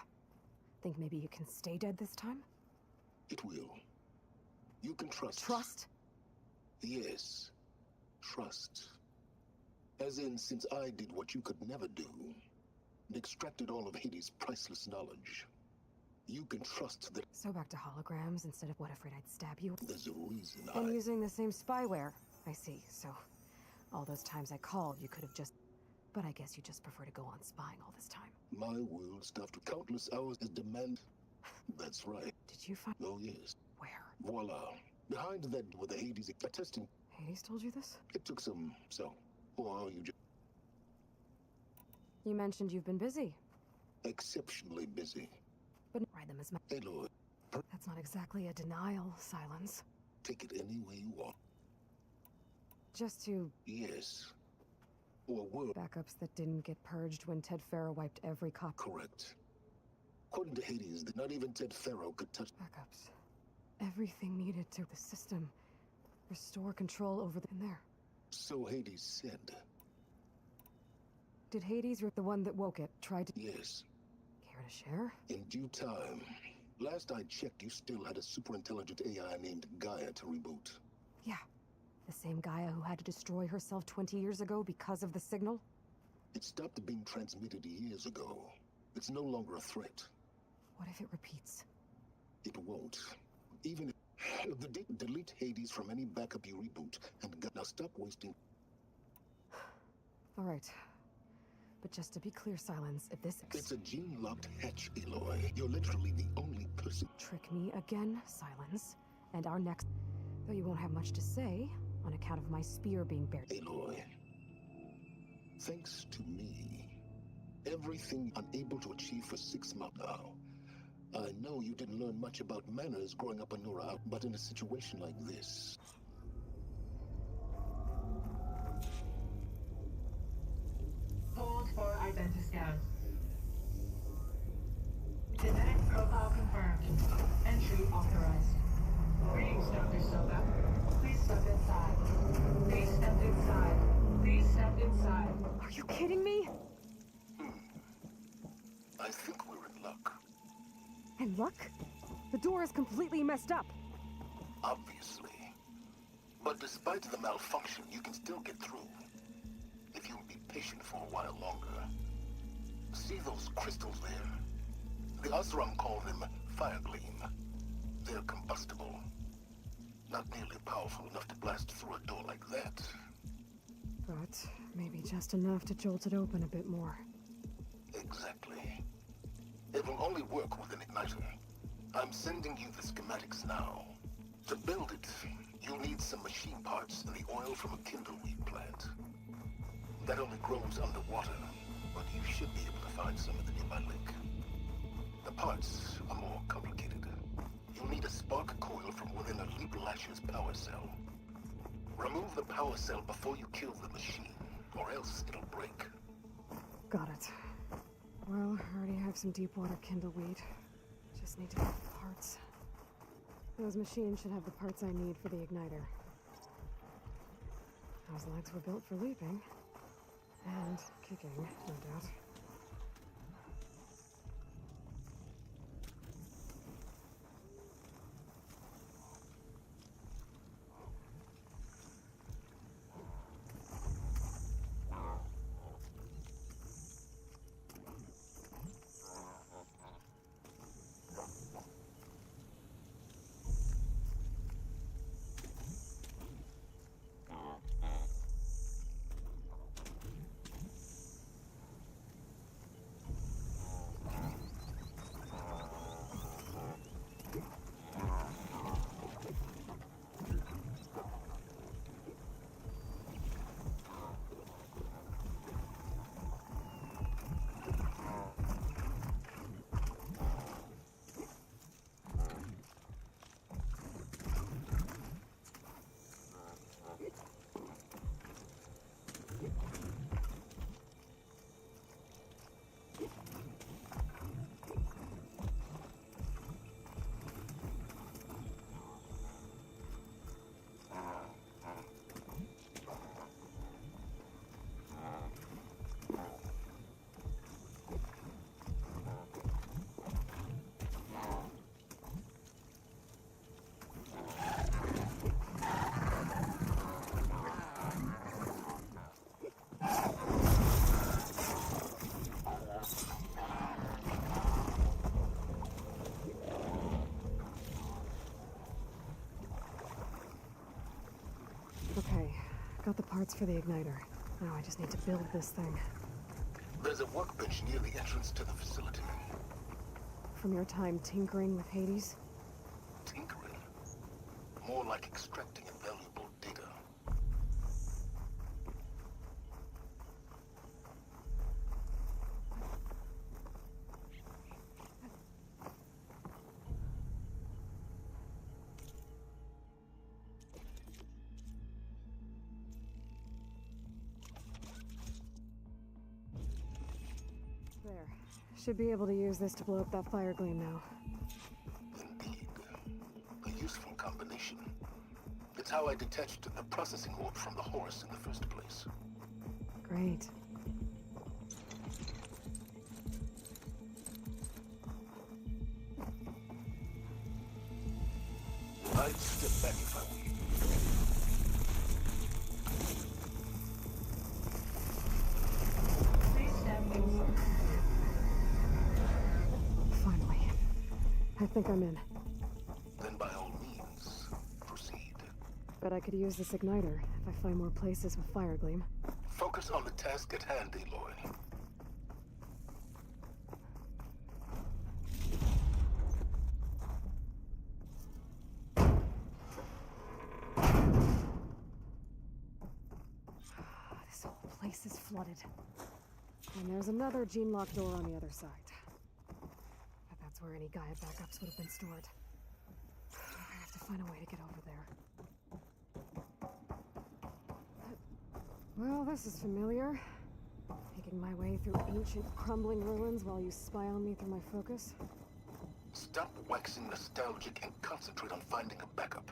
Think maybe you can stay dead this time? It will. You can trust. Trust? Yes. Trust. As in, since I did what you could never do, and extracted all of Hades' priceless knowledge, you can trust that— So back to holograms instead of what afraid I'd stab you? There's a reason And using the same spyware. I see, so all those times I called, you could have just— But I guess you just prefer to go on spying all this time. My world stuffed with countless hours as demand. That's right. Did you find— Oh, yes. Where? Voila. Behind that were the Hades testing. Hades told you this? It took some, or you just— You mentioned you've been busy. Exceptionally busy. But ride them as my— Aloy. That's not exactly a denial, Silence. Take it any way you want. Just to— Yes. Or were— Backups that didn't get purged when Ted Farrow wiped every copy. Correct. According to Hades, not even Ted Farrow could touch— Backups. Everything needed to— The system. Restore control over in there. So Hades said. Did Hades, the one that woke it, try to— Yes. Care to share? In due time. Last I checked, you still had a super intelligent AI named Gaia to reboot. Yeah. The same Gaia who had to destroy herself 20 years ago because of the signal? It stopped being transmitted years ago. It's no longer a threat. What if it repeats? It won't. Even if the delete Hades from any backup you reboot, and now stop wasting— All right. But just to be clear, Silence, if this— It's a gene-locked hatch, Aloy. You're literally the only person— Trick me again, Silence. And our next— Though you won't have much to say, on account of my spear being buried. Aloy. Thanks to me, everything unable to achieve for 6 months now. I know you didn't learn much about manners growing up on Nura, but in a situation like this— Hold for identiscan. Genetic profile confirmed. Entry authorized. Greetings, Dr. Soba. Please step inside. Please step inside. Please step inside. Are you kidding me? I think we're in luck. And luck? The door is completely messed up. Obviously. But despite the malfunction, you can still get through. If you'll be patient for a while longer. See those crystals there? The Osram call them fire gleam. They're combustible. Not nearly powerful enough to blast through a door like that. But maybe just enough to jolt it open a bit more. Exactly. It will only work with an igniter. I'm sending you the schematics now. To build it, you'll need some machine parts and the oil from a kindleweed plant. That only grows underwater, but you should be able to find some in the nearby lake. The parts are more complicated. You'll need a spark coil from within a Leap Lasher's power cell. Remove the power cell before you kill the machine, or else it'll break. Got it. Well, I already have some deep water kindleweed. Just need to get the parts. Those machines should have the parts I need for the igniter. Those legs were built for leaping. And kicking, no doubt. the parts for the igniter. Now I just need to build this thing. There's a workbench near the entrance to the facility. From your time tinkering with Hades? Tinkering? More like extracting valuable data. There. Should be able to use this to blow up that fire gleam now. Indeed. A useful combination. It's how I detached the processing orb from the horse in the first place. Great. I'd step back if I were you. Please stand inside. Finally. I think I'm in. Then by all means, proceed. Bet I could use this igniter if I find more places with fire gleam. Focus on the task at hand, Aloy. This whole place is flooded. And there's another gene-locked door on the other side. Bet that's where any Gaia backups would have been stored. I have to find a way to get over there. Well, this is familiar. Making my way through ancient, crumbling ruins while you spy on me through my focus. Stop waxing nostalgic and concentrate on finding a backup.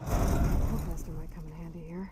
Hellcaster might come in handy here.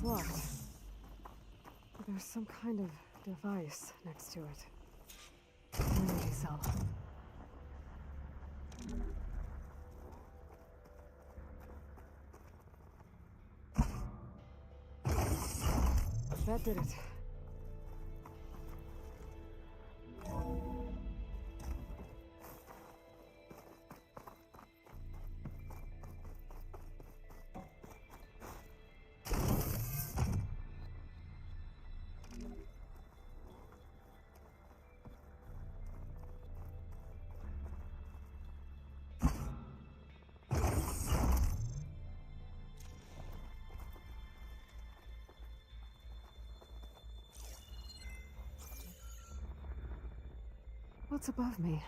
Locked. There's some kind of device next to it. An energy cell. That did it. What's above me?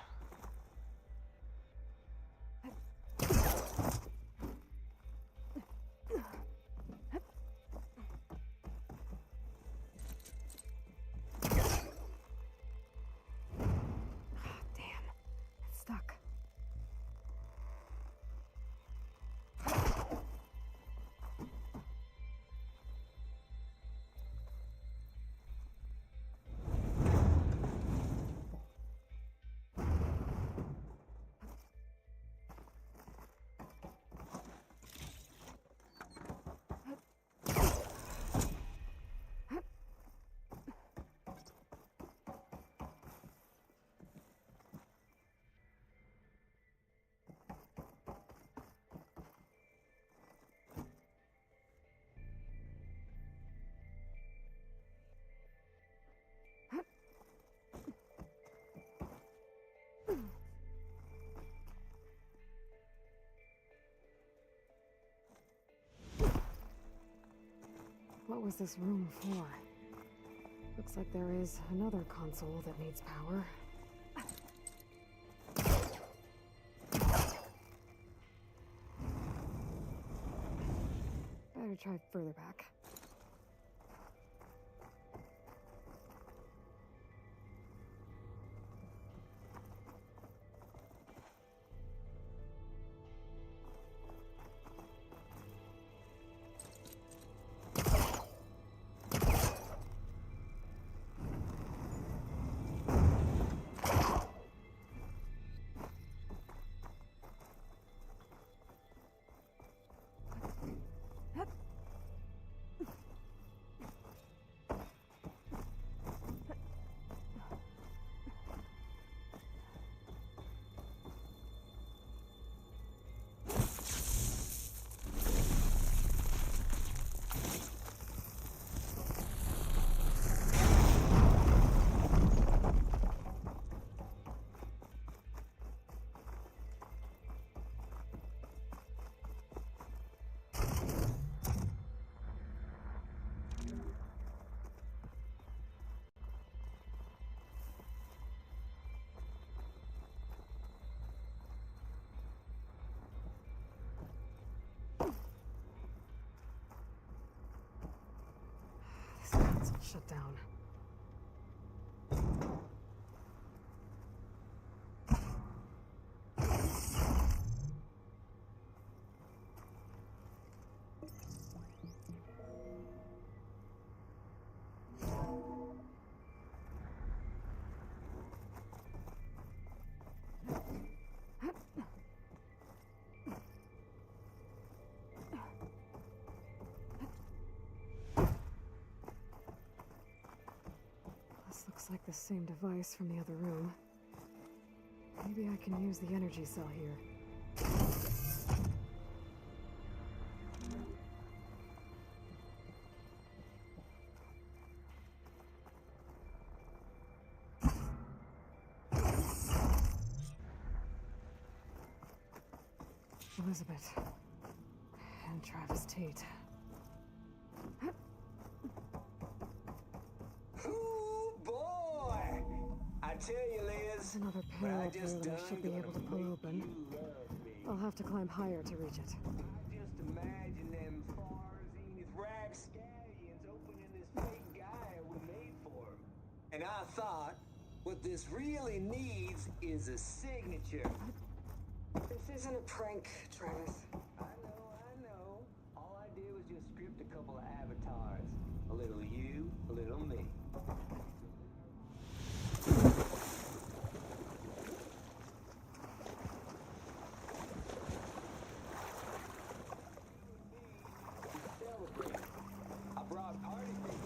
What was this room for? Looks like there is another console that needs power. Better try further back. Shut down. Looks like the same device from the other room. Maybe I can use the energy cell here. Elizabeth and Travis Tate. I tell you, Liz, there's another pair up there that I should be able to pull open. I'll have to climb higher to reach it. I just imagine them Farzine rapscallions opening this fake guy we made for him. And I thought, what this really needs is a signature. This isn't a prank, Travis. I know. All I did was just script a couple of avatars. A little you, a little me. I brought Odyssey.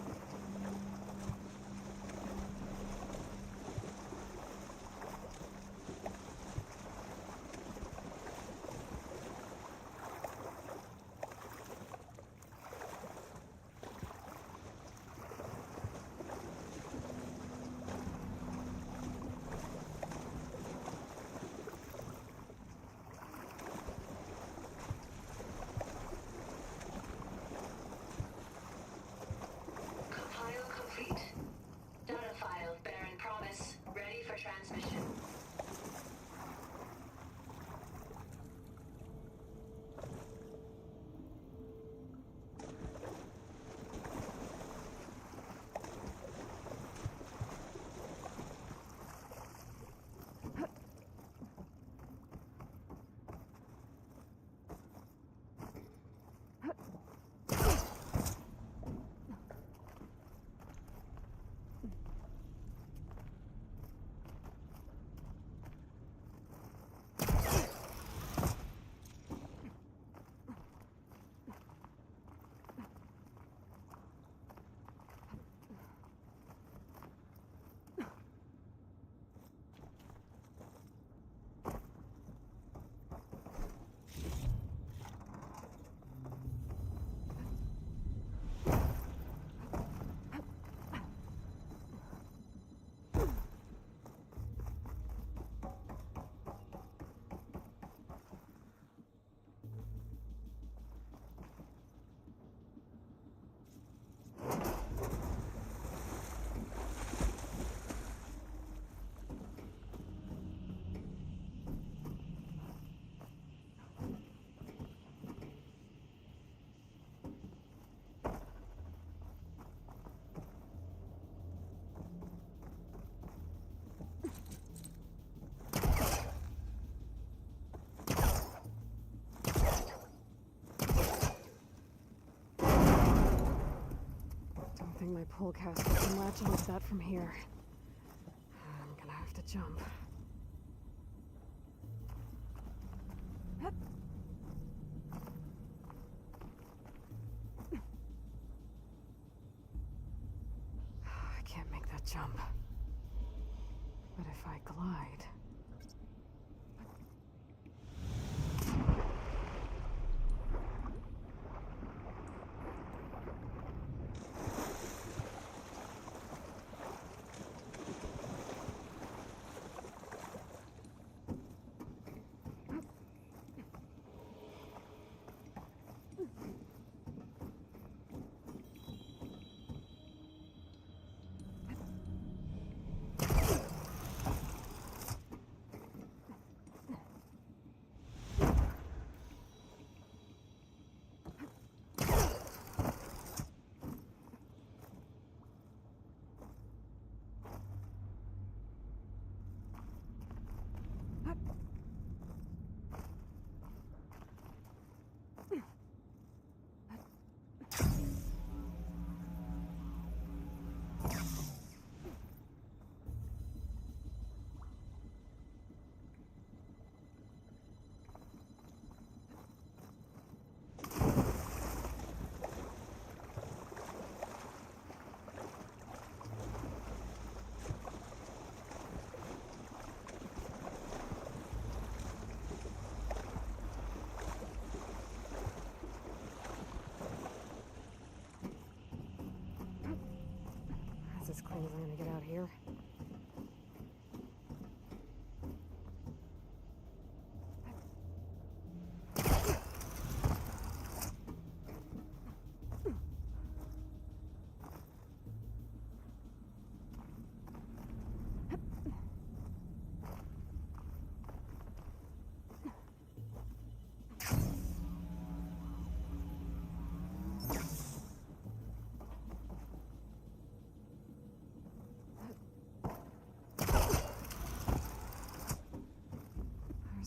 think my pull caster can latch onto that from here. I'm gonna have to jump. I can't make that jump. But if I glide... As clean as I'm gonna get out here.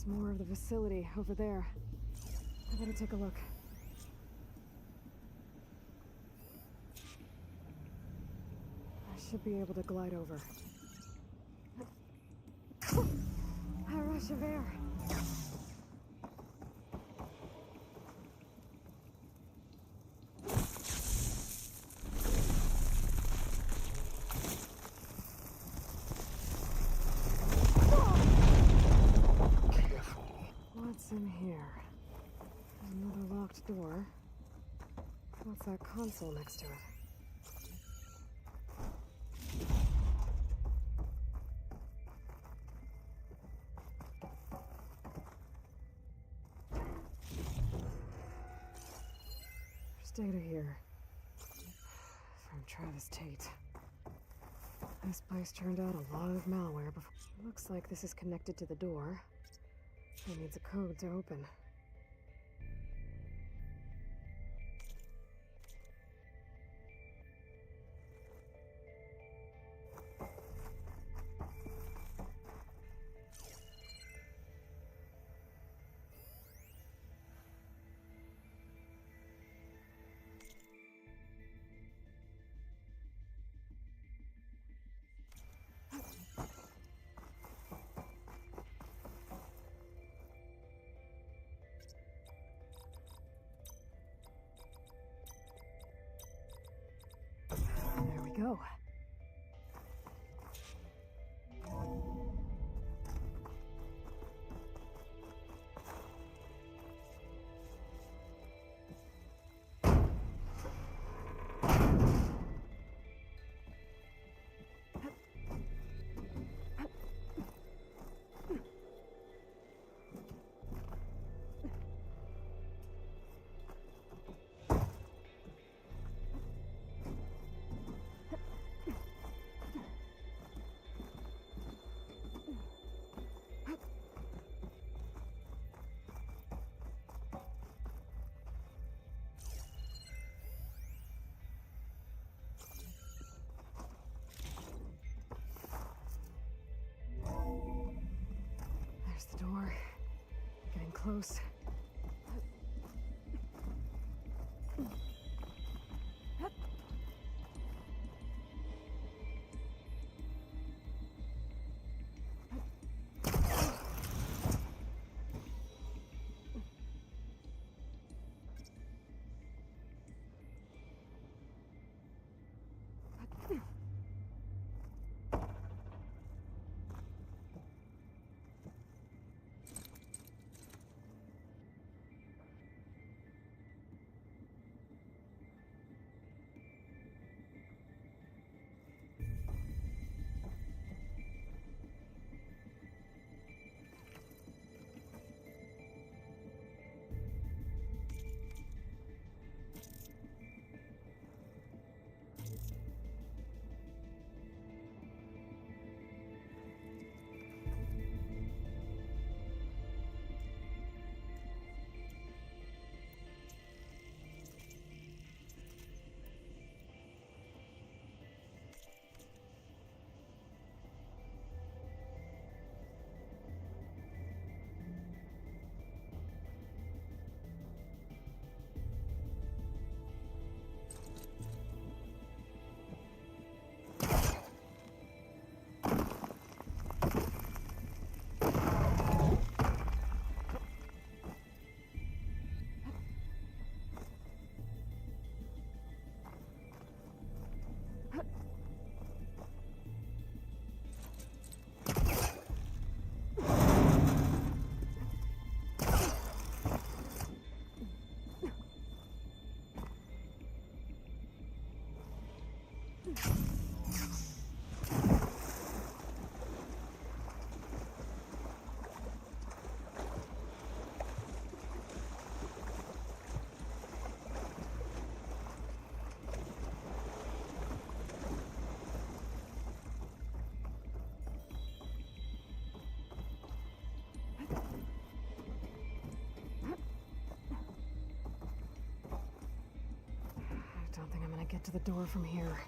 More of the facility over there. I better take a look. I should be able to glide over. A rush of air. What's in here? Another locked door. What's that console next to it? There's data here. From Travis Tate. This place turned out a lot of malware before. Looks like this is connected to the door. It needs a code to open. Go. Door. Getting close. get to the door from here.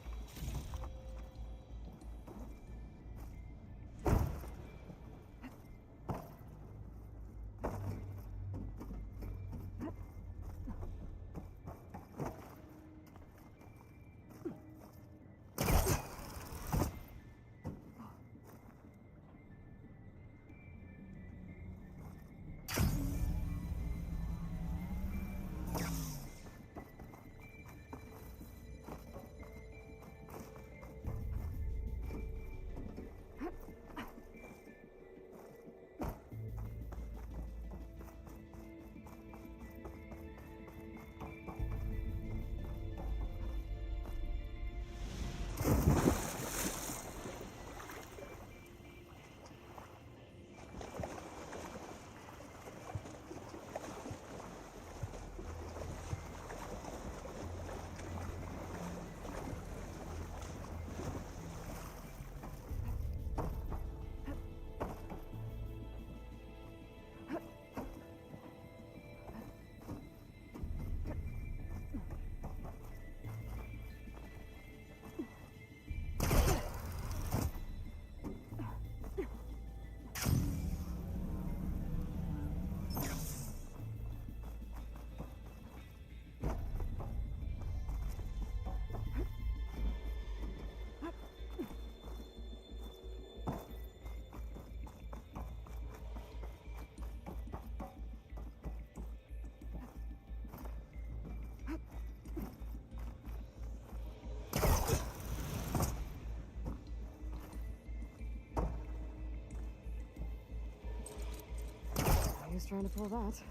Who's trying to pull that?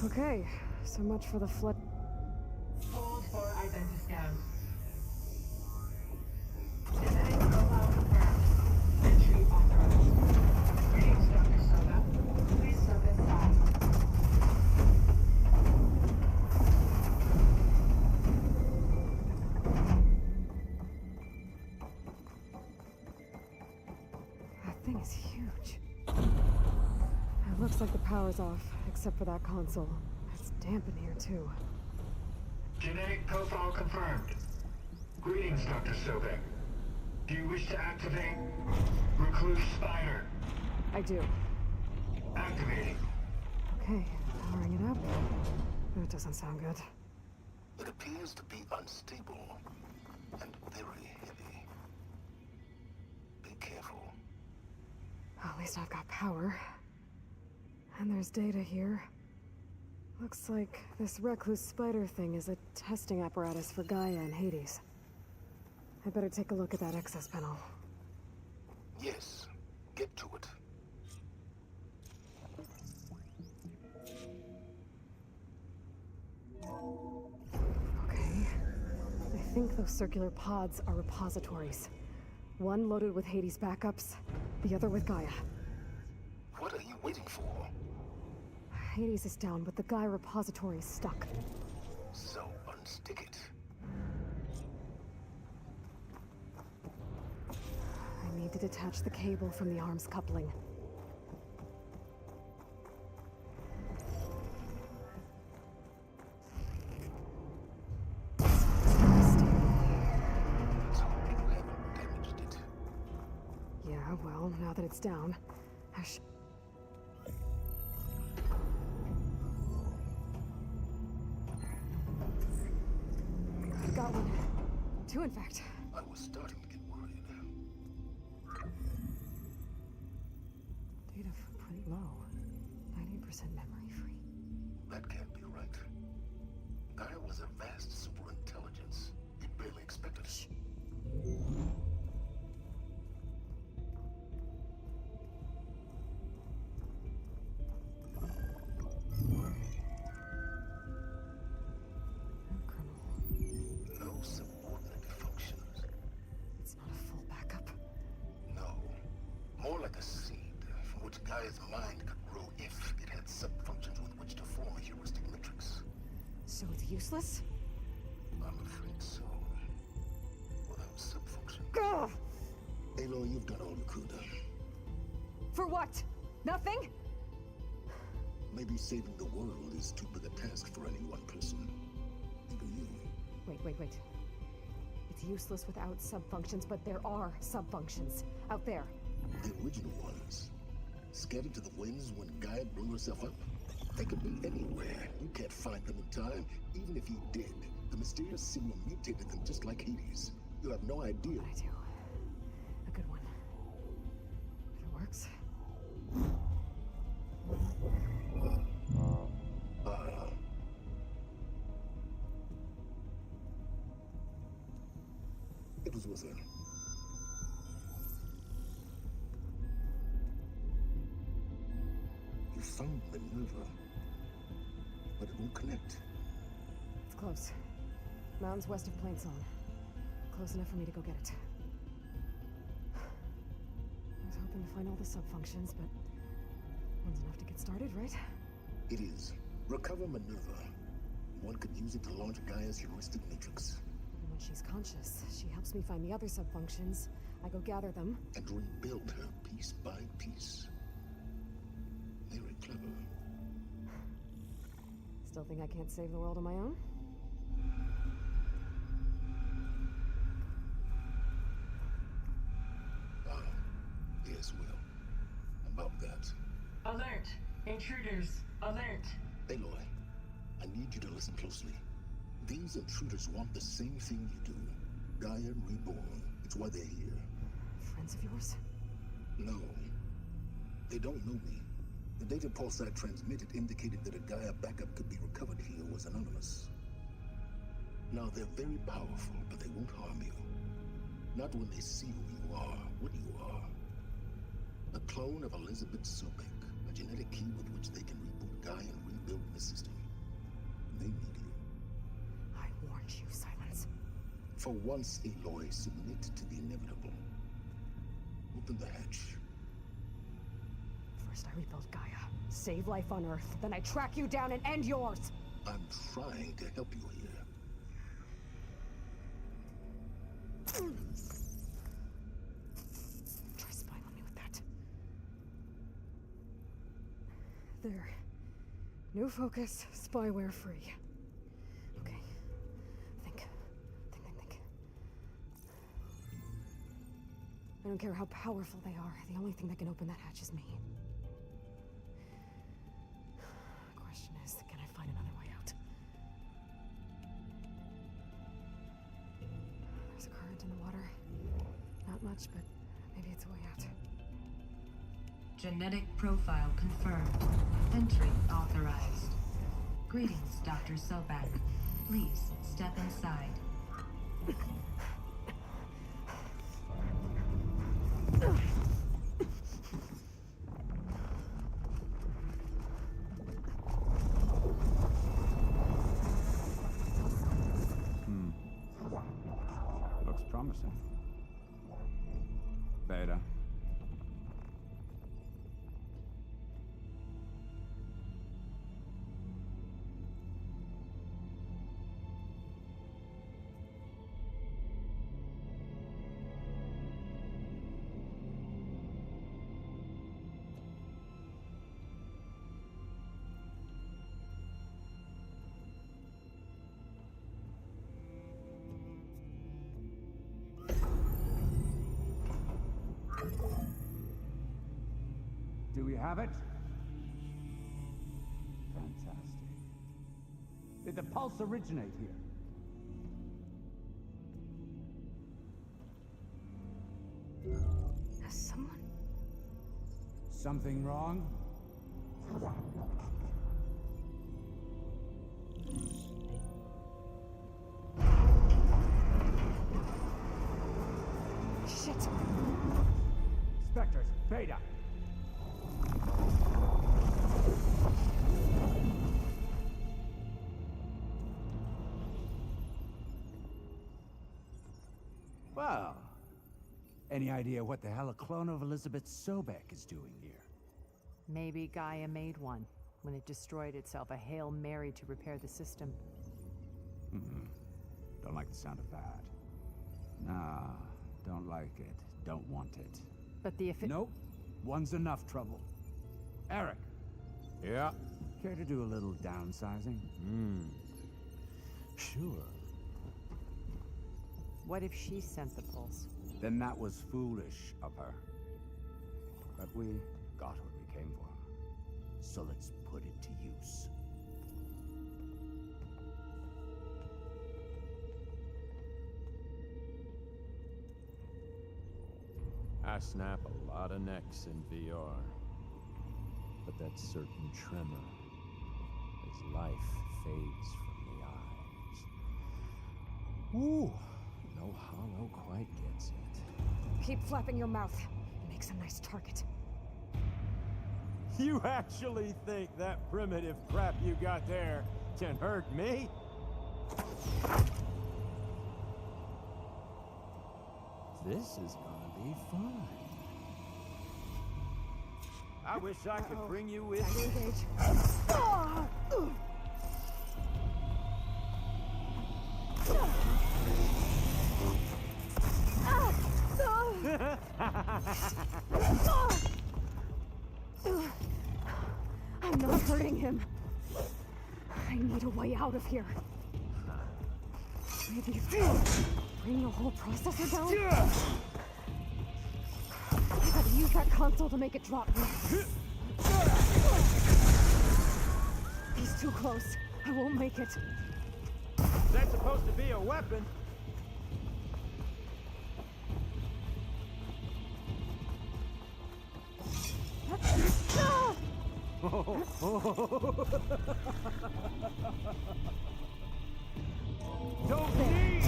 Okay, so much for the flip. Hold for identity scan. Genetic profile confirmed. Entry authorized. Greetings, Dr. Soda. Please step inside. That thing is huge. It looks like the power's off, except for that console. It's damp in here, too. Genetic profile confirmed. Greetings, Dr. Sobek. Do you wish to activate Recluse Spider? I do. Activating. Okay, powering it up. That doesn't sound good. It appears to be unstable and very heavy. Be careful. At least I've got power. And there's data here. Looks like this Recluse Spider thing is a testing apparatus for Gaia and Hades. I better take a look at that access panel. Yes, get to it. Okay. I think those circular pods are repositories. One loaded with Hades backups, the other with Gaia. What are you waiting for? Hades is down, but the Gaia repository is stuck. So unstick it. I need to detach the cable from the arms coupling. Yeah, well, now that it's down, I've got one. Two, in fact. I was starting to get worried. Data footprint low. 90% memory free. That can't be right. Gaia was a vast superintelligence. You barely expected it. No subordinate functions. It's not a full backup. No. More like a seed from which Gaia's mind could grow if it had sub-functions with which to form a heuristic matrix. So it's useless? I'm afraid so. Without sub-functions. Gah! Aloy, you've done all you could. For what? Nothing? Maybe saving the world is too big a task for any one person. Even you. Wait. It's useless without sub-functions, but there are sub-functions out there. The original ones. Scattered to the winds when Gaia blew herself up. They could be anywhere. You can't find them in time. Even if you did, the mysterious signal mutated them just like Hades. You have no idea. I do. A good one. If it works. It was with her. You found Minerva, but it won't connect. It's close. Mountains west of Plain Zone. Close enough for me to go get it. I was hoping to find all the sub-functions, but one's enough to get started, right? It is. Recover Minerva. One could use it to launch Gaia's heuristic matrix. And when she's conscious, she helps me find the other sub-functions. I go gather them. And rebuild her piece by piece. Very clever. Still think I can't save the world on my own? Yes, Will. About that. Alert! Intruders! Alert! Aloy, I need you to listen closely. These intruders want the same thing you do. Gaia reborn. It's why they're here. Friends of yours? No. They don't know me. The data pulse I transmitted indicated that a Gaia backup could be recovered here was anonymous. Now, they're very powerful, but they won't harm you. Not when they see who you are, what you are. A clone of Elizabeth Sobek, a genetic key with which they can reboot Gaia and built the system. They need you. I warned you, Silence. For once, Aloy, submit to the inevitable. Open the hatch. First I rebuild Gaia, save life on Earth, then I track you down and end yours! I'm trying to help you here. Try spying on me with that. There. New focus, spyware free. Okay. Think. I don't care how powerful they are. The only thing that can open that hatch is me. The question is, can I find another way out? There's a current in the water. Not much, but maybe it's a way out. Genetic profile confirmed. Entry authorized. Greetings, Dr. Sobek. Please step inside. Looks promising. Beta. Do we have it? Fantastic. Did the pulse originate here? Has someone... Something wrong? Shit! Spectres, Beta! Well, any idea what the hell a clone of Elizabeth Sobek is doing here? Maybe Gaia made one when it destroyed itself, a Hail Mary to repair the system. Don't like the sound of that. Nah, don't like it. Don't want it. But the Nope. One's enough trouble. Eric. Yeah? Care to do a little downsizing? Sure. What if she sent the pulse? Then that was foolish of her. But we got what we came for. So let's put it to use. I snap a lot of necks in VR. But that certain tremor as life fades from the eyes. Ooh, no hollow quite gets it. Keep flapping your mouth. It makes a nice target. You actually think that primitive crap you got there can hurt me? This is gonna be fun. I wish I could bring you with me. Engage. I'm not hurting him. I need a way out of here. Maybe bring the whole processor down? I gotta use that console to make it drop me. He's too close. I won't make it. Is that supposed to be a weapon? Don't need!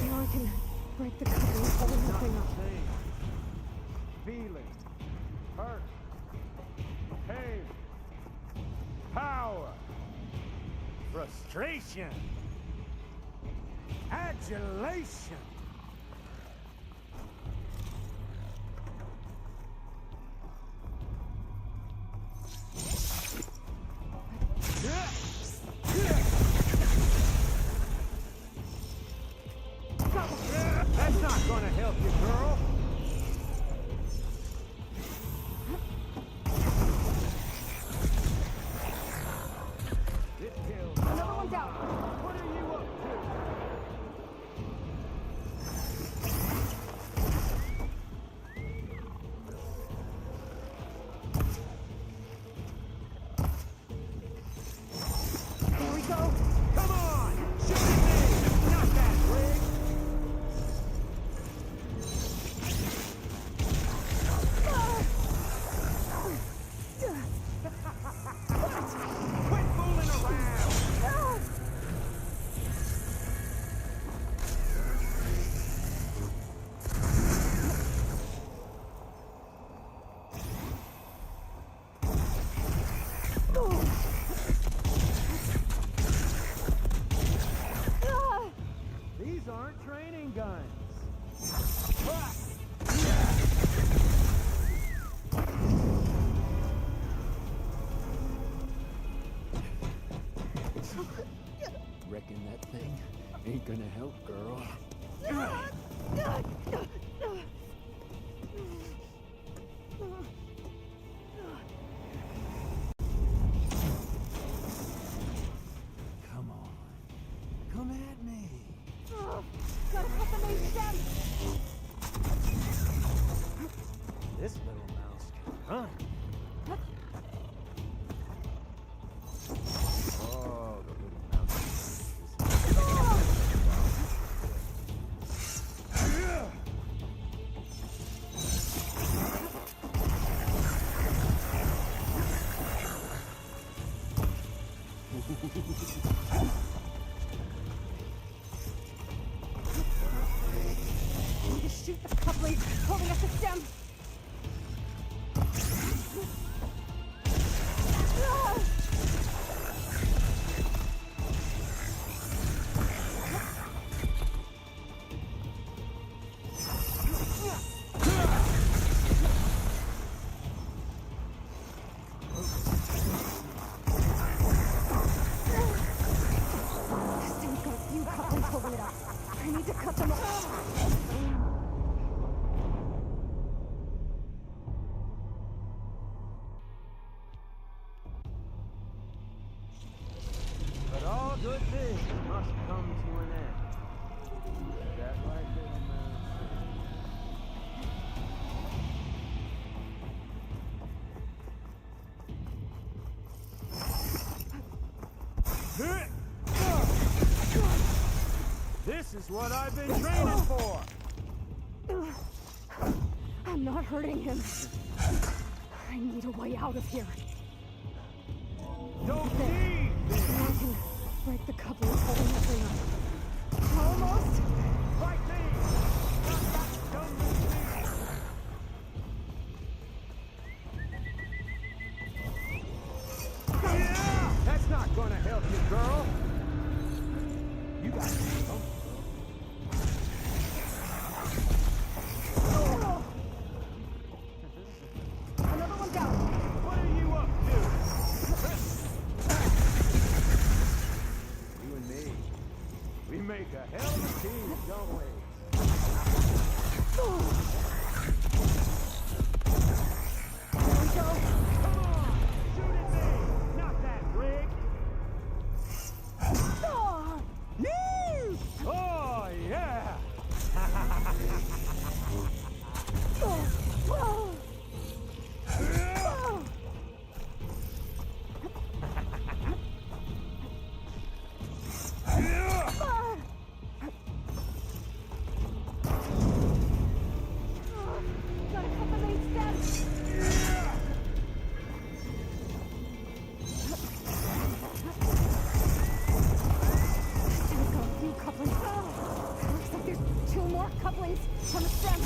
Now I can break the cover and hold the thing up. Feeling, hurt, pain, power. Frustration. Adulation. That's not gonna help you, girl. It kills. Another one down. What are you up There we go. Come on! Shoot at me! Not that rig! Quit fooling around! These aren't training guns. Reckon that thing ain't gonna help, girl. Come on. Come at me. Gotta cut the main stem. This little mouse can run. Oh, the little mouse. Need to shoot the couplings holding up the stem. This thing's got a few couplings holding it up. I need to cut them off. But all good things must come to an end. Is that right, little man? This is what I've been training for. I'm not hurting him. I need a way out of here. Don't There. need this. Now I can break the couplings holding the thing up. Almost. Fight me. Not that dumb Yeah! That's not gonna help you, girl. You got to go. Another one down. What are you up to? You and me, we make a hell of a team, don't we? There we go. Come on, shoot at me. Not that rig. Oh yeah. Gotta cut the main stem. It's got a few couplings. Looks like there's 2 more couplings on the stem.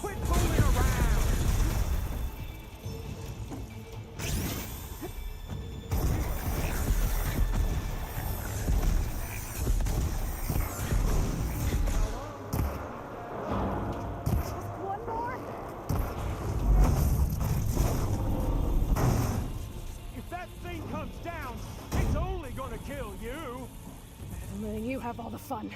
Quit fooling around. fun.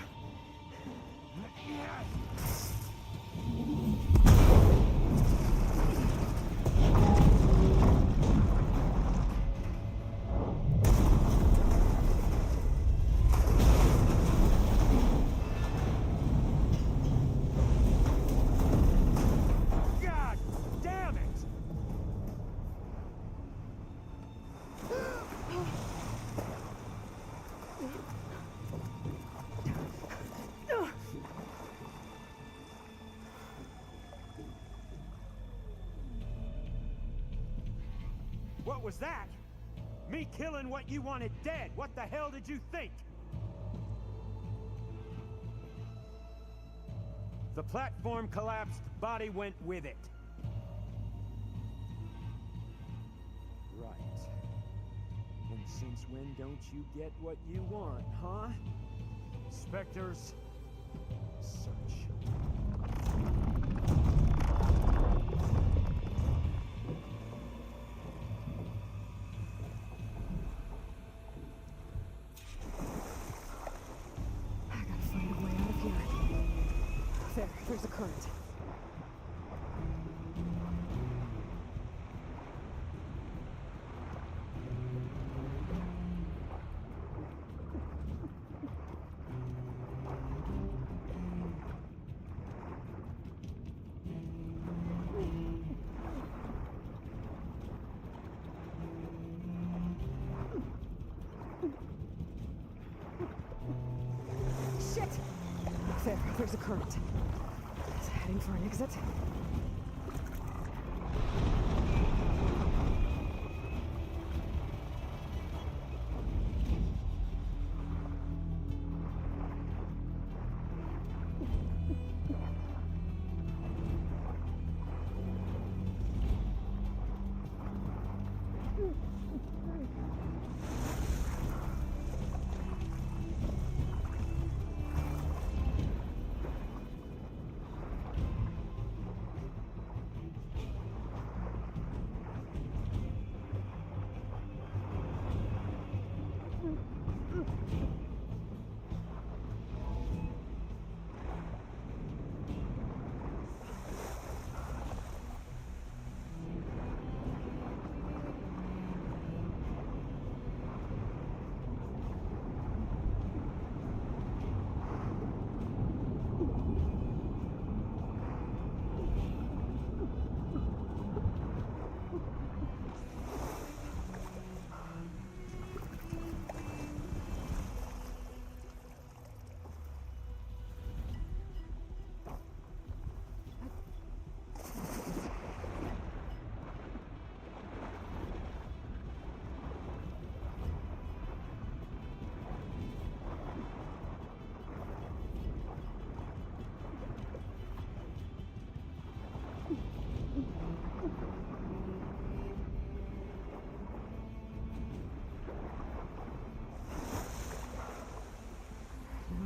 God damn it! What was that? Me killing what you wanted dead. What the hell did you think? The platform collapsed, body went with it. Right. And since when don't you get what you want, huh? Spectres, search. There's a current. Shit! There's a current. Heading for an exit.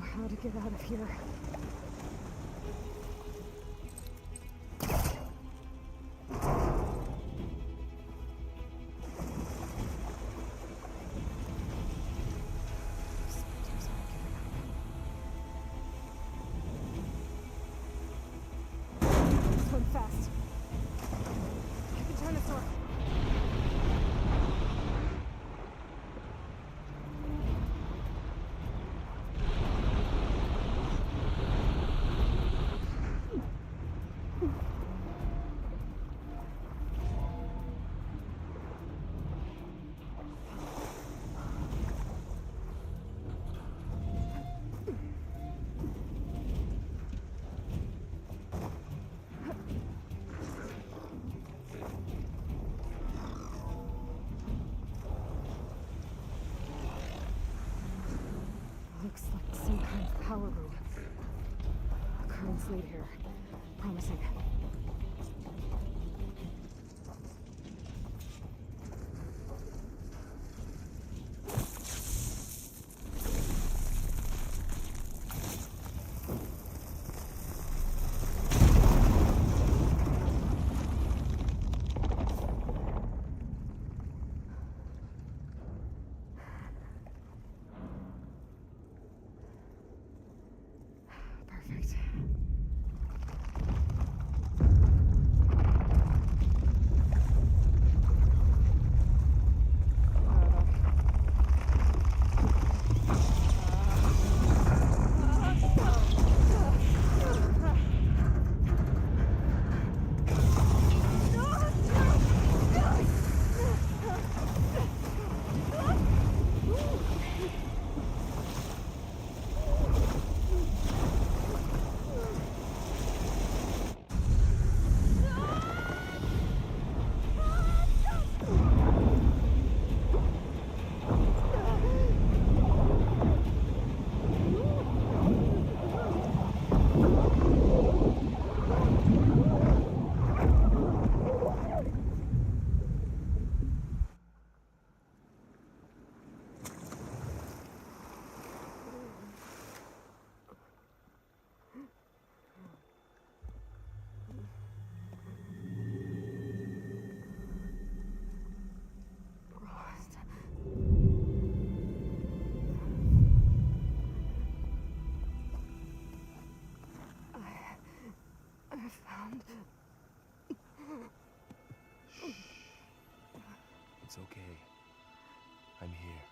How to get out of here. Swim fast. Get the dinosaur. Looks like some kind of power room. Current's lead here. Promising.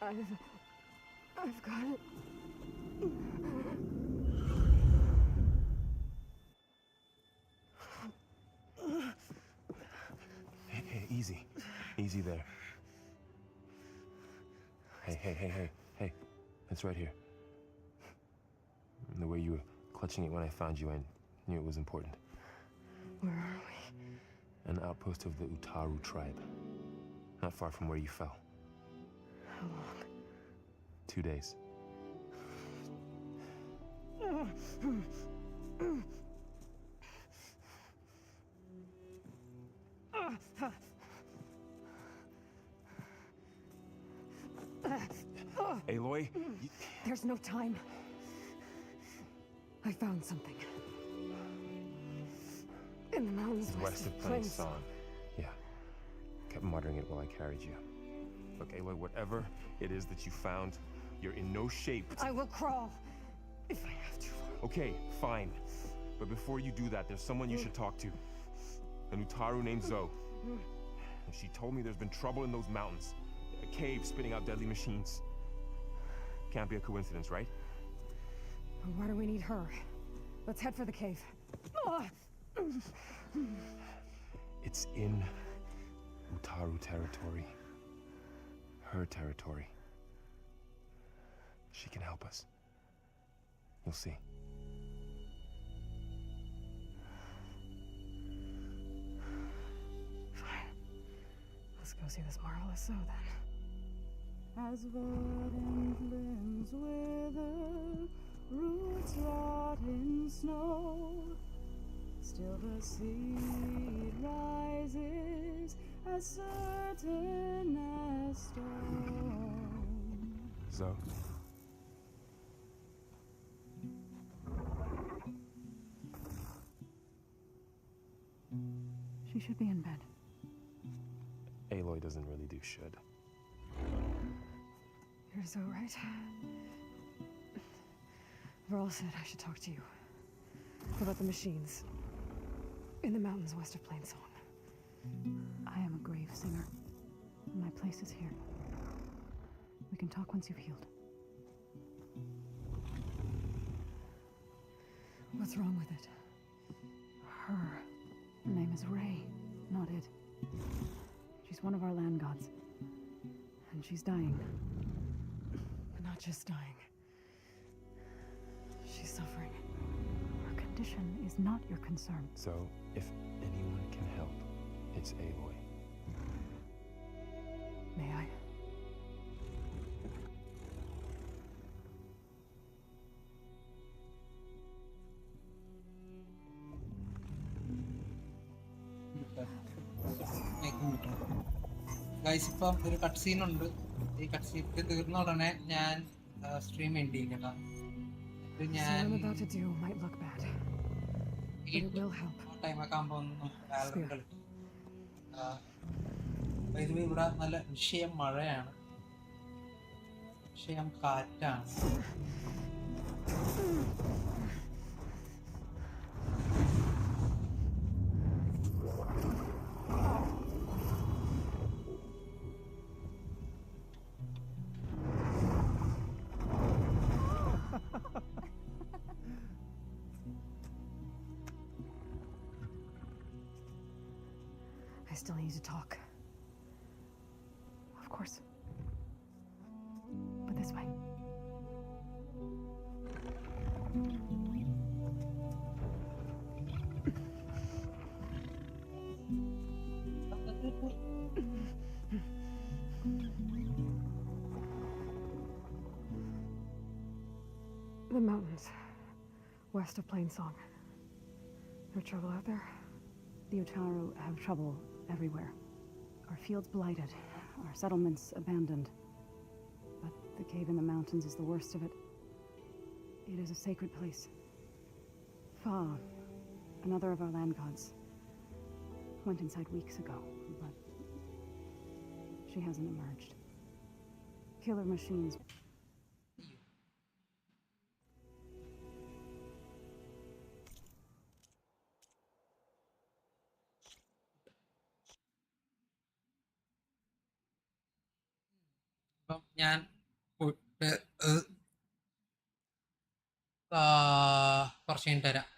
I've got it. Hey, easy. Easy there. Hey. It's right here. The way you were clutching it when I found you, I knew it was important. Where are we? An outpost of the Utaru tribe. Not far from where you fell. How long? 2 days. Aloy, There's no time. I found something. In the mountains west of Plain Song. Yeah. Kept muttering it while I carried you. Look, Aloy, whatever it is that you found, you're in no shape. I will crawl if I have to. Okay, fine. But before you do that, there's someone you should talk to. An Utaru named Zoe. She told me there's been trouble in those mountains. A cave spitting out deadly machines. Can't be a coincidence, right? Why do we need her? Let's head for the cave. It's in Utaru territory. Her territory. She can help us. You'll see. Fine. Let's go see this marvelous Zoe then. As verdant limbs wither, roots rot in snow, still the seed rises as certain as stone. Zoe. She should be in bed. Aloy doesn't really do should. You're so right. Varl said I should talk to you about the machines in the mountains west of Plain Song. I am a grave singer. My place is here. We can talk once you've healed. What's wrong with it? Her name is Ray, not it. She's one of our land gods. And she's dying. But not just dying. She's suffering. Her condition is not your concern. So, if anyone can help, it's Aloy. May I? Guys ഇപ്പം ഒരു cut scene ഉണ്ട്. ഈ cut scene തീർന്ന ഉടനെ ഞാൻ stream end ചെയ്യും കേട്ടോ. ഞാൻ ടൈമൊക്കെ ആകുമ്പോൾ ഒന്ന് വാലറന്റ് കളിക്കും. ഇവിടെ നല്ല വിഷയം മഴയാണ്, വിഷയം കാറ്റാണ്. I still need to talk. Of course. But this way. The mountains west of Plain Song. There's trouble out there? The Utaru have trouble everywhere. Our fields blighted, our settlements abandoned. But the cave in the mountains is the worst of it. It is a sacred place. Fa, another of our land gods, went inside weeks ago, but she hasn't emerged. Killer machines. ഞാൻ food കുറച്ച് കഴിഞ്ഞിട്ട് തരാം.